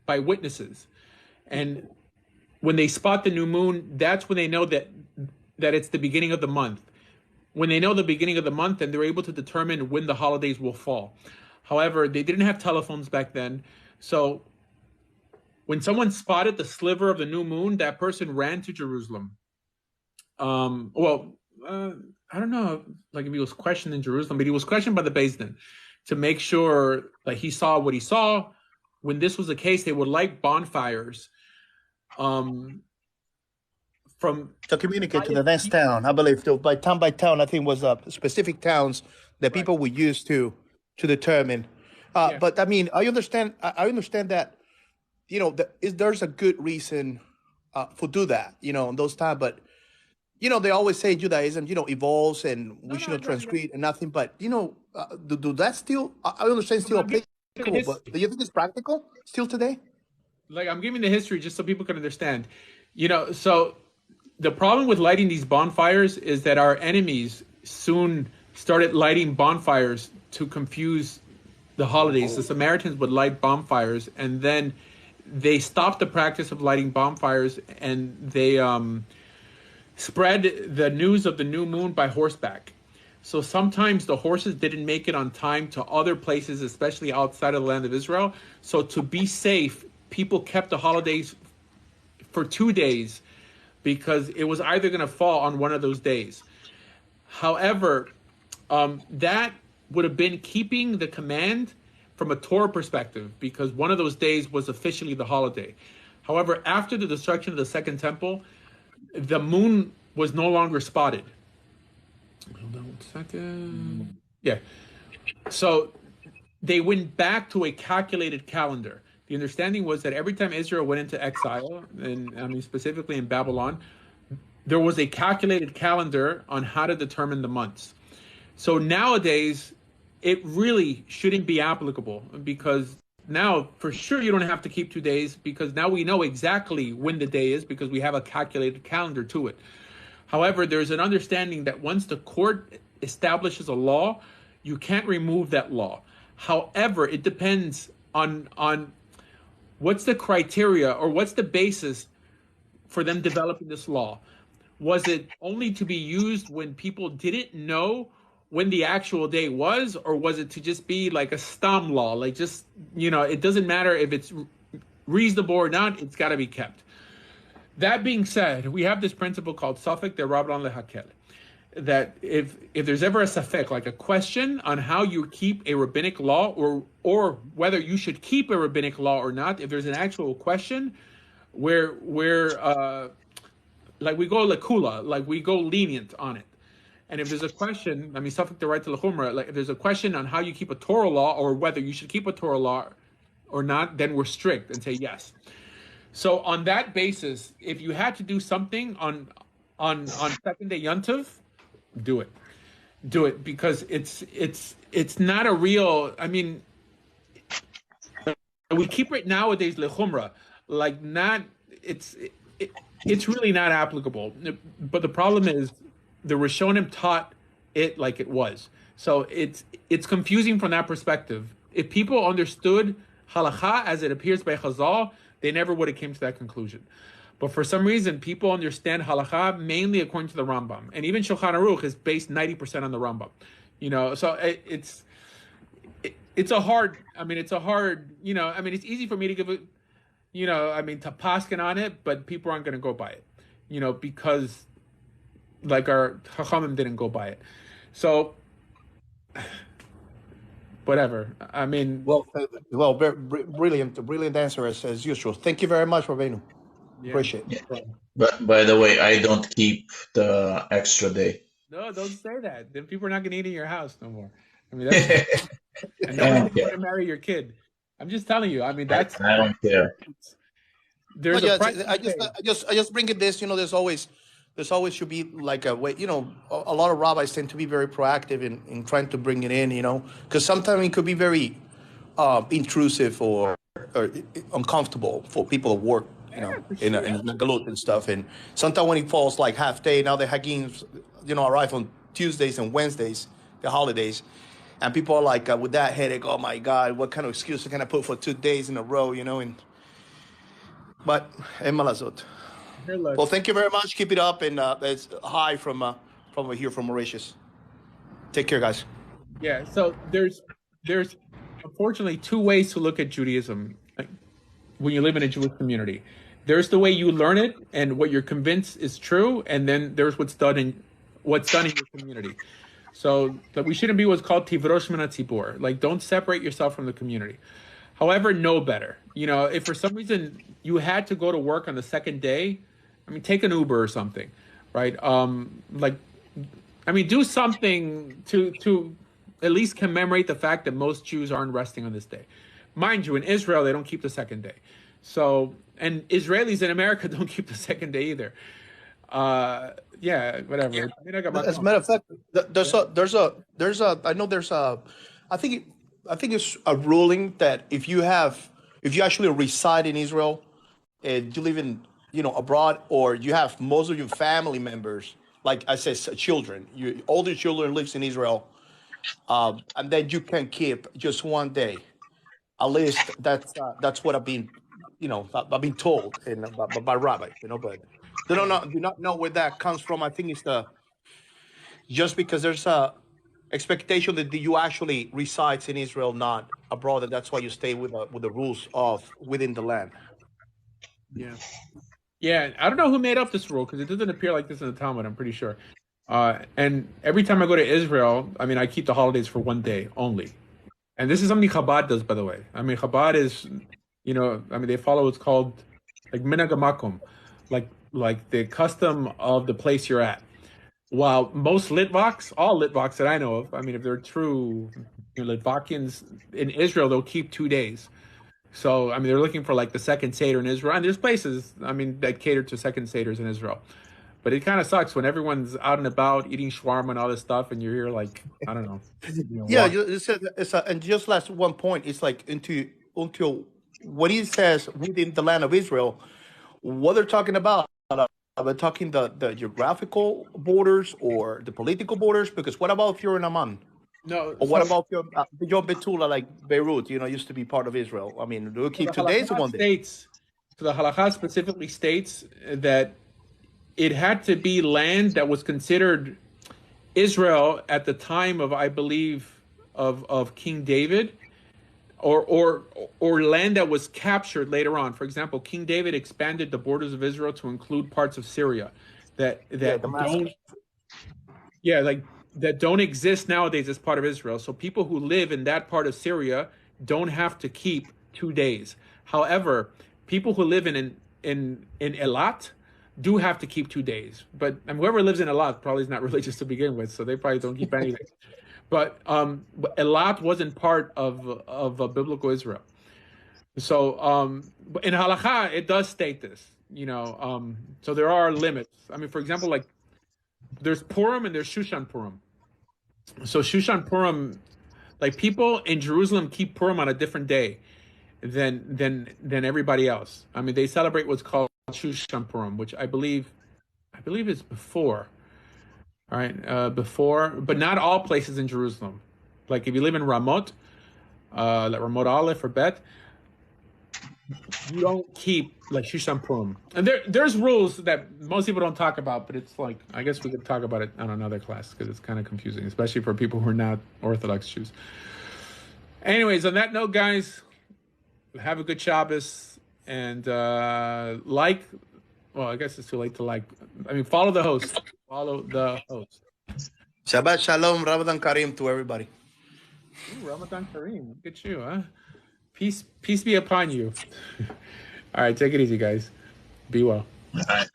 witnesses, and when they spot the new moon, that's when they know that it's the beginning of the month. When they know the beginning of the month, then they're able to determine when the holidays will fall. However, they didn't have telephones back then, so when someone spotted the sliver of the new moon, that person ran to Jerusalem. I don't know, like if he was questioned in Jerusalem, but he was questioned by the Beis Din to make sure like he saw what he saw. When this was the case, they would light bonfires to communicate to the next town. I believe by town, I think was specific towns that people would use to determine. But I mean, I understand that there's a good reason for do that, in those times, but. They always say Judaism, evolves and we shouldn't transgress and nothing. But, do that still, I understand still applicable, but do you think it's practical still today? Like, I'm giving the history just so people can understand. So the problem with lighting these bonfires is that our enemies soon started lighting bonfires to confuse the holidays. The Samaritans would light bonfires, and then they stopped the practice of lighting bonfires, and they spread the news of the new moon by horseback. So sometimes the horses didn't make it on time to other places, especially outside of the land of Israel. So to be safe, people kept the holidays for 2 days because it was either going to fall on one of those days. However, that would have been keeping the command from a Torah perspective because one of those days was officially the holiday. However, after the destruction of the Second Temple, the moon was no longer spotted. Hold on 1 second. Yeah. So they went back to a calculated calendar. The understanding was that every time Israel went into exile, and I mean specifically in Babylon, there was a calculated calendar on how to determine the months. So nowadays, it really shouldn't be applicable because now, for sure, you don't have to keep 2 days because now we know exactly when the day is because we have a calculated calendar to it. However, there's an understanding that once the court establishes a law, you can't remove that law. However, it depends on what's the criteria or what's the basis for them developing this law. Was it only to be used when people didn't know when the actual day was, or was it to just be like a stam law? Like just, it doesn't matter if it's reasonable or not, it's got to be kept. That being said, we have this principle called Safek de Rabban lehakel, that if there's ever a Safek, like a question on how you keep a rabbinic law or whether you should keep a rabbinic law or not, if there's an actual question where like we go lekula, like we go lenient on it. And if there's a question, I mean, Safek the right to l'chumra, like if there's a question on how you keep a Torah law or whether you should keep a Torah law or not, then we're strict and say yes. So on that basis, if you had to do something on second day Yontiv, do it. Do it, because it's not a real. I mean, we keep it nowadays lechumra, like not. It's really not applicable. But the problem is the Rishonim taught it like it was. So it's confusing from that perspective. If people understood halakha as it appears by Chazal, they never would have came to that conclusion. But for some reason, people understand halakha mainly according to the Rambam, and even Shulchan Aruch is based 90% on the Rambam. You know, so it's a hard. I mean, it's a hard. You know, I mean, it's easy for me to give it. You know, I mean, to paskin on it, but people aren't going to go by it. You know, because like our Chachamim didn't go by it. So whatever. I mean, brilliant answer as usual. Thank you very much, Rabbeinu. yeah. Appreciate it. Yeah. But by the way, I don't keep the extra day. No, don't say that. Then people are not going to eat in your house no more. I mean, that's, and no one's going to marry your kid. I'm just telling you. I mean, that's. I don't care. There's But a yeah, price. I just bring it this. You know, there's always should be like a way. You know, a lot of rabbis tend to be very proactive in trying to bring it in. You know, because sometimes it could be very intrusive or uncomfortable for people to work. You know, in a galut and stuff. And sometimes when it falls like half day, now the Hagims, you know, arrive on Tuesdays and Wednesdays, the holidays. And people are like, with that headache, oh my God, what kind of excuse can I put for 2 days in a row, you know? But, malazot. Well, thank you very much. Keep it up. And it's hi from here from Mauritius. Take care, guys. Yeah, so there's unfortunately two ways to look at Judaism when you live in a Jewish community. There's the way you learn it and what you're convinced is true, and then there's what's done in your community. So that we shouldn't be what's called tivrosh min hatzibur. Like, don't separate yourself from the community. However, know better. You know, if for some reason you had to go to work on the second day, I mean, take an Uber or something, right? Do something to at least commemorate the fact that most Jews aren't resting on this day. Mind you, in Israel, they don't keep the second day. So, and Israelis in America don't keep the second day either. Yeah, whatever. Yeah. As a matter of fact, I think it's a ruling that if you actually reside in Israel and you live in, you know, abroad, or you have most of your family members, like I said, children, older children lives in Israel, and then you can keep just 1 day. At least that's what I've been told by rabbi, you know, but do not know where that comes from. I think it's just because there's a expectation that you actually resides in Israel, not abroad, and that's why you stay with the rules of within the land. Yeah. Yeah, I don't know who made up this rule, because it doesn't appear like this in the Talmud, I'm pretty sure. And every time I go to Israel, I mean, I keep the holidays for 1 day only. And this is something Chabad does, by the way. I mean, Chabad is, you know, I mean, they follow what's called like minhag hamakom, like the custom of the place you're at. While most Litvaks, all Litvaks that I know of, I mean, if they're true Litvakians in Israel, they'll keep 2 days. So, I mean, they're looking for like the second Seder in Israel. And there's places, I mean, that cater to second Seders in Israel. But it kind of sucks when everyone's out and about eating shawarma and all this stuff, and you're here like, I don't know. Yeah, and just last one point, it's like until what he says within the land of Israel, what they're talking about. They're talking the geographical borders or the political borders, because what about if you're in Amman? No. Or what about your Betula, like Beirut, you know, used to be part of Israel? I mean, do we keep 2 days or 1 day? So the halakha specifically states that it had to be land that was considered Israel at the time of, I believe, of King David, or land that was captured later don't. For example, King David expanded the borders of Israel to include parts of Syria that don't exist nowadays as part of Israel. So people who live in that part of Syria don't have to keep 2 days. However, people who live in Elat do have to keep 2 days. But whoever lives in Elat probably is not religious to begin with, so they probably don't keep anything. But Elat wasn't part of biblical Israel. So in halakha, it does state this, so there are limits. I mean, for example, like there's Purim and there's Shushan Purim. So Shushan Purim, like people in Jerusalem keep Purim on a different day than everybody else. I mean, they celebrate what's called Shushan Purim, which I believe is before. All right, before, but not all places in Jerusalem. Like if you live in Ramot, like Ramot Aleph or Bet, you don't keep like Shushan Purim. And there's rules that most people don't talk about, but it's like, I guess we could talk about it on another class because it's kind of confusing, especially for people who are not Orthodox Jews. Anyways, on that note, guys, have a good Shabbos and well, I guess it's too late to like. I mean, follow the host. Follow the host. Shabbat Shalom, Ramadan Kareem to everybody. Ooh, Ramadan Kareem. Look at you, huh? Peace be upon you. All right, take it easy, guys. Be well. All right.